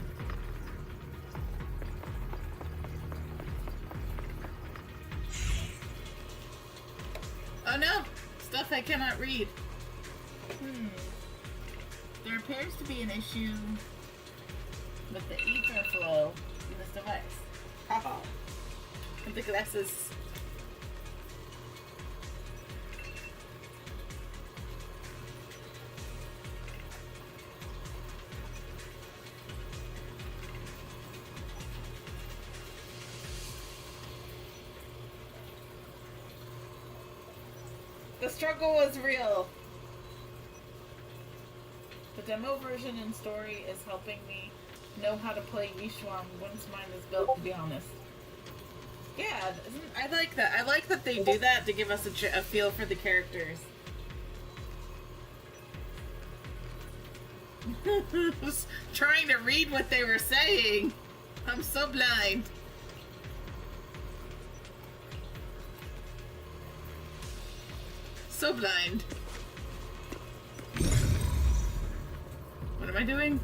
Oh no! Stuff I cannot read. There appears to be an issue with the ether flow in this device. Haha. And the glasses. The struggle was real. The demo version and story is helping me know how to play Yishuan once mine is built, to be honest. Yeah, I like that. I like that they do that to give us a feel for the characters. I was trying to read what they were saying. I'm so blind. So blind. What am I doing?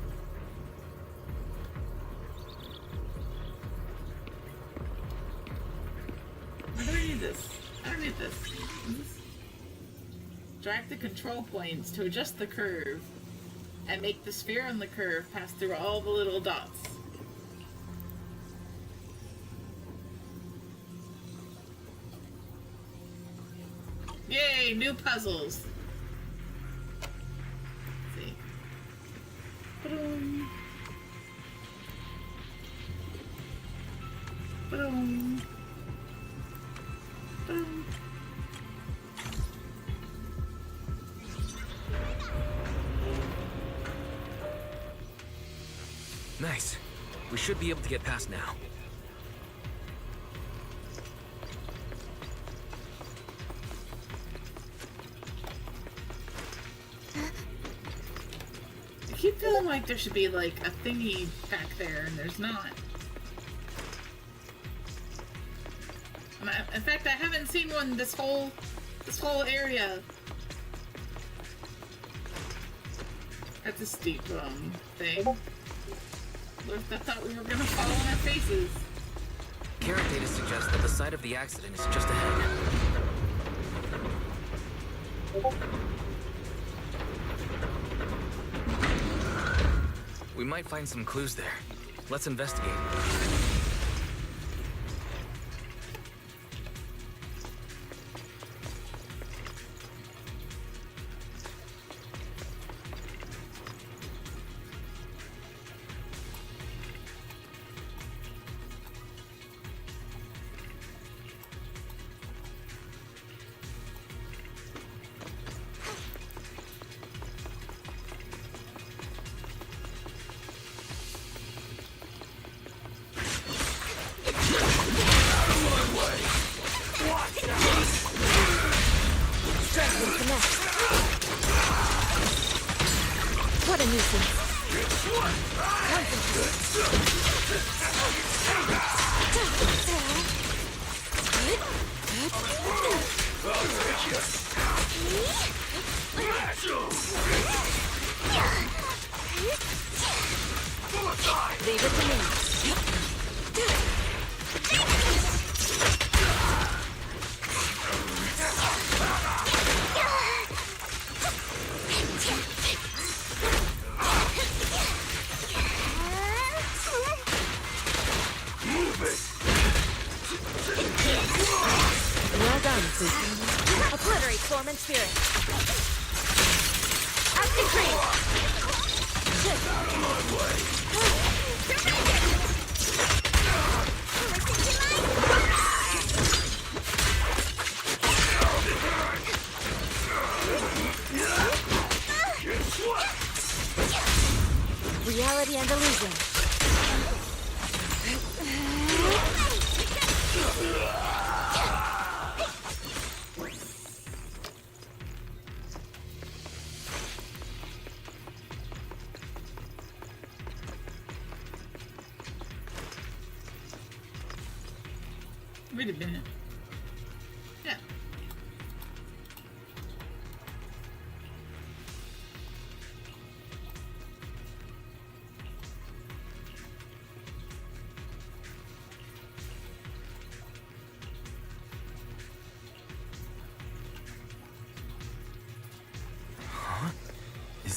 Why do I need this? I don't need this. Drag the control points to adjust the curve and make the sphere on the curve pass through all the little dots. Yay, new puzzles. Let's see. Ba-dum. Ba-dum. Ba-dum. Nice. We should be able to get past now. I keep feeling like there should be like a thingy back there, and there's not. In fact, I haven't seen one this whole area. That's a steep thing. I thought we were gonna fall on our faces. Current data suggests that the site of the accident is just ahead. We might find some clues there. Let's investigate. What a nuisance. Leave it to me. Well done, Susan. Obliterate form and spirit. Active cream. Reality and illusion. Wait a minute. Yeah.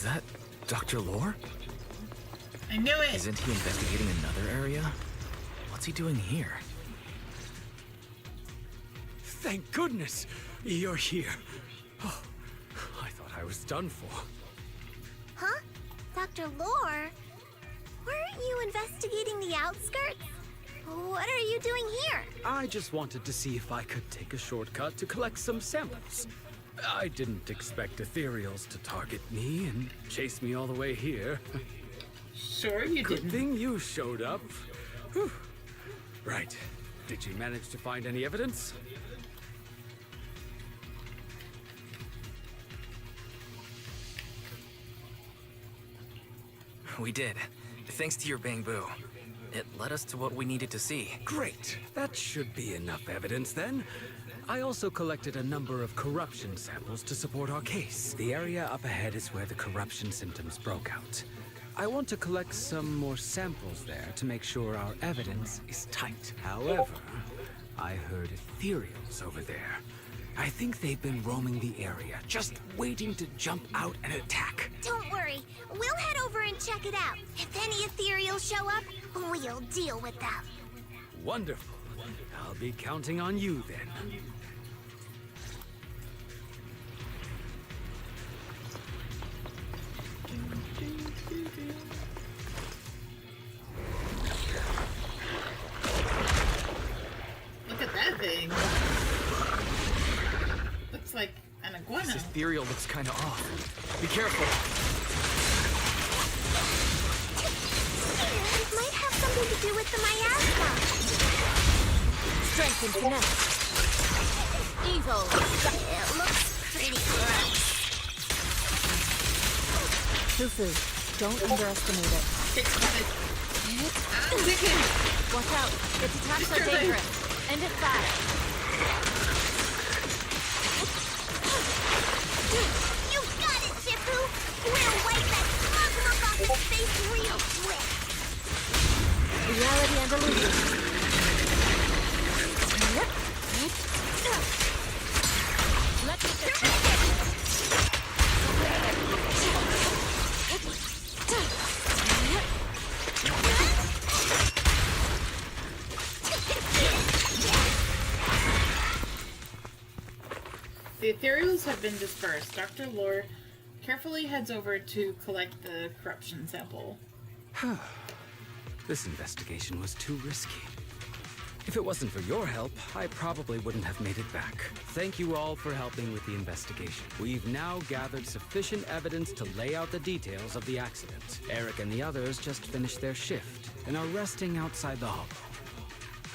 that Dr. Lore? I knew it! Isn't he investigating another area? What's he doing here? Thank goodness you're here. Oh, I thought I was done for. Huh? Dr. Lore? Weren't you investigating the outskirts? What are you doing here? I just wanted to see if I could take a shortcut to collect some samples. I didn't expect ethereals to target me and chase me all the way here. Sure you Good didn't. thing you showed up. Whew. Right. Did you manage to find any evidence? We did. Thanks to your bamboo. It led us to what we needed to see. Great. That should be enough evidence then. I also collected a number of corruption samples to support our case. The area up ahead is where the corruption symptoms broke out. I want to collect some more samples there to make sure our evidence is tight. However, I heard ethereals over there. I think they've been roaming the area, just waiting to jump out and attack. Don't worry. We'll head over and check it out. If any ethereals show up, we'll deal with them. Wonderful. I'll be counting on you then. Look at that thing. Looks like an iguana. This ethereal looks kinda off. Be careful. It might have something to do with the miasma. Strength and finesse. Evil. It looks pretty gross. Fufu, don't underestimate it. Watch out. Its attacks are dangerous. End it fast. You got it, Shifu! We'll wipe that smug look off his face real quick! Reality and illusion. Let's get this. The ethereals have been dispersed. Dr. Lore carefully heads over to collect the corruption sample. This investigation was too risky. If it wasn't for your help, I probably wouldn't have made it back. Thank you all for helping with the investigation. We've now gathered sufficient evidence to lay out the details of the accident. Eric and the others just finished their shift and are resting outside the hall.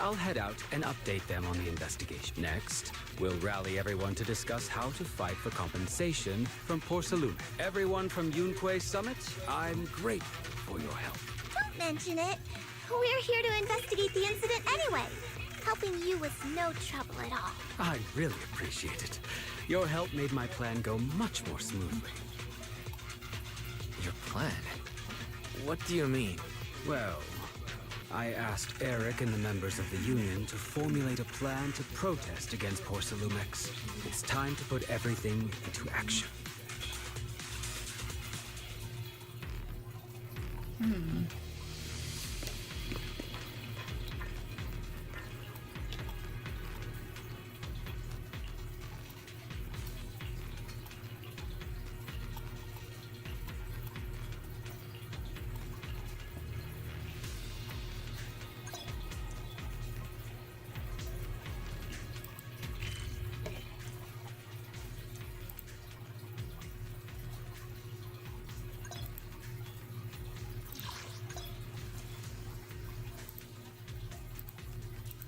I'll head out and update them on the investigation. Next, we'll rally everyone to discuss how to fight for compensation from Porcelume. Everyone from Yunquei Summit, I'm grateful for your help. Don't mention it. We're here to investigate the incident anyway. Helping you was no trouble at all. I really appreciate it. Your help made my plan go much more smoothly. Your plan? What do you mean? Well, I asked Eric and the members of the Union to formulate a plan to protest against Porcelumex. It's time to put everything into action.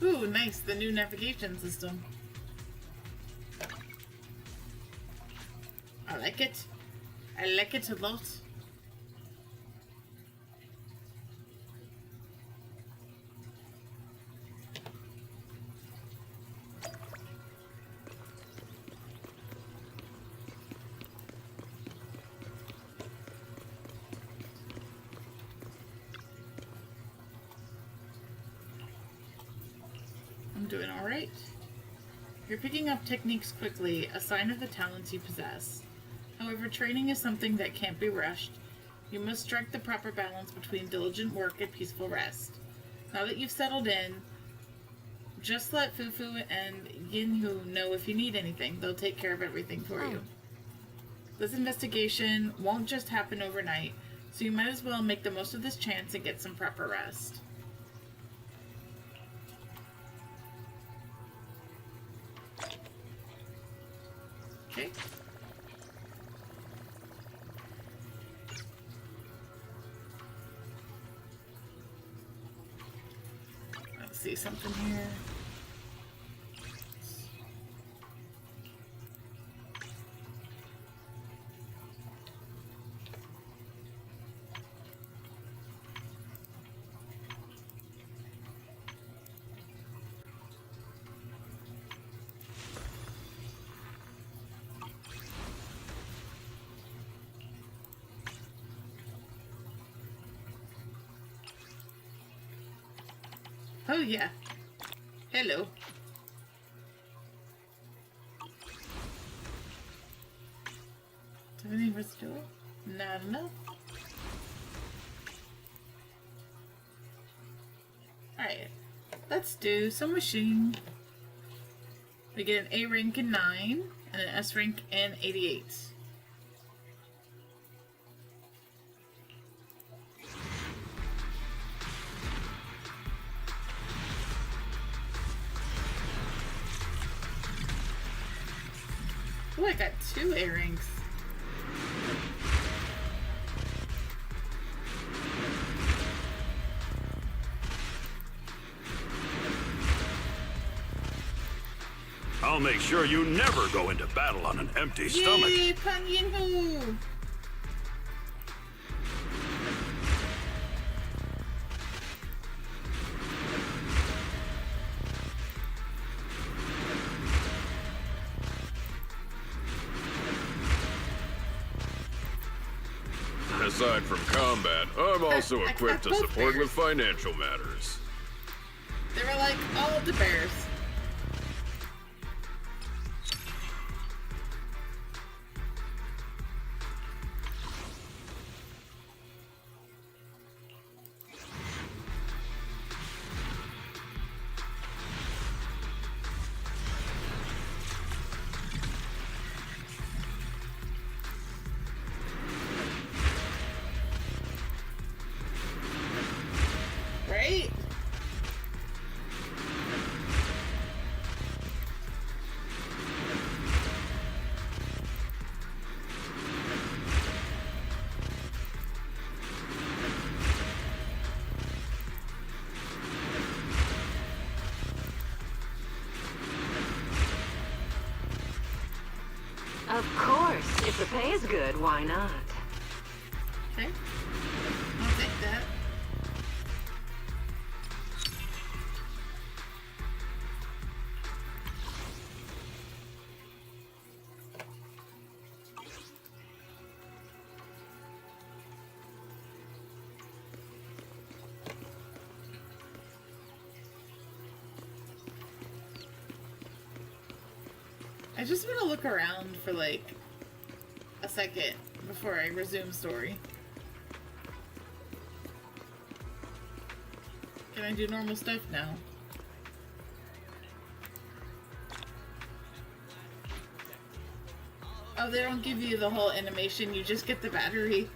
Ooh, nice, the new navigation system. I like it. I like it a lot. I'm doing alright. You're picking up techniques quickly, a sign of the talents you possess. However, training is something that can't be rushed. You must strike the proper balance between diligent work and peaceful rest. Now that you've settled in, just let Fufu and Yinhu know if you need anything. They'll take care of everything for you. This investigation won't just happen overnight, so you might as well make the most of this chance and get some proper rest. Okay. Let's see something here. Oh yeah. Hello. Do we need restore? Not enough. Alright. Let's do some wishing. We get an A rank in 9 and an S rank in 88. Oh, I got 2 A ranks. I'll make sure you never go into battle on an empty stomach. Yay, Pan Yinhu! Aside from combat, I'm also equipped to support with financial matters. They were like all the bears. Right? Of course. If the pay is good, why not? Okay. I'll take that. I just want to look around for like a second before I resume story. Can I do normal stuff now? Oh, they don't give you the whole animation, you just get the battery.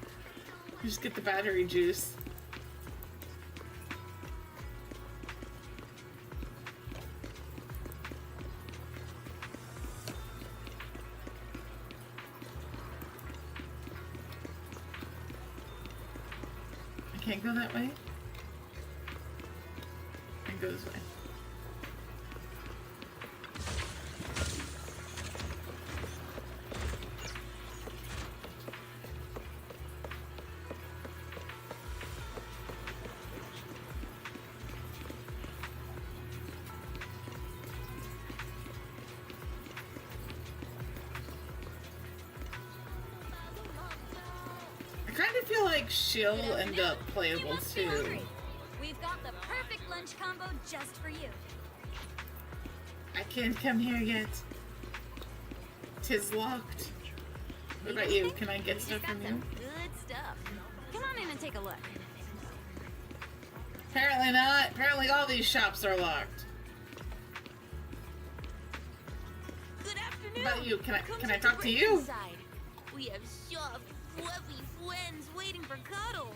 You just get the battery juice. Can't go that way? I can go this way. I kind of feel like she'll end up playable too. We've got the perfect lunch combo just for you. I can't come here yet. 'Tis locked. What about you? Can I get stuff from you? Good stuff. Come on in and take a look. Apparently not. Apparently all these shops are locked. Good afternoon. What about you? Can I to talk to you? Inside. We have soft, fluffy friends waiting for cuddles.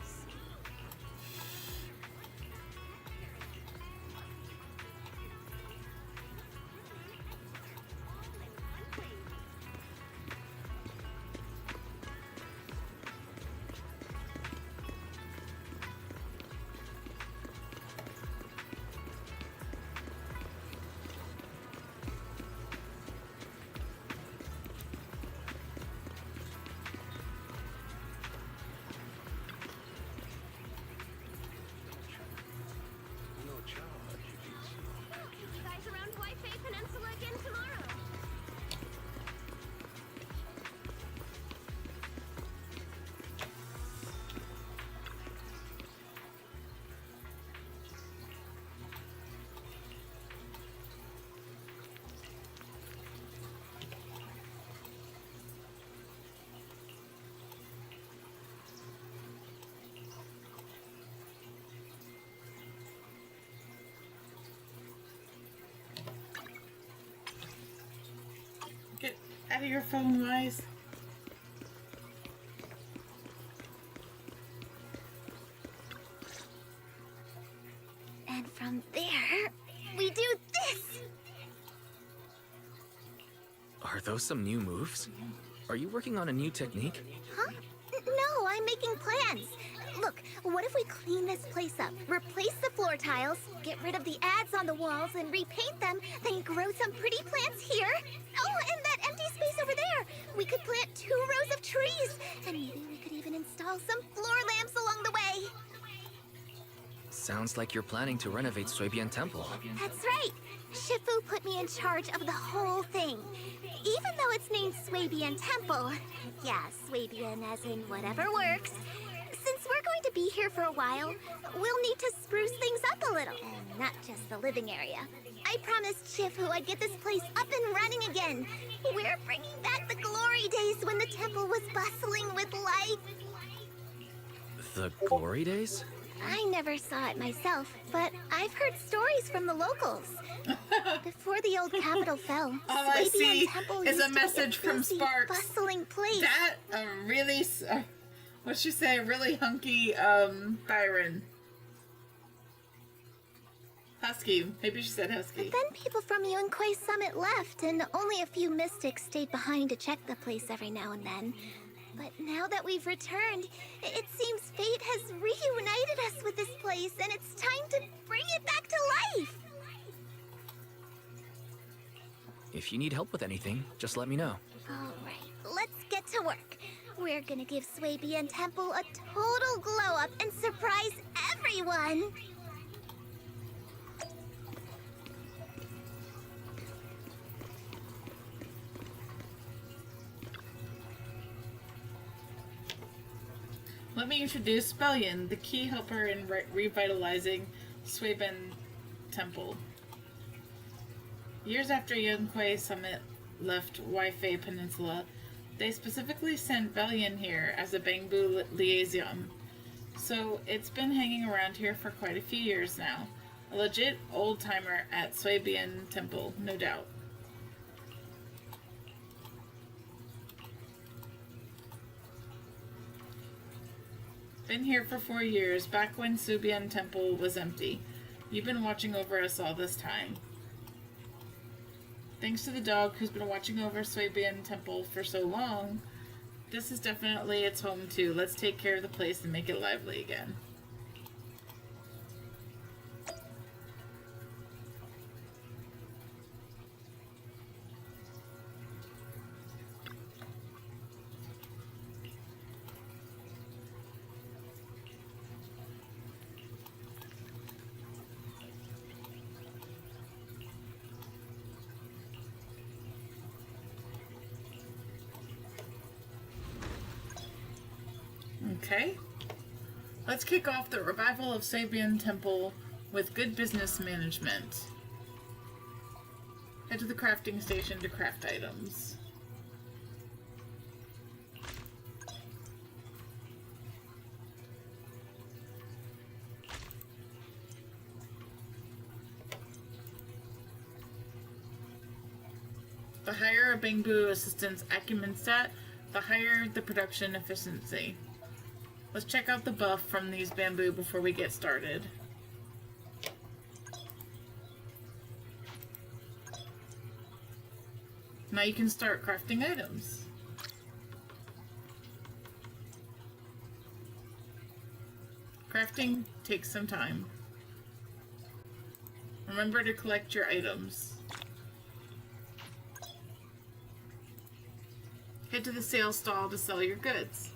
You guys around Waifei Peninsula again tomorrow? Get out of your phone, Wise. And from there, we do this! Are those some new moves? Are you working on a new technique? Huh? No, I'm making plans. Look, what if we clean this place up, replace the floor tiles, get rid of the ads on the walls and repaint them, then grow some pretty plants here? Oh, and that empty space over there! We could plant 2 rows of trees, and maybe we could even install some floor lamps along the way. Sounds like you're planning to renovate Suibian Temple. That's right. Shifu put me in charge of the whole thing. Even though it's named Suibian Temple. Yeah, Suibian as in whatever works. Since we're going to be here for a while, we'll need to spruce things up a little. And not just the living area. I promised Shifu I'd get this place up and running again. We're bringing back the glory days when the temple was bustling with life. The glory days? I never saw it myself, but I've heard stories from the locals. Before the old capital fell, All I see Temple is used a to be message from busy, Sparks. bustling place. That really, what'd she say? A really hunky Byron. Husky. Maybe she said husky. But then people from Yunquei Summit left, and only a few mystics stayed behind to check the place every now and then. But now that we've returned, it seems fate has reunited us with this place, and it's time to bring it back to life. If you need help with anything, just let me know. All right, let's get to work. We're gonna give Suibian Temple a total glow-up and surprise everyone. Let me introduce Spellion, the key helper in revitalizing Suibian Temple. Years after Yunquei Summit left Waifei Peninsula, they specifically sent Bellion here as a Bangbu liaison. So it's been hanging around here for quite a few years now. A legit old-timer at Suibian Temple, no doubt. Been here for 4 years, back when Suibian Temple was empty. You've been watching over us all this time. Thanks to the dog who's been watching over Suibian Temple for so long, this is definitely its home too. Let's take care of the place and make it lively again. Okay. Let's kick off the revival of Suibian Temple with good business management. Head to the crafting station to craft items. The higher a bamboo assistant's acumen stat, the higher the production efficiency. Let's check out the buff from these bamboo before we get started. Now you can start crafting items. Crafting takes some time. Remember to collect your items. Head to the sales stall to sell your goods.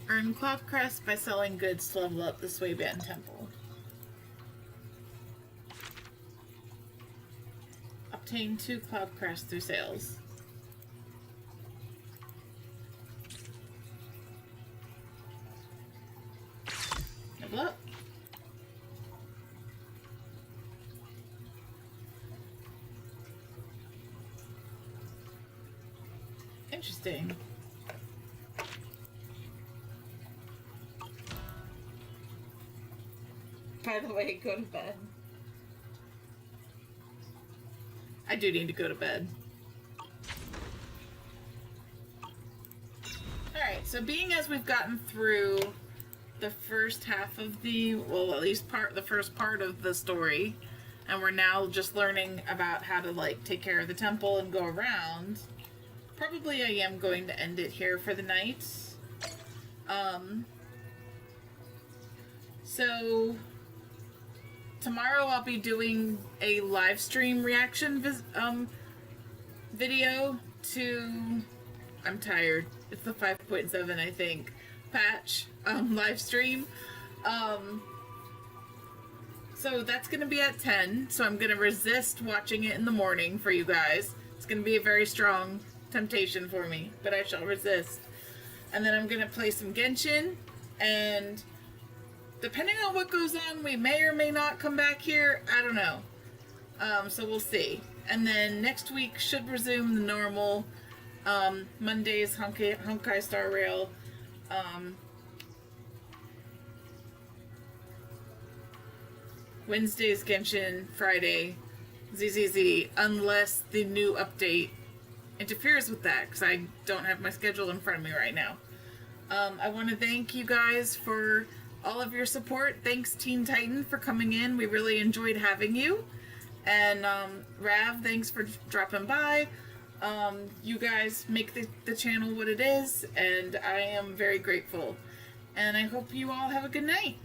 Earn Cloud Crest by selling goods to level up the Swayban Temple. Obtain 2 Cloud Crest through sales. Level up. Interesting. By the way, go to bed. I do need to go to bed. Alright, so being as we've gotten through the first half of the, well, at least the first part of the story, and we're now just learning about how to, like, take care of the temple and go around, probably I am going to end it here for the night. So tomorrow I'll be doing a live stream reaction video to, I'm tired, it's the 5.7 I think, patch live stream. So that's going to be at 10, so I'm going to resist watching it in the morning for you guys. It's going to be a very strong temptation for me, but I shall resist. And then I'm going to play some Genshin, and depending on what goes on, we may or may not come back here. I don't know. So we'll see. And then next week should resume the normal Mondays, Honkai Star Rail. Wednesdays, Genshin. Friday, ZZZ. Unless the new update interferes with that, because I don't have my schedule in front of me right now. I want to thank you guys for all of your support. Thanks Teen Titan for coming in. We really enjoyed having you. And Rav, thanks for dropping by. You guys make the channel what it is, and I am very grateful. And I hope you all have a good night.